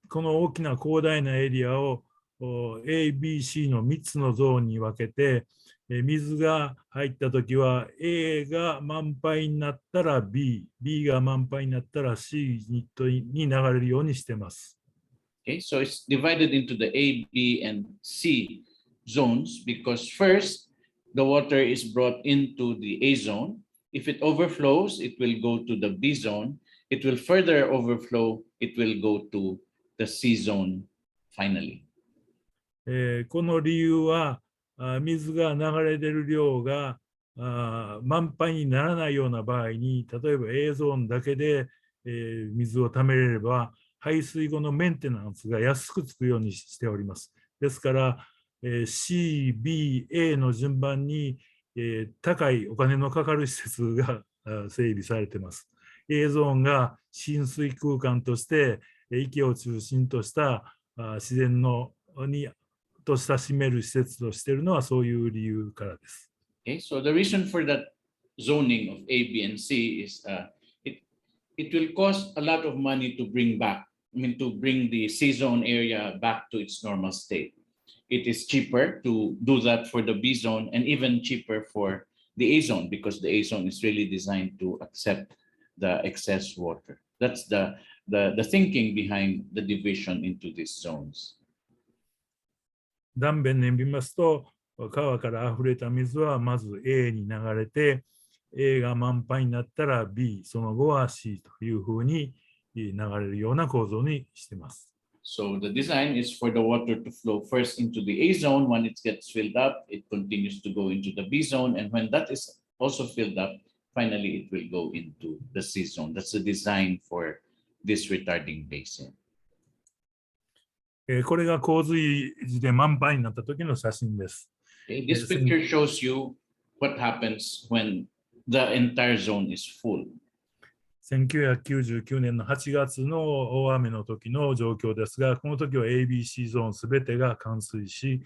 この大きな広大なエリアをA、B、C の3つのゾーンに分けて、水が入ったときは A が満杯になったら B、B が満杯になったら C に流れるようにしています。Okay, so it's divided into the A, B, and C zones because first, the water is brought into the A zone. If it overflows, it will go to the B zone. It will further overflow. It will go to the C zone finally. この理由は水が流れ出る量が満杯にならないような場合に、例えば A ゾーンだけで水を貯めれれば排水後のメンテナンスが安くつくようにしております。ですからC、B、A の順番に高いお金のかかる施設が整備されています。A ゾーンが浸水空間として池を中心とした自然と親しめる施設としているのはそういう理由からです。Okay, so the reason for that zoning of A, B, and C is it will cost a lot of money to bring the C zone area back to its normal state. It is cheaper to do that for the B zone and even cheaper for the A zone because the A zone is really designed to accept the excess water. That's the thinking behind the division into these zones. 断面で見ますと、川から溢れた水はまず A に流れて、A が満杯になったら B、その後は C というふうに流れるような構造にしています。So the design is for the water to flow first into the A zone. When it gets filled up, it continues to go into the B zone. And when that is also filled up, finally it will go into the C zone. That's the design for this retarding basin. これが洪水時で満杯になった時の写真です。Okay, this picture shows you what happens when the entire zone is full. 1999年の8月の大雨の時の状況ですが、この時は ABC ゾーンすべてが冠水し、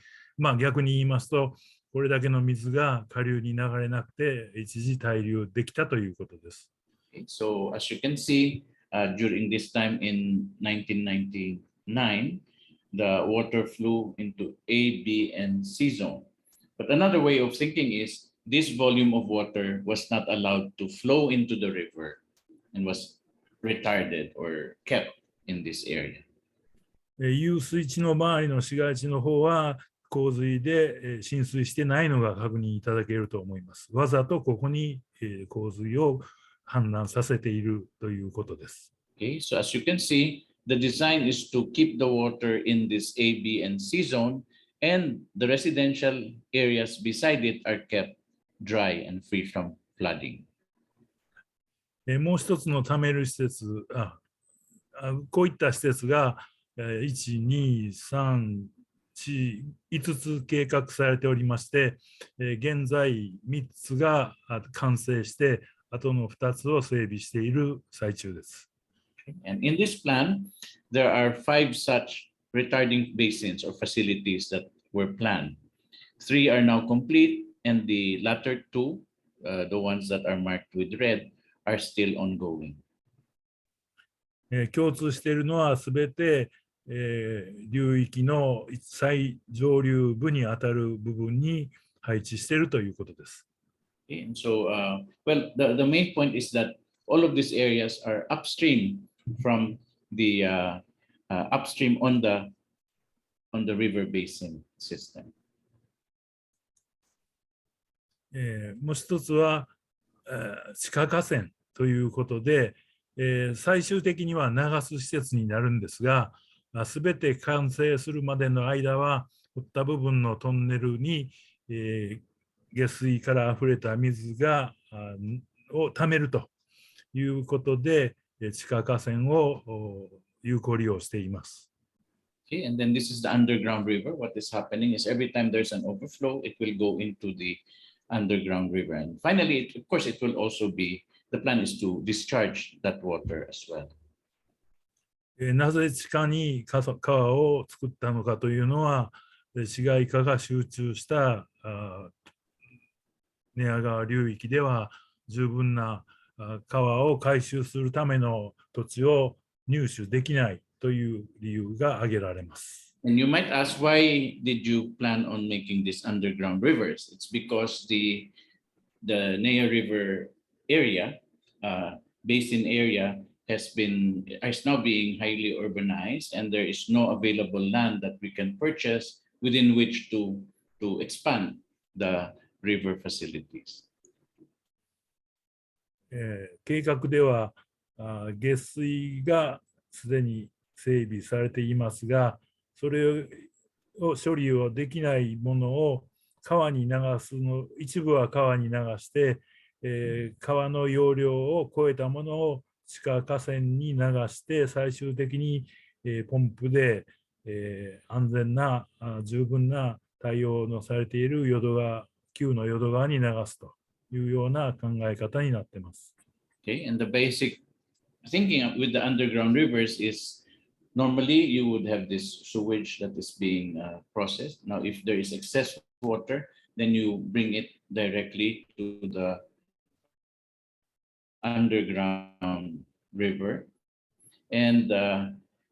逆に言いますと、これだけの水が下流に流れなくて、一時滞留できたということです。Okay, so as you can see, during this time in 1999, the water flew into A, B, and C zone. But another way of thinking is this volume of water was not allowed to flow into the river and was retarded or kept in this area. 遊水地の周りの市街地の方は洪水で浸水してないのが確認いただけると思います。わざとここに洪水を氾濫させているということです。Okay, so as you can see, the design is to keep the water in this A, B, and C zone, and the residential areas beside it are kept dry and free from flooding. もう一つの貯める施設、こういった施設が1、2、3、4、5つ計画されておりまして、現在3つが完成して、あとの2つを整備している最中です。And in this plan, there are 5 such retarding basins or facilities that were planned. 3 are now complete, and the latter 2, the ones that are marked with red, are still ongoing. 共通しているのはすべて、流域の最上流部にあたる部分に配置しているということです。And so, well, the main point is that all of these areas are upstream from the upstream on the river basin system. もう一つは、地下河川ということで、最終的には流す施設になるんですが、すべて完成するまでの間は、掘った部分のトンネルに、下水からあふれた水をためるということで、地下河川を有効利用しています。Okay, and then this is the underground river. What is happening is every time there's an overflow, it will go into the underground river. And finally, of course, it will also be, the plan is to discharge that water as well. なぜ地下に川を作ったのかというのは、市街化が集中した寝屋川流域では十分な川を改修するための土地を入手できないという理由が挙げられます。And you might ask, why did you plan on making these underground rivers? It's because the Nea River area, basin area, is now being highly urbanized, and there is no available land that we can purchase within which to expand the river facilities. 計画では下水がすでに整備されていますが、それを処理をできないものを川に流すの、一部は川に流して、川の容量を超えたものを地下河川に流して、最終的にポンプで安全な十分な対応のされている旧の淀川に流すというような考え方になっています。Okay, and the basic thinking with the underground rivers is normally you would have this sewage that is being processed. Now, if there is excess water, then you bring it directly to the underground river, and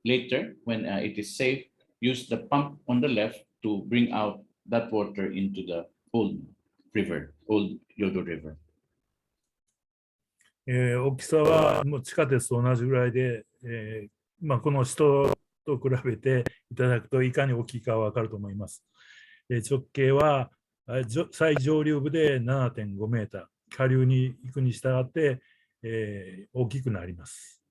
later, when it is safe, use the pump on the left to bring out that water into the old Yodo River. 大きさはもう地下鉄と同じぐらいで、この人と比べていただくといかに大きいか分かると思います。直径は最上流部で 7.5 メーター、下流に行くに従って、大きくなります。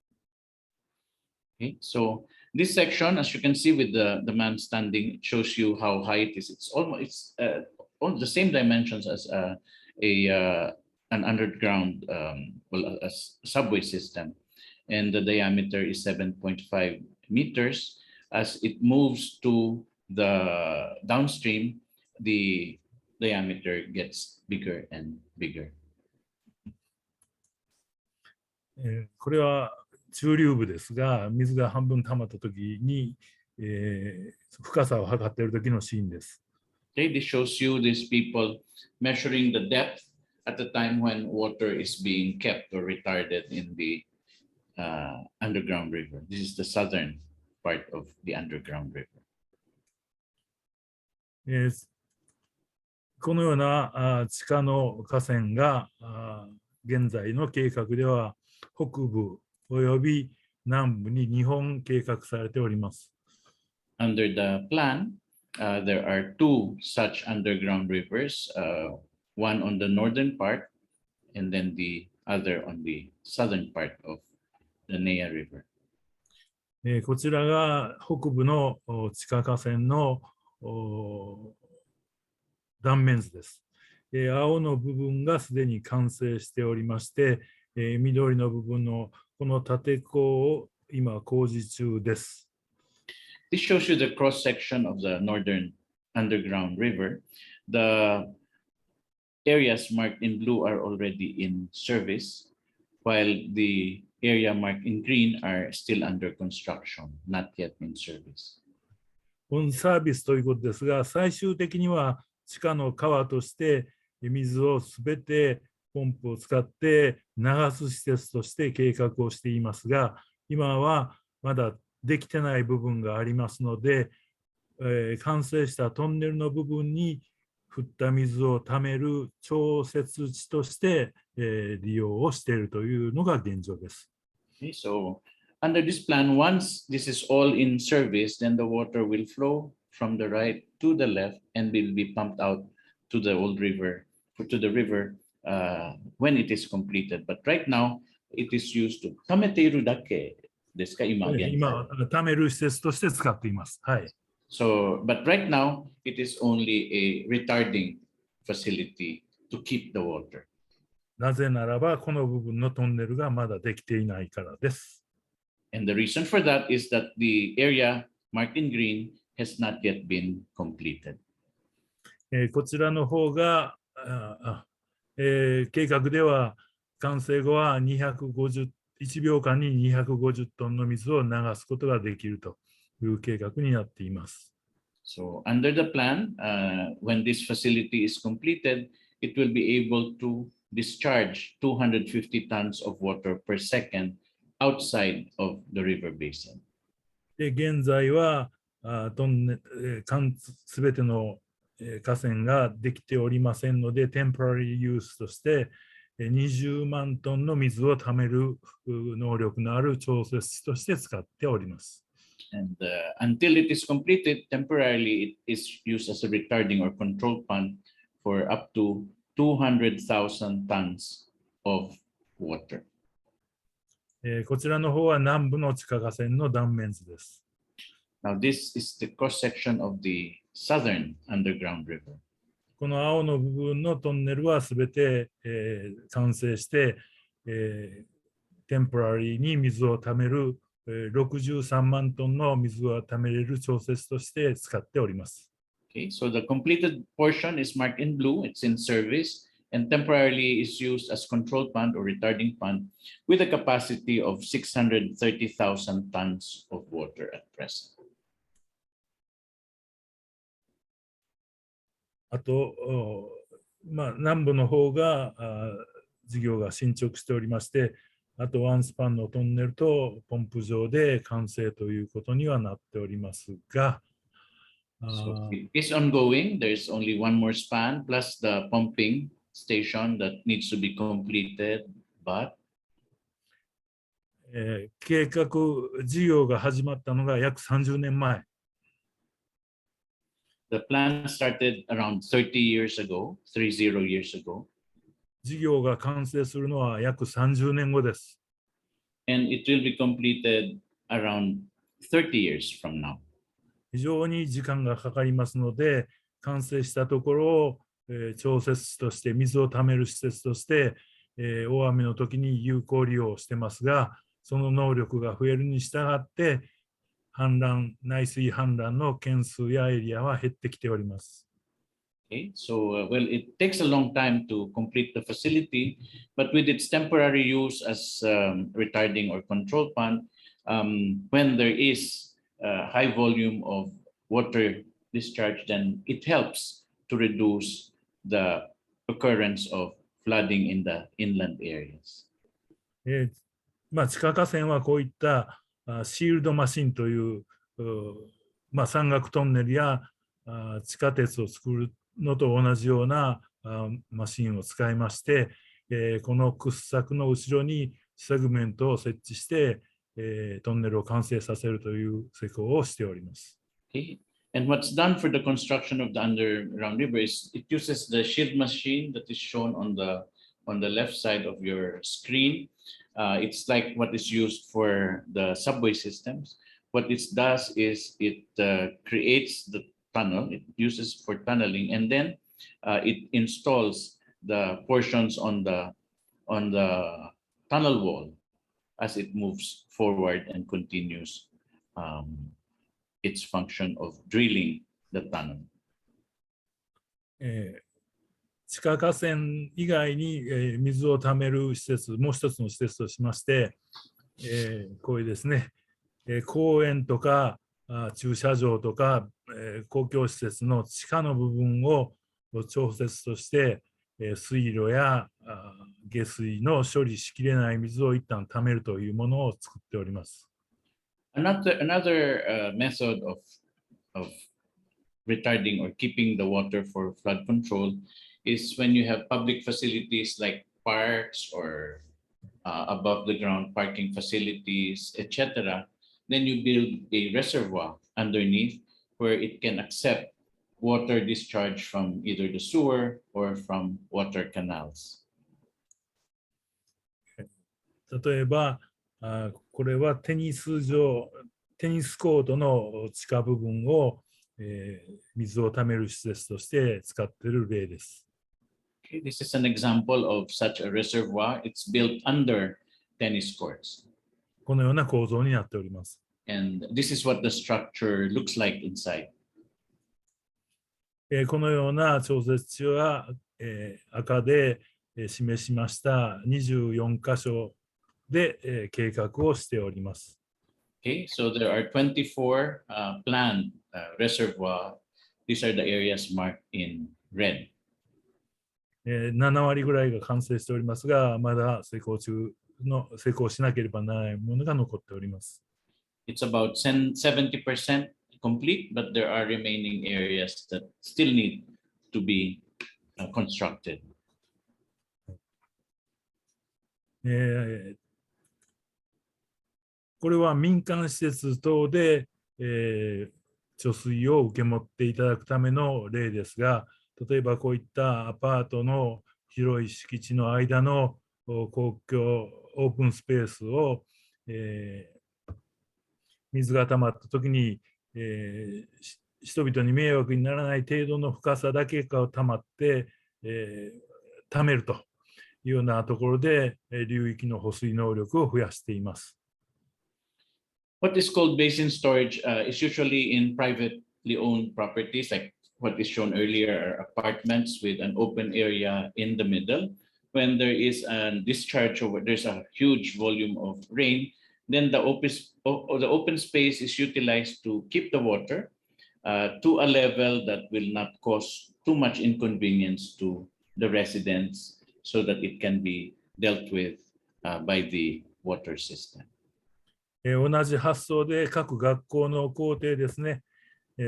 Okay, so this section, as you can see with the man standing, shows you how high it is. It's almost on the same dimensions as an underground, a subway system, and the diameter is 7.5 meters. As it moves to the downstream, the diameter gets bigger and bigger. これは中流部ですが、水が半分溜まったときに、深さを測っているときのシーンです。Okay, this shows you these people measuring the depth at the time when water is being kept or retarded in the underground river. This is the southern part of the underground river. このような地下の河川が現在の計画では北部および南部に2本計画されております。Under the plan, there are two such underground rivers, one on the northern part and then the other on the southern part of the Nea River. こちらが北部の地下河川の断面図です。青の部分がすでに完成しておりまして、緑の部分のこの縦溝を今工事中です。This shows you the cross section of the northern underground river. The areas marked in blue are already in service, while the area marked in green are still under construction, not yet in service. オンサービスということですが、最終的には地下の川として水をすべてポンプを使って流す施設として計画をしていますが、今はまだできてない部分がありますので、完成したトンネルの部分に降った水をためる調節池として、利用をしているというのが現状です。Okay, so under this plan, once this is all in service, then the water will flow from the right to the left and will be pumped out to the old river, to the river when it is completed. But right now, it is used to 溜めているだけですか、今ためる施設として使っています。はい。So, but right now, it is only a retarding facility to keep the water. なぜならば、この部分のトンネルがまだできていないからです。And the reason for that is that the area marked in green has not yet been completed. こちらの方が、計画では完成後は1秒間に250トンの水を流すことができるという計画になっています。So under the plan, when this facility is completed, it will be able to discharge 250 tons of water per second outside of the river basin. で、現在はすべての河川ができておりませんので、テンポラリーユースとして20万トンの水をためる能力のある調節池として使っております。And until it is completed, temporarily it is used as a retarding or control pond for up to 200,000 tons of water. こちらの方は南部の地下河川の断面図です。Now this is the cross section of the southern underground river. この青の部分のトンネルはすべて、完成して、テンポラリーに水をためる63万トンの水をためれる調節として使っております。Okay, so the completed portion is marked in blue. It's in service and temporarily is used as control pond or retarding pond with a capacity of 630,000 tons of water at present. あと、南部の方が事業が進捗しておりまして、あとワンスパンのトンネルとポンプ場で完成ということにはなっておりますが、So it is ongoing. There is only one more span plus the pumping station that needs to be completed, but 計画事業が始まったのが約30年前。The plan started around 30 years ago, 30 years ago. 事業が完成するのは約30年後です。And it will be completed around 30 years from now. 非常に時間がかかりますので、完成したところを、調節池として水をためる施設として、大雨の時に有効利用してますが、その能力が増えるに従って内水氾濫の件数やエリアは減ってきております。Okay, so well, it takes a long time to complete the facility, but with its temporary use as retarding or control pond, when there is a high volume of water discharge, then it helps to reduce the occurrence of flooding in the inland areas. 地下河川はこういったシールドマシンという山岳トンネルや地下鉄を作るのと同じようなマシンを使いまして、この掘削の後ろにセグメントを設置して、トンネルを完成させるという施工をしております。Okay. And what's done for the construction of the underground river is it uses the shield machine that is shown on the left side of your screen. It's like what is used for the subway systems. What it does is it creates the tunnel, it uses for tunneling, and then it installs the portions on the tunnel wall as it moves forward and continues its function of drilling the tunnel. 地下河川以外に水をためる施設、もう一つの施設としまして、こういうですね、公園とか駐車場とか公共施設の地下の部分を調節として、水路や下水の処理しきれない水を一旦ためるというものを作っております。Another method of retarding or keeping the water for flood control is when you have public facilities like parks or above the ground parking facilities, etc. Then you build a reservoir underneath where it can accept water discharge from either the sewer or from water canals. 例えば、これはテニスコートの地下部分を、水をためる施設として使っている例です。Okay, this is an example of such a reservoir. It's built under tennis courts. このような構造になっております。And this is what the structure looks like inside. このような調節池は、赤で示しました24箇所で、計画をしております。Okay, so there are 24 planned reservoir. These are the areas marked in red. 7割ぐらいが完成しておりますが、まだ施工しなければならないものが残っております。It's about 70% complete, but there are remaining areas that still need to be constructed. これは民間施設等で、貯水を受け持っていただくための例ですが、例えばこういったアパートの広い敷地の間の公共オープンスペースを、水が溜まったときに、人々に迷惑にならない程度の深さだけが溜まって、溜めるというようなところで流域の保水能力を増やしています。What is called basin storage is usually in privately owned properties, like what is shown earlier, are apartments with an open area in the middle. When there is a discharge over, there's a huge volume of rain, then the open space is utilized to keep the water to a level that will not cause too much inconvenience to the residents so that it can be dealt with by the water system. 同じ発想で各学校の校庭ですね、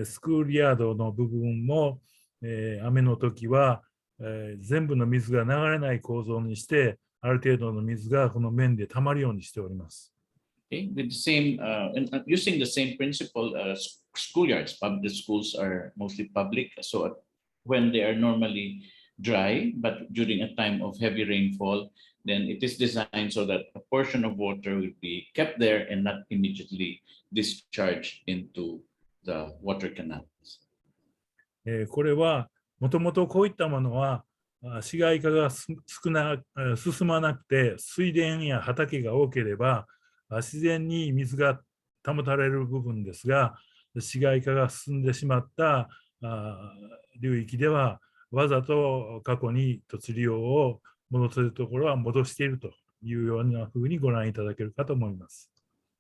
スクールヤードの部分も、雨の時は、全部の水が流れない構造にして、ある程度の水がこの面で溜まるようにしております。Okay, with the same, using the same principle, schoolyards, the schools are mostly public, so when they are normally dry, but during a time of heavy rainfall, then it is designed so that a portion of water will be kept there and not immediately discharged into the water canals. これはもともとこういったものは市街化が進まなくて水田や畑が多ければ自然に水が保たれる部分ですが、市街化が進んでしまった流域ではわざと過去に土地利用を戻せるところは戻しているというようなふうにご覧いただけるかと思います。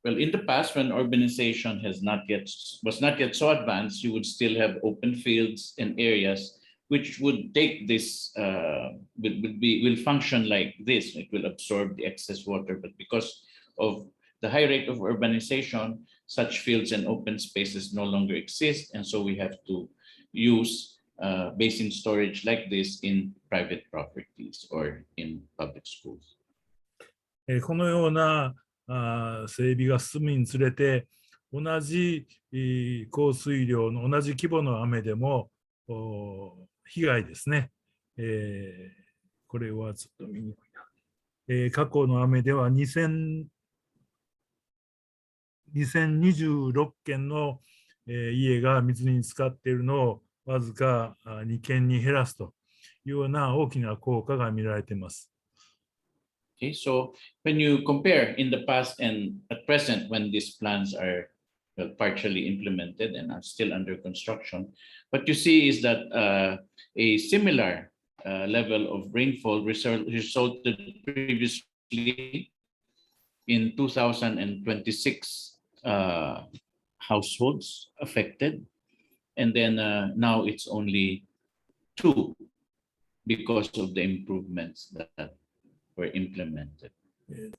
Well, in the past, when urbanization was not yet so advanced, you would still have open fields and areas which would take this, will function like this. It will absorb the excess water, but because of the high rate of urbanization, such fields and open spaces no longer exist. And so we have to use basin storage like this in private properties or in public schools. このような整備が進むにつれて、同じ降水量の同じ規模の雨でも被害ですね、これはちょっと見にくいな、過去の雨では2026件の家が水に浸かっているのをわずか2件に減らすというような大きな効果が見られています。Okay, so when you compare in the past and at present, when these plans are partially implemented and are still under construction, what you see is that a similar level of rainfall resulted previously in 2026 households affected, and then now it's only 2 because of the improvements that were implemented.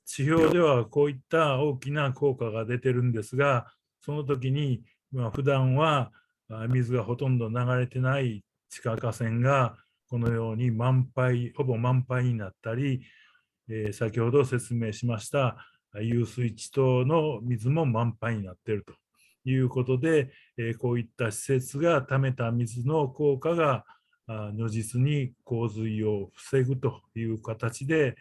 地表ではこういった大きな効果が出てるんですが、その時に普段は水がほとんど流れてない地下河川がこのようにほぼ満杯になったり、先ほど説明しました遊水地等の水も満杯になっているということで、こういった施設が溜めた水の効果が如実に洪水を防ぐという形で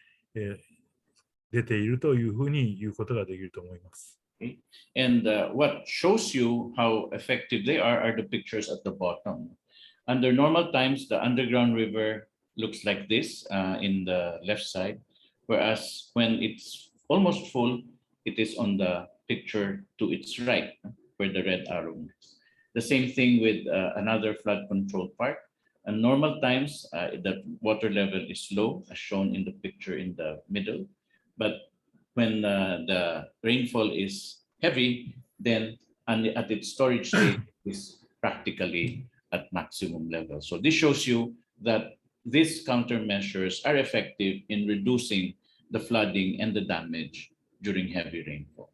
出ているというふうに言うことができると思います。Okay. And what shows you how effective they are the pictures at the bottom. Under normal times, the underground river looks like this in the left side, whereas when it's almost full, it is on the picture to its right, where the red arrow is. The same thing with another flood control park. In normal times, the water level is low, as shown in the picture in the middle. But when the rainfall is heavy, then at its storage state is practically at maximum level. So this shows you that these countermeasures are effective in reducing the flooding and the damage during heavy rainfall.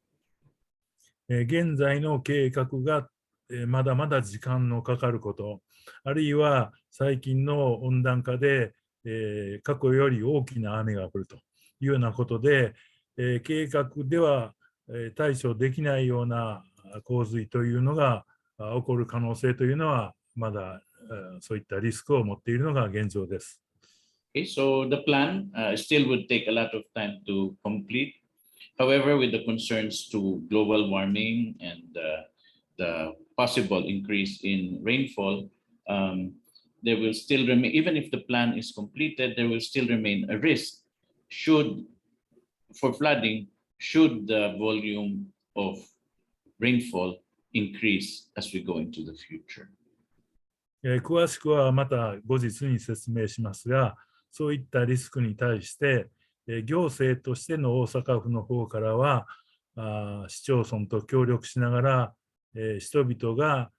現在の計画がまだまだ時間のかかること、あるいは最近の温暖化で過去より大きな雨が降るというようなことで、計画では対処できないような洪水というのが起こる可能性というのはまだそういったリスクを持っているのが現状です。Okay, so the plan still would take a lot of time to complete. However, with the concerns to global warming and the possible increase in rainfall, there will still remain, even if the plan is completed, there will still remain a risk for flooding should the volume of rainfall increase as we go into the future. 詳しくはまた後日に説明しますが、そういったリスクに対して行政としての大阪府の方からは市町村と協力しながら人々が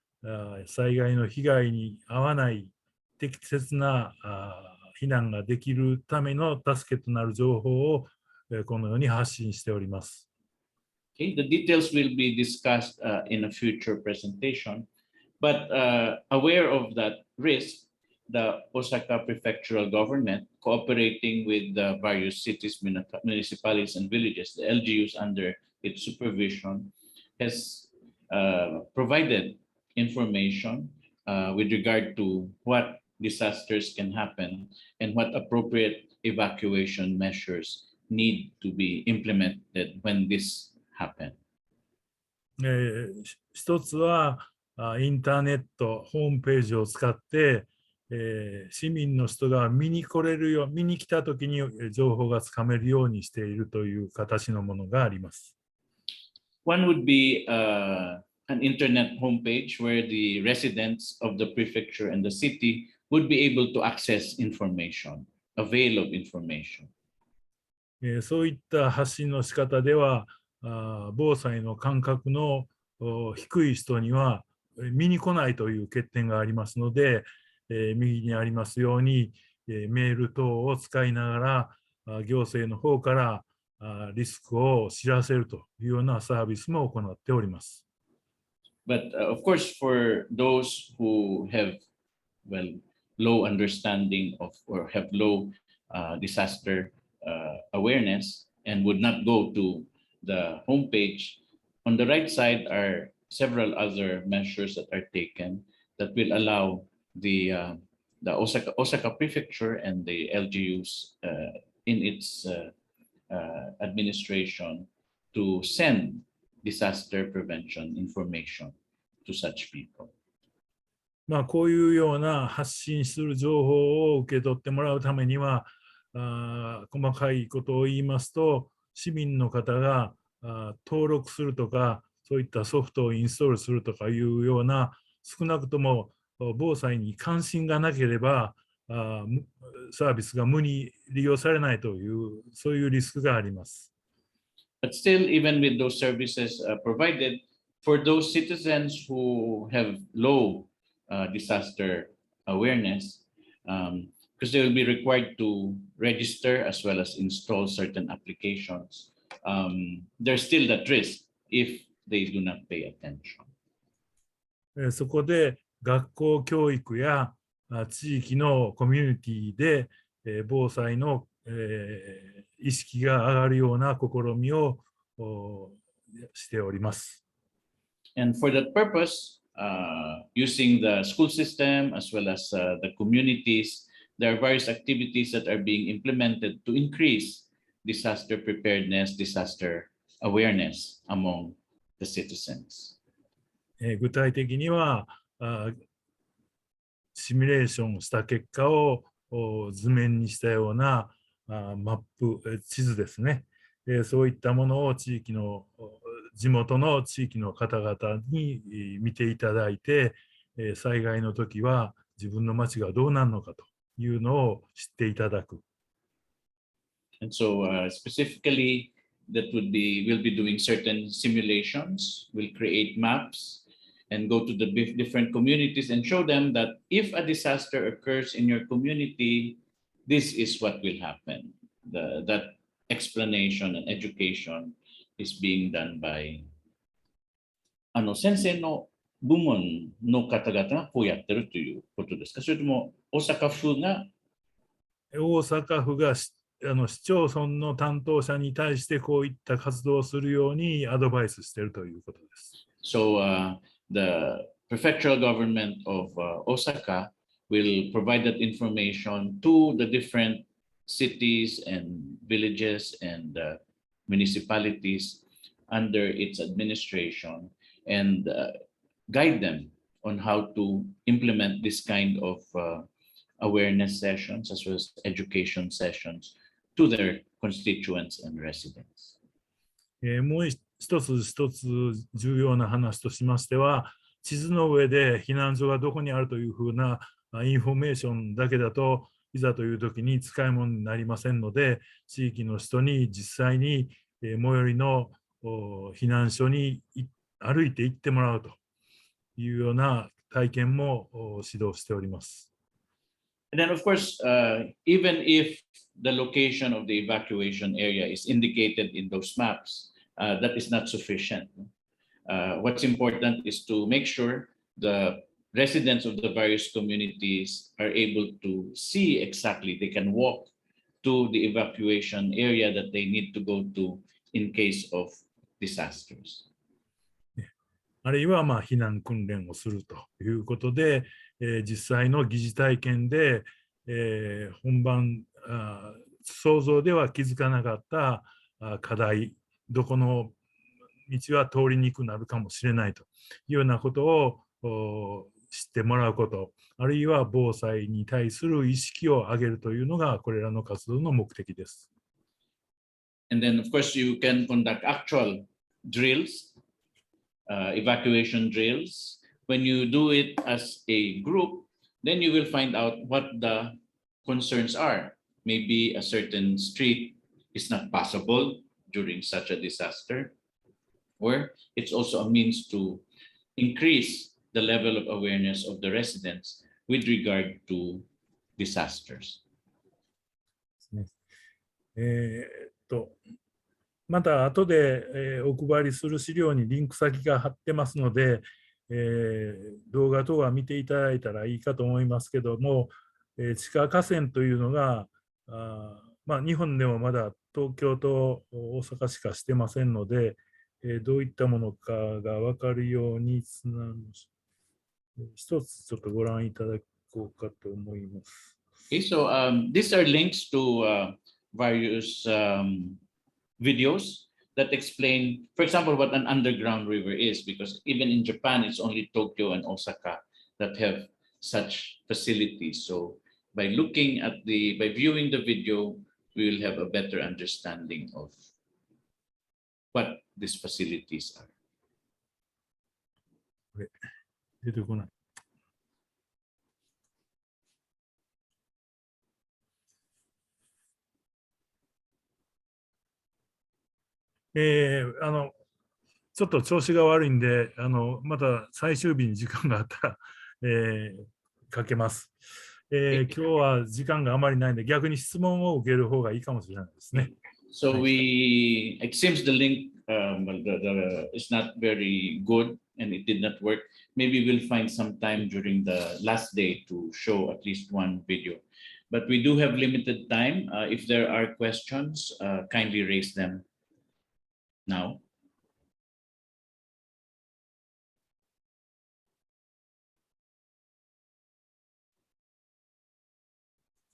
災害の被害に遭わない適切な避難ができるための助けとなる情報をこのように発信しております。Okay, the details will be discussed in a future presentation, but aware of that risk, the Osaka Prefectural Government, cooperating with the various cities, municipalities, and villages, the LGUs under its supervision, has provided information with regard to what disasters can happen and what appropriate evacuation measures need to be implemented when this happens. 一つはインターネット、ホームページを使って市民の人が見に来たときに情報がつかめるようにしているという形のものがあります。One would be an internet homepage where the residents of the prefecture and the city would be able to access information, avail of information. そういった発信の仕方では、防災の感覚の低い人には見に来ないという欠点がありますので、右にありますようにメール等を使いながら行政の方からリスクを知らせるというようなサービスも行っております。But of course, for those who have, well, low understanding of or have low disaster awareness and would not go to the homepage, on the right side are several other measures that are taken that will allow the Osaka Prefecture and the LGUs in its administration to send disaster prevention information to such people. こういうような発信する情報を受け取ってもらうためには、細かいことを言いますと、市民の方が登録するとか、そういったソフトをインストールするとかいうような、少なくとも防災に関心がなければ、サービスが無に利用されないという、そういうリスクがあります。But still, even with those services provided, for those citizens who have low disaster awareness, because they will be required to register as well as install certain applications, there's still that risk if they do not pay attention. そこで学校教育や地域のコミュニティで防災の意識が上がるような試みをしております。And for that purpose, using the school system as well as the communities, there are various activities that are being implemented to increase disaster preparedness, disaster awareness among the citizens. 具体的にはシミュレーションした結果を図面にしたようなマップ、地図ですね。そういったものを地元の地域の方々に見ていただいて、災害の時は自分の町がどうなるのかというのを知っていただく。And so specifically, we'll be doing certain simulations, we'll create maps and go to the different communities and show them that if a disaster occurs in your community, this is what will happen. That explanation and education is being done by 先生の部門の方々がこうやってるということですか？それとも大阪府が市町村の担当者に対してこういった活動をするようにアドバイスしているということです。So the prefectural government of Osaka will provide that information to the different cities and villages and municipalities under its administration and guide them on how to implement this kind of awareness sessions as well as education sessions to their constituents and residents. もう一つ重要な話としましては、地図の上で避難所がどこにあるというふうなインフォメーションだけだといざという時に使い物になりませんので、地域の人に実際に最寄りの避難所に歩いて行ってもらうというような体験も指導しております。And then, of course, even if the location of the evacuation area is indicated in those maps, that is not sufficient. What's important is to make sure the residents of the various communities are able to see exactly, they can walk to the evacuation area that they need to go to in case of disasters. あるいは避難訓練をするということで、実際の疑似体験で、本番想像では気づかなかった課題、どこの道は通りにくくなるかもしれないというようなことを知ってもらうこと、あるいは防災に対する意識を上げるというのがこれらの活動の目的です。And then, of course, you can conduct actual drills, evacuation drills. When you do it as a group, then you will find out what the concerns are. Maybe a certain street is not passable during such a disaster, or it's also a means to increase the level of awareness of the residents with regard to disasters. また後で、お配りする資料にリンク先が貼ってますので、動画等は見ていただいたらいいかと思いますけども、地下河川というのが日本でもまだ東京と大阪しかしてませんので、どういったものかが分かるように一つちょっとご覧いただこうかと思います。Okay, so these are links to various videos that explain, for example, what an underground river is, because even in Japan, it's only Tokyo and Osaka that have such facilities. So by viewing the video, we will have a better understanding of what these facilities are. 出てこない。ちょっと調子が悪いんで、また最終日に時間があったら、かけます。今日は時間があまりないんで、逆に質問を受ける方がいいかもしれないですね。So it seems the link is not very good and it did not work. Maybe we'll find some time during the last day to show at least one video. But we do have limited time. If there are questions, kindly raise them now.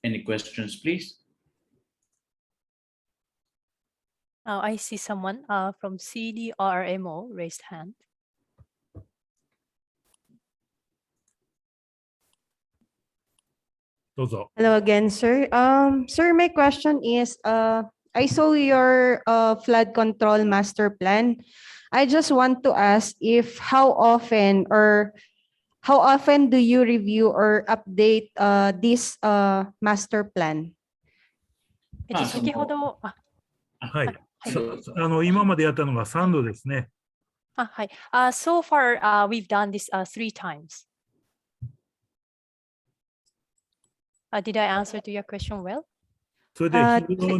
Any questions, please? I see someone from CDRMO raised hand. Hello again, sir. Sir, my question is, I saw your flood control master plan. I just want to ask if how often do you review or update this master plan? 先ほど、はい。今までやったのが3度ですね。はい。So far, we've done this 3 times. Did I answer to your question well? それで非常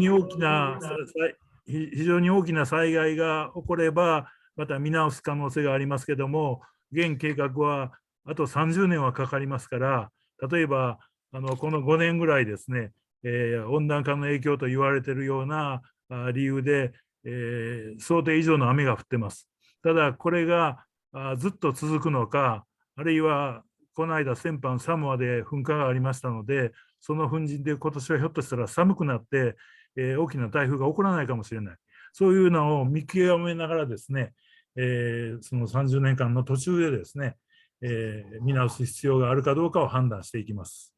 に大きな災害が起これば、また見直す可能性がありますけども、現計画はあと30年はかかりますから、例えばこの5年ぐらいですね、温暖化の影響と言われているような理由で、想定以上の雨が降ってます。ただ、これがずっと続くのか、あるいはこの間、先般サモアで噴火がありましたので、その粉塵で今年はひょっとしたら寒くなって、大きな台風が起こらないかもしれない。そういうのを見極めながらですね、その30年間の途中でですね、見直す必要があるかどうかを判断していきます。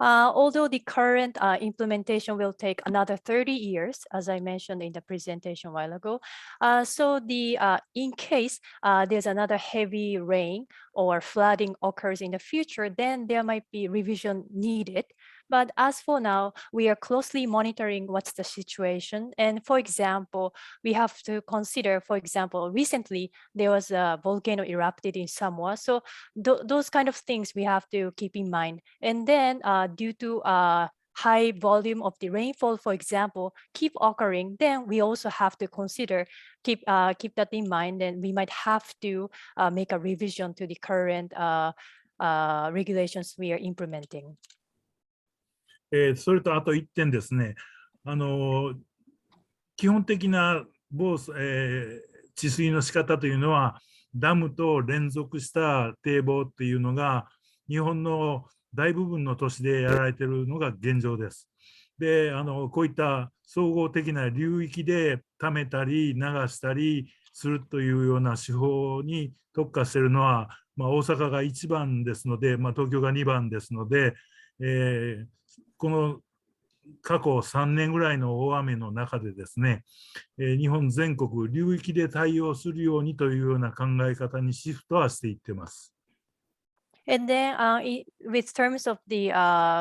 Although the current implementation will take another 30 years, as I mentioned in the presentation a while ago, so in case there's another heavy rain or flooding occurs in the future, then there might be revision needed. But as for now, we are closely monitoring what's the situation. And for example, we have to consider, for example, recently there was a volcano erupted in Samoa. So those kind of things we have to keep in mind. And then due to high volume of the rainfall, for example, keep occurring, then we also have to consider, keep that in mind, and we might have to make a revision to the current regulations we are implementing. それとあと1点ですね、基本的な治水の仕方というのは、ダムと連続した堤防っていうのが、日本の大部分の都市でやられているのが現状です。で、こういった総合的な流域で溜めたり流したりするというような手法に特化しているのは、大阪が1番ですので、東京が2番ですので、この過去3年ぐらいの大雨の中でですね、日本全国流域で対応するようにというような考え方にシフトはしていってます。And then with terms of the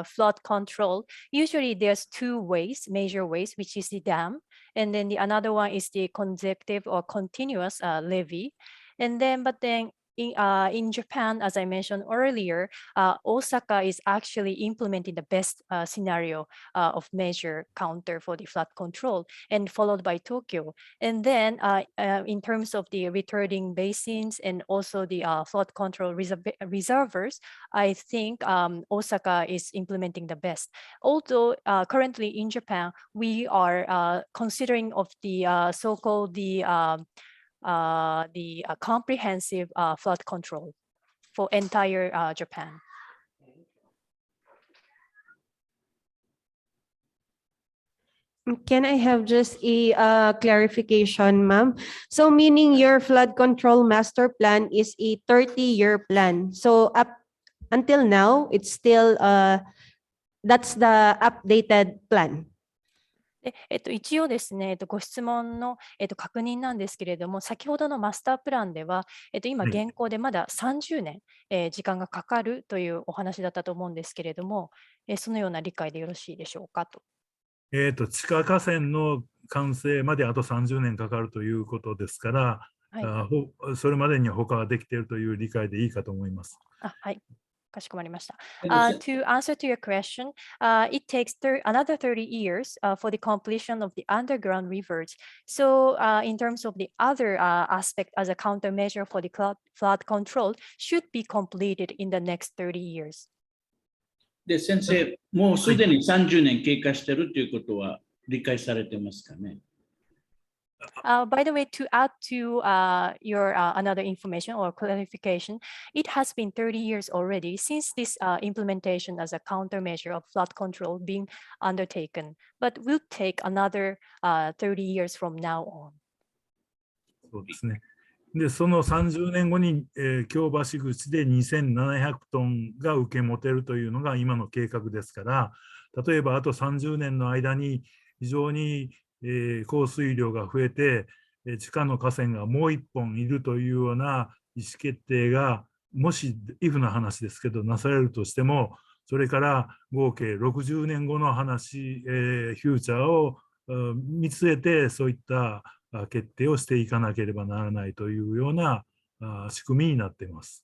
flood control, usually there's 2 ways, major ways, which is the dam. And then the another one is the consecutive or continuous levee. And then, but then in Japan, as I mentioned earlier, Osaka is actually implementing the best scenario of measure counter for the flood control, and followed by Tokyo. And then in terms of the returning basins and also the flood control reservoirs, I think Osaka is implementing the best. Although currently in Japan, we are considering of the so-called the comprehensive flood control for entire Japan. Can I have just a clarification, ma'am? So meaning your flood control master plan is a 30-year plan. So up until now, it's still, that's the updated plan. 一応ですね、ご質問の、確認なんですけれども、先ほどのマスタープランでは、今現行でまだ30年、時間がかかるというお話だったと思うんですけれども、そのような理解でよろしいでしょうかと。地下河川の完成まであと30年かかるということですから、はい、それまでに他はできているという理解でいいかと思います。はい。かしこまりました。To answer to your question, it takes another 30 years for the completion of the underground rivers. So in terms of the other aspect as a countermeasure for the flood control should be completed in the next 30 years. で、先生、もうすでに30年経過しているということは理解されてますかね。By the way, to add to your another information or clarification, it has been 30 years already since this implementation as a countermeasure of flood control being undertaken, but will take another 30 years from now on. そうですね。で、その30年後に、京橋口で2700トンが受け持てるというのが今の計画ですから、例えばあと30年の間に非常に降水量が増えて、地下の河川がもう1本いるというような意思決定が、もし、イフな話ですけど、なされるとしても、それから合計60年後の話、フューチャーを見据えて、そういった決定をしていかなければならないというような仕組みになっています。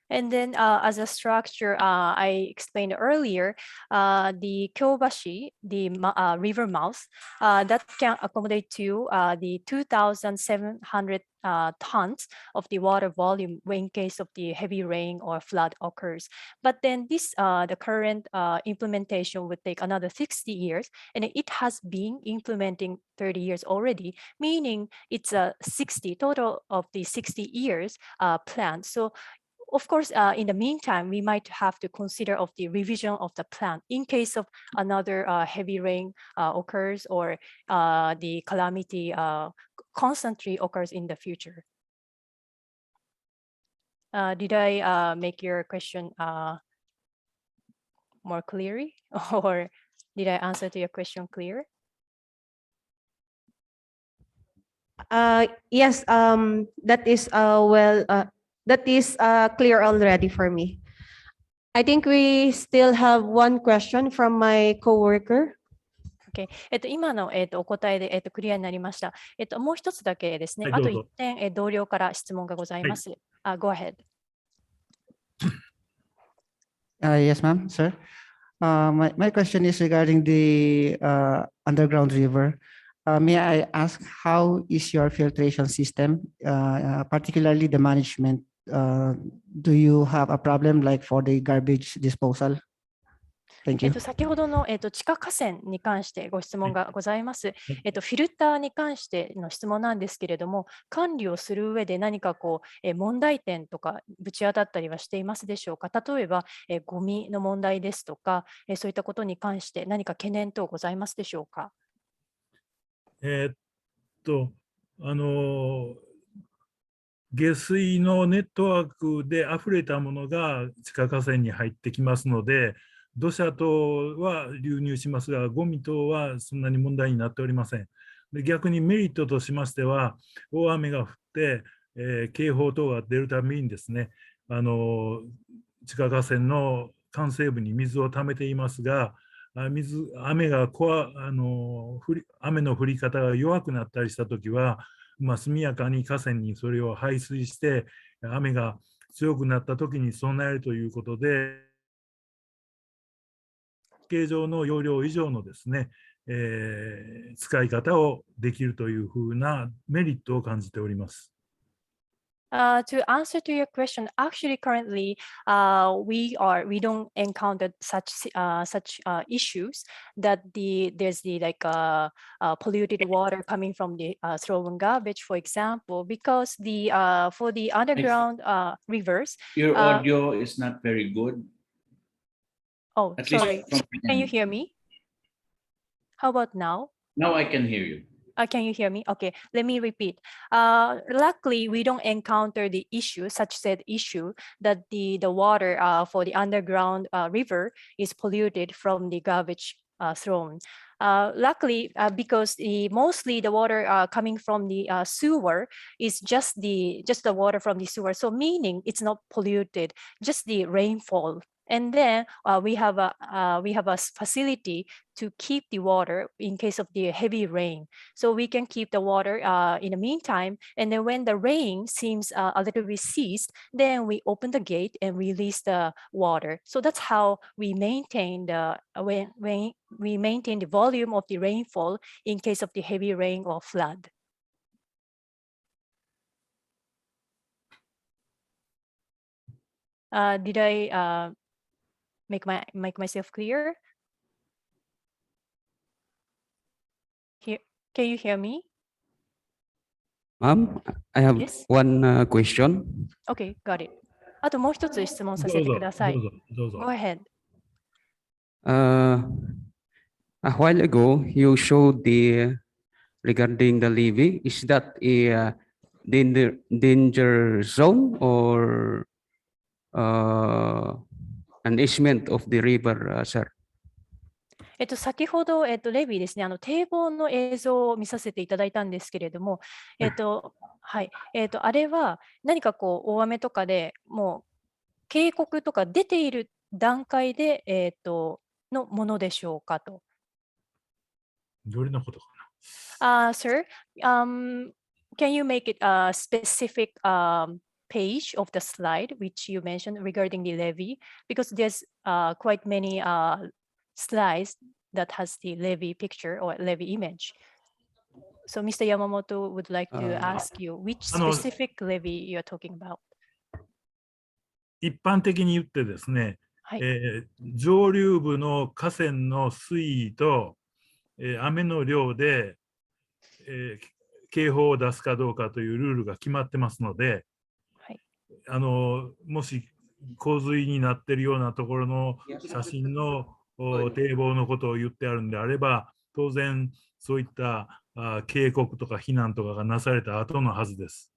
And then as a structure I explained earlier, the Kyobashi, the river mouth, that can accommodate to the 2,700 tons of the water volume in case of the heavy rain or flood occurs. But then this, the current implementation would take another 60 years, and it has been implementing 30 years already, meaning it's a 60 total of the 60 years plan. So of course, in the meantime, we might have to consider of the revision of the plan in case of another heavy rain occurs or the calamity constantly occurs in the future. Did I make your question more clearly, or did I answer to your question clear? Yes, that is that is clear already for me. I think we still have one question from my coworker. Okay. 今のお答えでクリアになりました。もう一つだけですね。あと1点同僚から質問がございます。Go ahead. Yes, ma'am, sir. My question is regarding the underground river. May I ask, how is your filtration system, particularly the management? Do you have a problem like for the garbage disposal? Thank you. 先ほどの地下河川に関してご質問がございます。フィルターに関しての質問なんですけれども、管理をする上で何か問題点とかぶち当たったりはしていますでしょうか。例えばゴミの問題ですとか、そういったことに関して何か懸念等ございますでしょうか。下水のネットワークで溢れたものが地下河川に入ってきますので、土砂等は流入しますが、ゴミ等はそんなに問題になっておりません。で、逆にメリットとしましては、大雨が降って、警報等が出るためにですね、地下河川の幹西部に水をためていますが、雨の降り方が弱くなったりしたときは、速やかに河川にそれを排水して、雨が強くなったときに備えるということで、形状の容量以上のですね、使い方をできるというふうなメリットを感じております。To answer to your question, actually currently we don't encounter such issues that there's polluted water coming from the thrown garbage, for example, because for the underground rivers. Your audio is not very good. Oh, At sorry. least Can you hear me? How about now? Now I can hear you. Can you hear me? Okay, let me repeat. Luckily, we don't encounter the issue, such said issue, that the water for the underground river is polluted from the garbage thrown. Luckily, because mostly the water coming from the sewer is just the water from the sewer, so meaning it's not polluted, just the rainfall. And then we have a facility to keep the water in case of the heavy rain. So we can keep the water in the meantime. And then when the rain seems a little bit ceased, then we open the gate and release the water. So that's how we maintain the volume of the rainfall in case of the heavy rain or flood. Did I make myself clear? Can you hear me? Ma'am, I have Yes. one question. Okay, got it. あともう一つ質問させてください。どうぞ。Go ahead. A while ago, you showed regarding the levee. Is that a danger zone or an easement of the river, sir? 先ほど、レビーですね、堤防の映像を見させていただいたんですけれども、はい、あれは何かこう大雨とかでもう警告とか出ている段階で、のものでしょうかと。どれのことかSir, can you make it a specific page of the slide which you mentioned regarding the levee? Because there's quite many slides that has the levee picture or levee image. So Mr. Yamamoto would like to ask you which specific levee you're talking about. 一般的に言ってですね、上流部の河川の水位と、雨の量で、警報を出すかどうかというルールが決まってますので、もし洪水になっているようなところの写真の堤防のことを言ってあるんであれば、当然そういった警告とか避難とかがなされた後のはずです。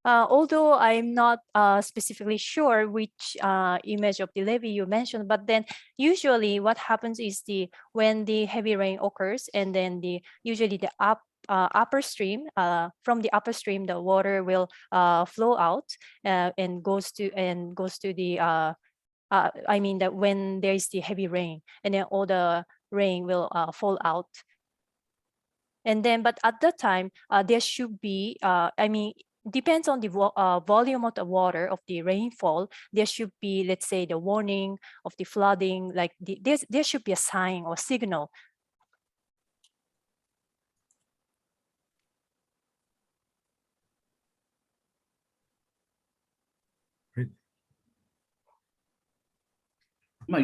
Although I'm not specifically sure which image of the levee you mentioned, but then usually what happens is when the heavy rain occurs, and then usually the upper stream, from the upper stream, the water will flow out and goes to the I mean that when there is the heavy rain, and then all the rain will fall out. And then, but at that time, there should be, depends on the volume of the water of the rainfall. There should be, let's say, the warning of the flooding. Like there should be a sign or signal. Right.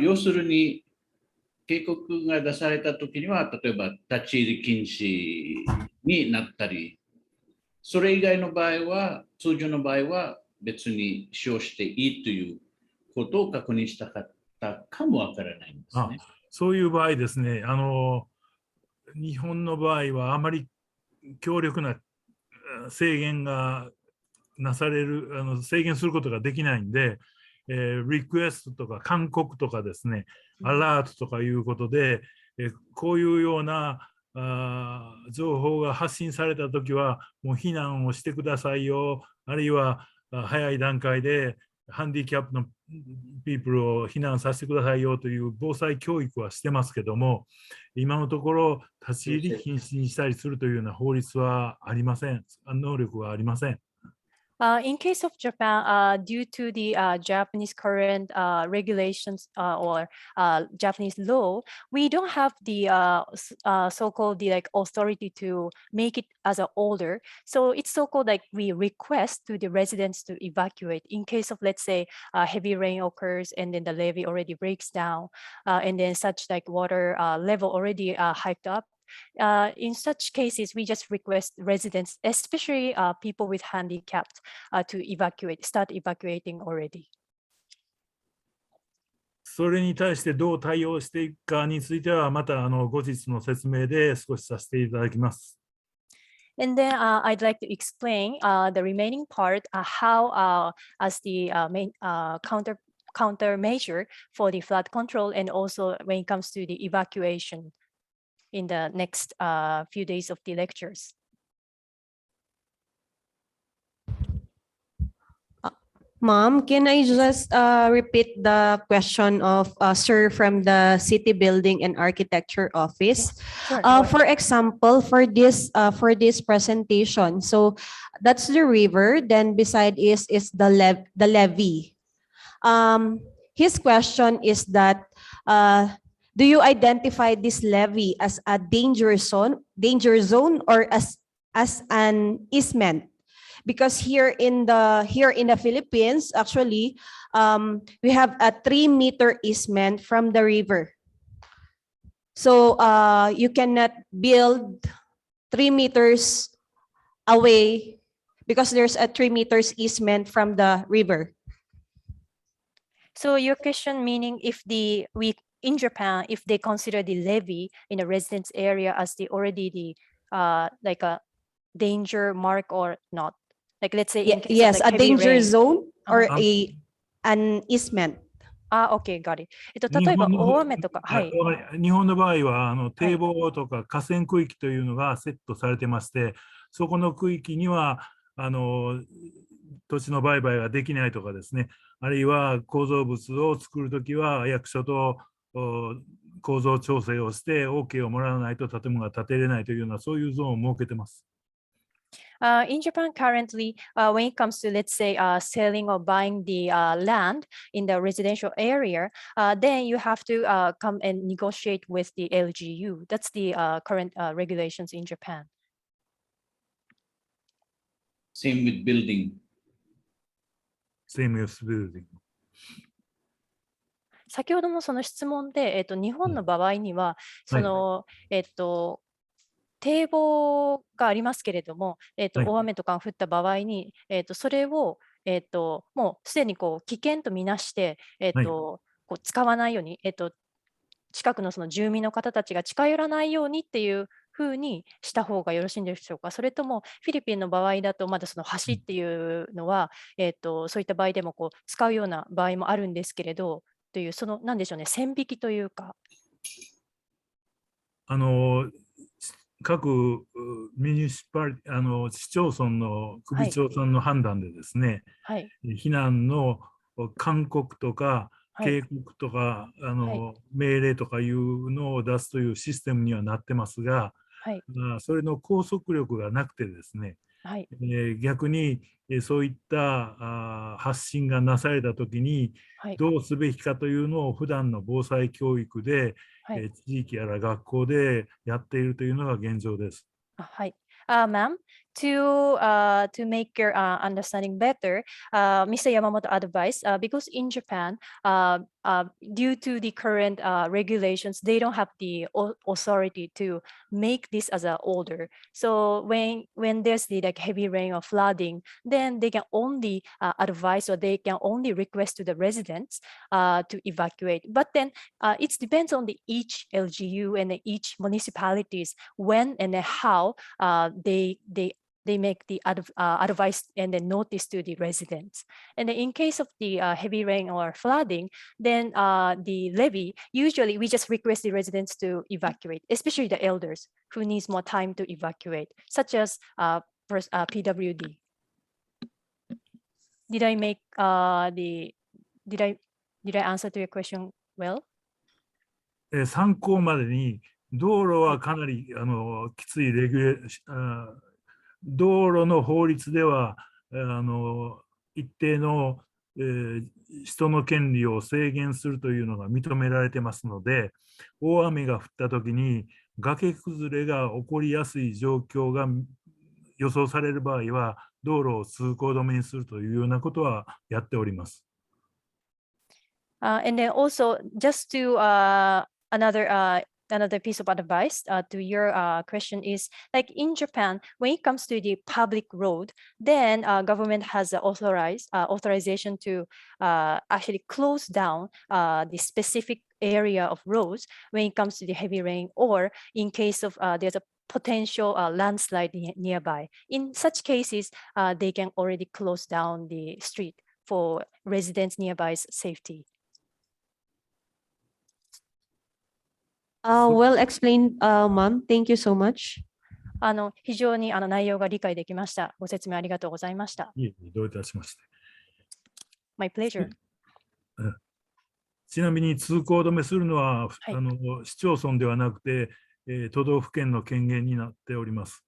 要するに警告が出されたときには、例えば立ち入り禁止になったり、それ以外の場合は、通常の場合は別に使用していいということを確認したかったかもわからないんですね。そういう場合ですね、日本の場合はあまり強力な制限がなされる、制限することができないんで、リクエストとか勧告とかですね、アラートとかいうことで、こういうような情報が発信されたときは、もう避難をしてくださいよ、あるいは早い段階でハンディキャップのピープルを避難させてくださいよという防災教育はしてますけども、今のところ立ち入り禁止にしたりするというような法律はありません。能力はありません。In case of Japan, due to the Japanese current regulations or Japanese law, we don't have the so-called the like authority to make it as an order. So it's so-called like we request to the residents to evacuate in case of, let's say, heavy rain occurs and then the levee already breaks down, and then such like water level already hiked up. In such cases, we just request residents, especially people with handicapped, to start evacuating already. それに対してどう対応していくかについては、また後日の説明で少しさせていただきます。And then I'd like to explain the remaining part, how as the main countermeasure for the flood control, and also when it comes to the evacuation in the next few days of the lectures. Ma'am, can I just repeat the question of sir from the City Building and Architecture Office? Sure. For example, for this presentation, so that's the river. Then beside is the levee. His question is that do you identify this levee as a danger zone, or as an easement? Because here in the Philippines, actually, we have a 3-meter easement from the river. So you cannot build 3 meters away because there's a 3 meters easement from the river. So your question meaning if in Japan, if they consider the levee in a residence area as already like a danger mark or not? Like let's say in case yes, of like a danger rain. zone or an easement. Okay, got it. 例えば大雨とか、はい。日本の場合は堤防とか河川区域というのがセットされてまして、そこの区域には土地の売買ができないとかですね、あるいは構造物を作るときは役所と構造調整をして OK をもらわないと建物が建てれないというようなそういうゾーンを設けてます。In Japan currently, when it comes to, let's say, selling or buying the land in the residential area, then you have to come and negotiate with the LGU. That's the current regulations in Japan. Same with building. Same with building. 先ほどもその質問で、日本の場合には、その、堤防がありますけれども、大雨とかが降った場合に、それを、もうすでにこう危険とみなして、こう使わないように、近くのその住民の方たちが近寄らないようにっていうふうにした方がよろしいんでしょうか。それともフィリピンの場合だとまだその橋っていうのは、そういった場合でもこう使うような場合もあるんですけれど、というそのなんでしょうね、線引きというか。各ミニシパリ市町村の首長さんの判断でですね、避難の勧告とか警告とか命令とかいうのを出すというシステムにはなってますが、それの拘束力がなくてですね、逆にそういった発信がなされたときにどうすべきかというのを普段の防災教育で地域やら学校でやっているというのが現状です。はい。Ma'am, to make your understanding better, Mr. Yamamoto advised, because in Japan, due to the current regulations, they don't have the authority to make this as an order. So when there's the like heavy rain or flooding, then they can only advise or they can only request to the residents to evacuate. But then it depends on each LGU and each municipalities when and how they make the advice and the notice to the residents. And in case of the heavy rain or flooding, then the levee, usually we just request the residents to evacuate, especially the elders who needs more time to evacuate, such as PWD. Did I make did I answer to your question well? 参考までに道路はかなりきつい道路の法律では一定の、人の権利を制限するというのが認められてますので、大雨が降ったときに崖崩れが起こりやすい状況が予想される場合は道路を通行止めにするというようなことはやっております。And then also, just to another piece of advice to your question is, like in Japan, when it comes to the public road, then government has authorization to actually close down the specific area of roads when it comes to the heavy rain, or in case of there's a potential landslide nearby. In such cases, they can already close down the street for residents nearby's safety. Well explained, ma'am. Thank you so much. 非常に内容が理解できました。ご説明ありがとうございました。いえいえ、どういたしまして。My pleasure. ちなみに通行止めするのは、はい、市町村ではなくて、都道府県の権限になっております。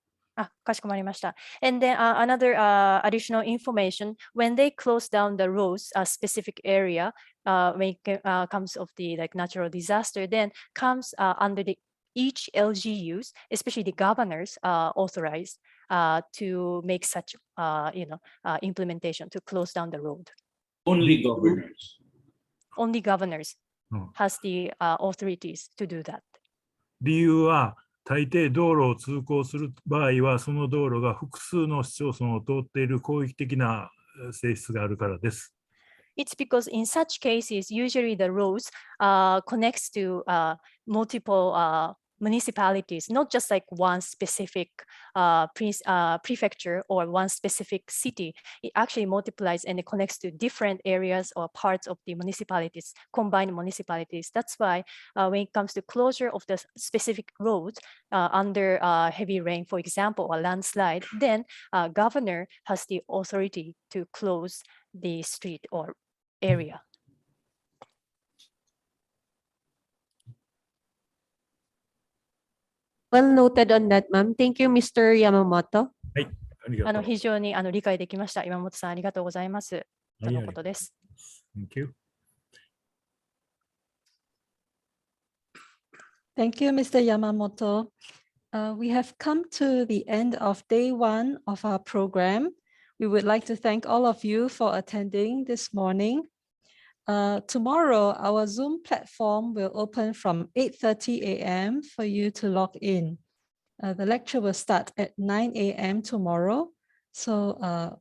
かしこまりました。And then another additional information, when they close down the roads, a specific area, when it comes of the natural disaster, then comes under the each LGUs, especially the governors, authorized to make such implementation to close down the road. Only governors. Only governors has the authorities to do that. 理由は大抵道路を通行する場合はその道路が複数の市町村を通っている広域的な性質があるからです。It's because in such cases, usually the roads connects to multiple municipalities, not just like one specific prefecture or one specific city. It actually multiplies and it connects to different areas or parts of the municipalities, combined municipalities. That's why when it comes to closure of the specific roads under heavy rain, for example, or landslide, then governor has the authority to close the street or area. Well noted on that, ma'am. Thank you, Mr. Yamamoto. はい、ありがとう。非常に理解できました。山本さん、ありがとうございます。とのことです。Thank you. Thank you, Mr. Yamamoto. We have come to the end of day one of our program. We would like to thank all of you for attending this morning. Tomorrow, our Zoom platform will open from 8:30 a.m. for you to log in. The lecture will start at 9 a.m. tomorrow. So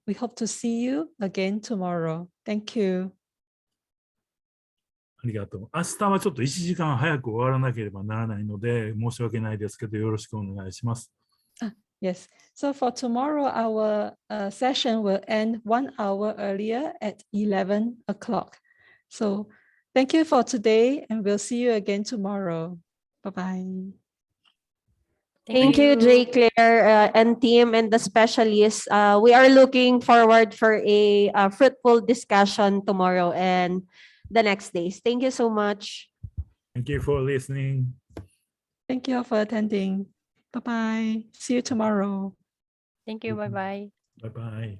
we hope to see you again tomorrow. Thank you. ありがとう。明日はちょっと1時間早く終わらなければならないので、申し訳ないですけど、よろしくお願いします。Yes. So for tomorrow, our session will end 1 hour earlier at 11 o'clock. So thank you for today, and we'll see you again tomorrow. Bye-bye. Thank you, J.CLAIR and team and the specialists. We are looking forward for a fruitful discussion tomorrow and the next days. Thank you so much. Thank you for listening. Thank you for attending. Bye-bye. See you tomorrow. Thank you. Bye-bye. Bye-bye.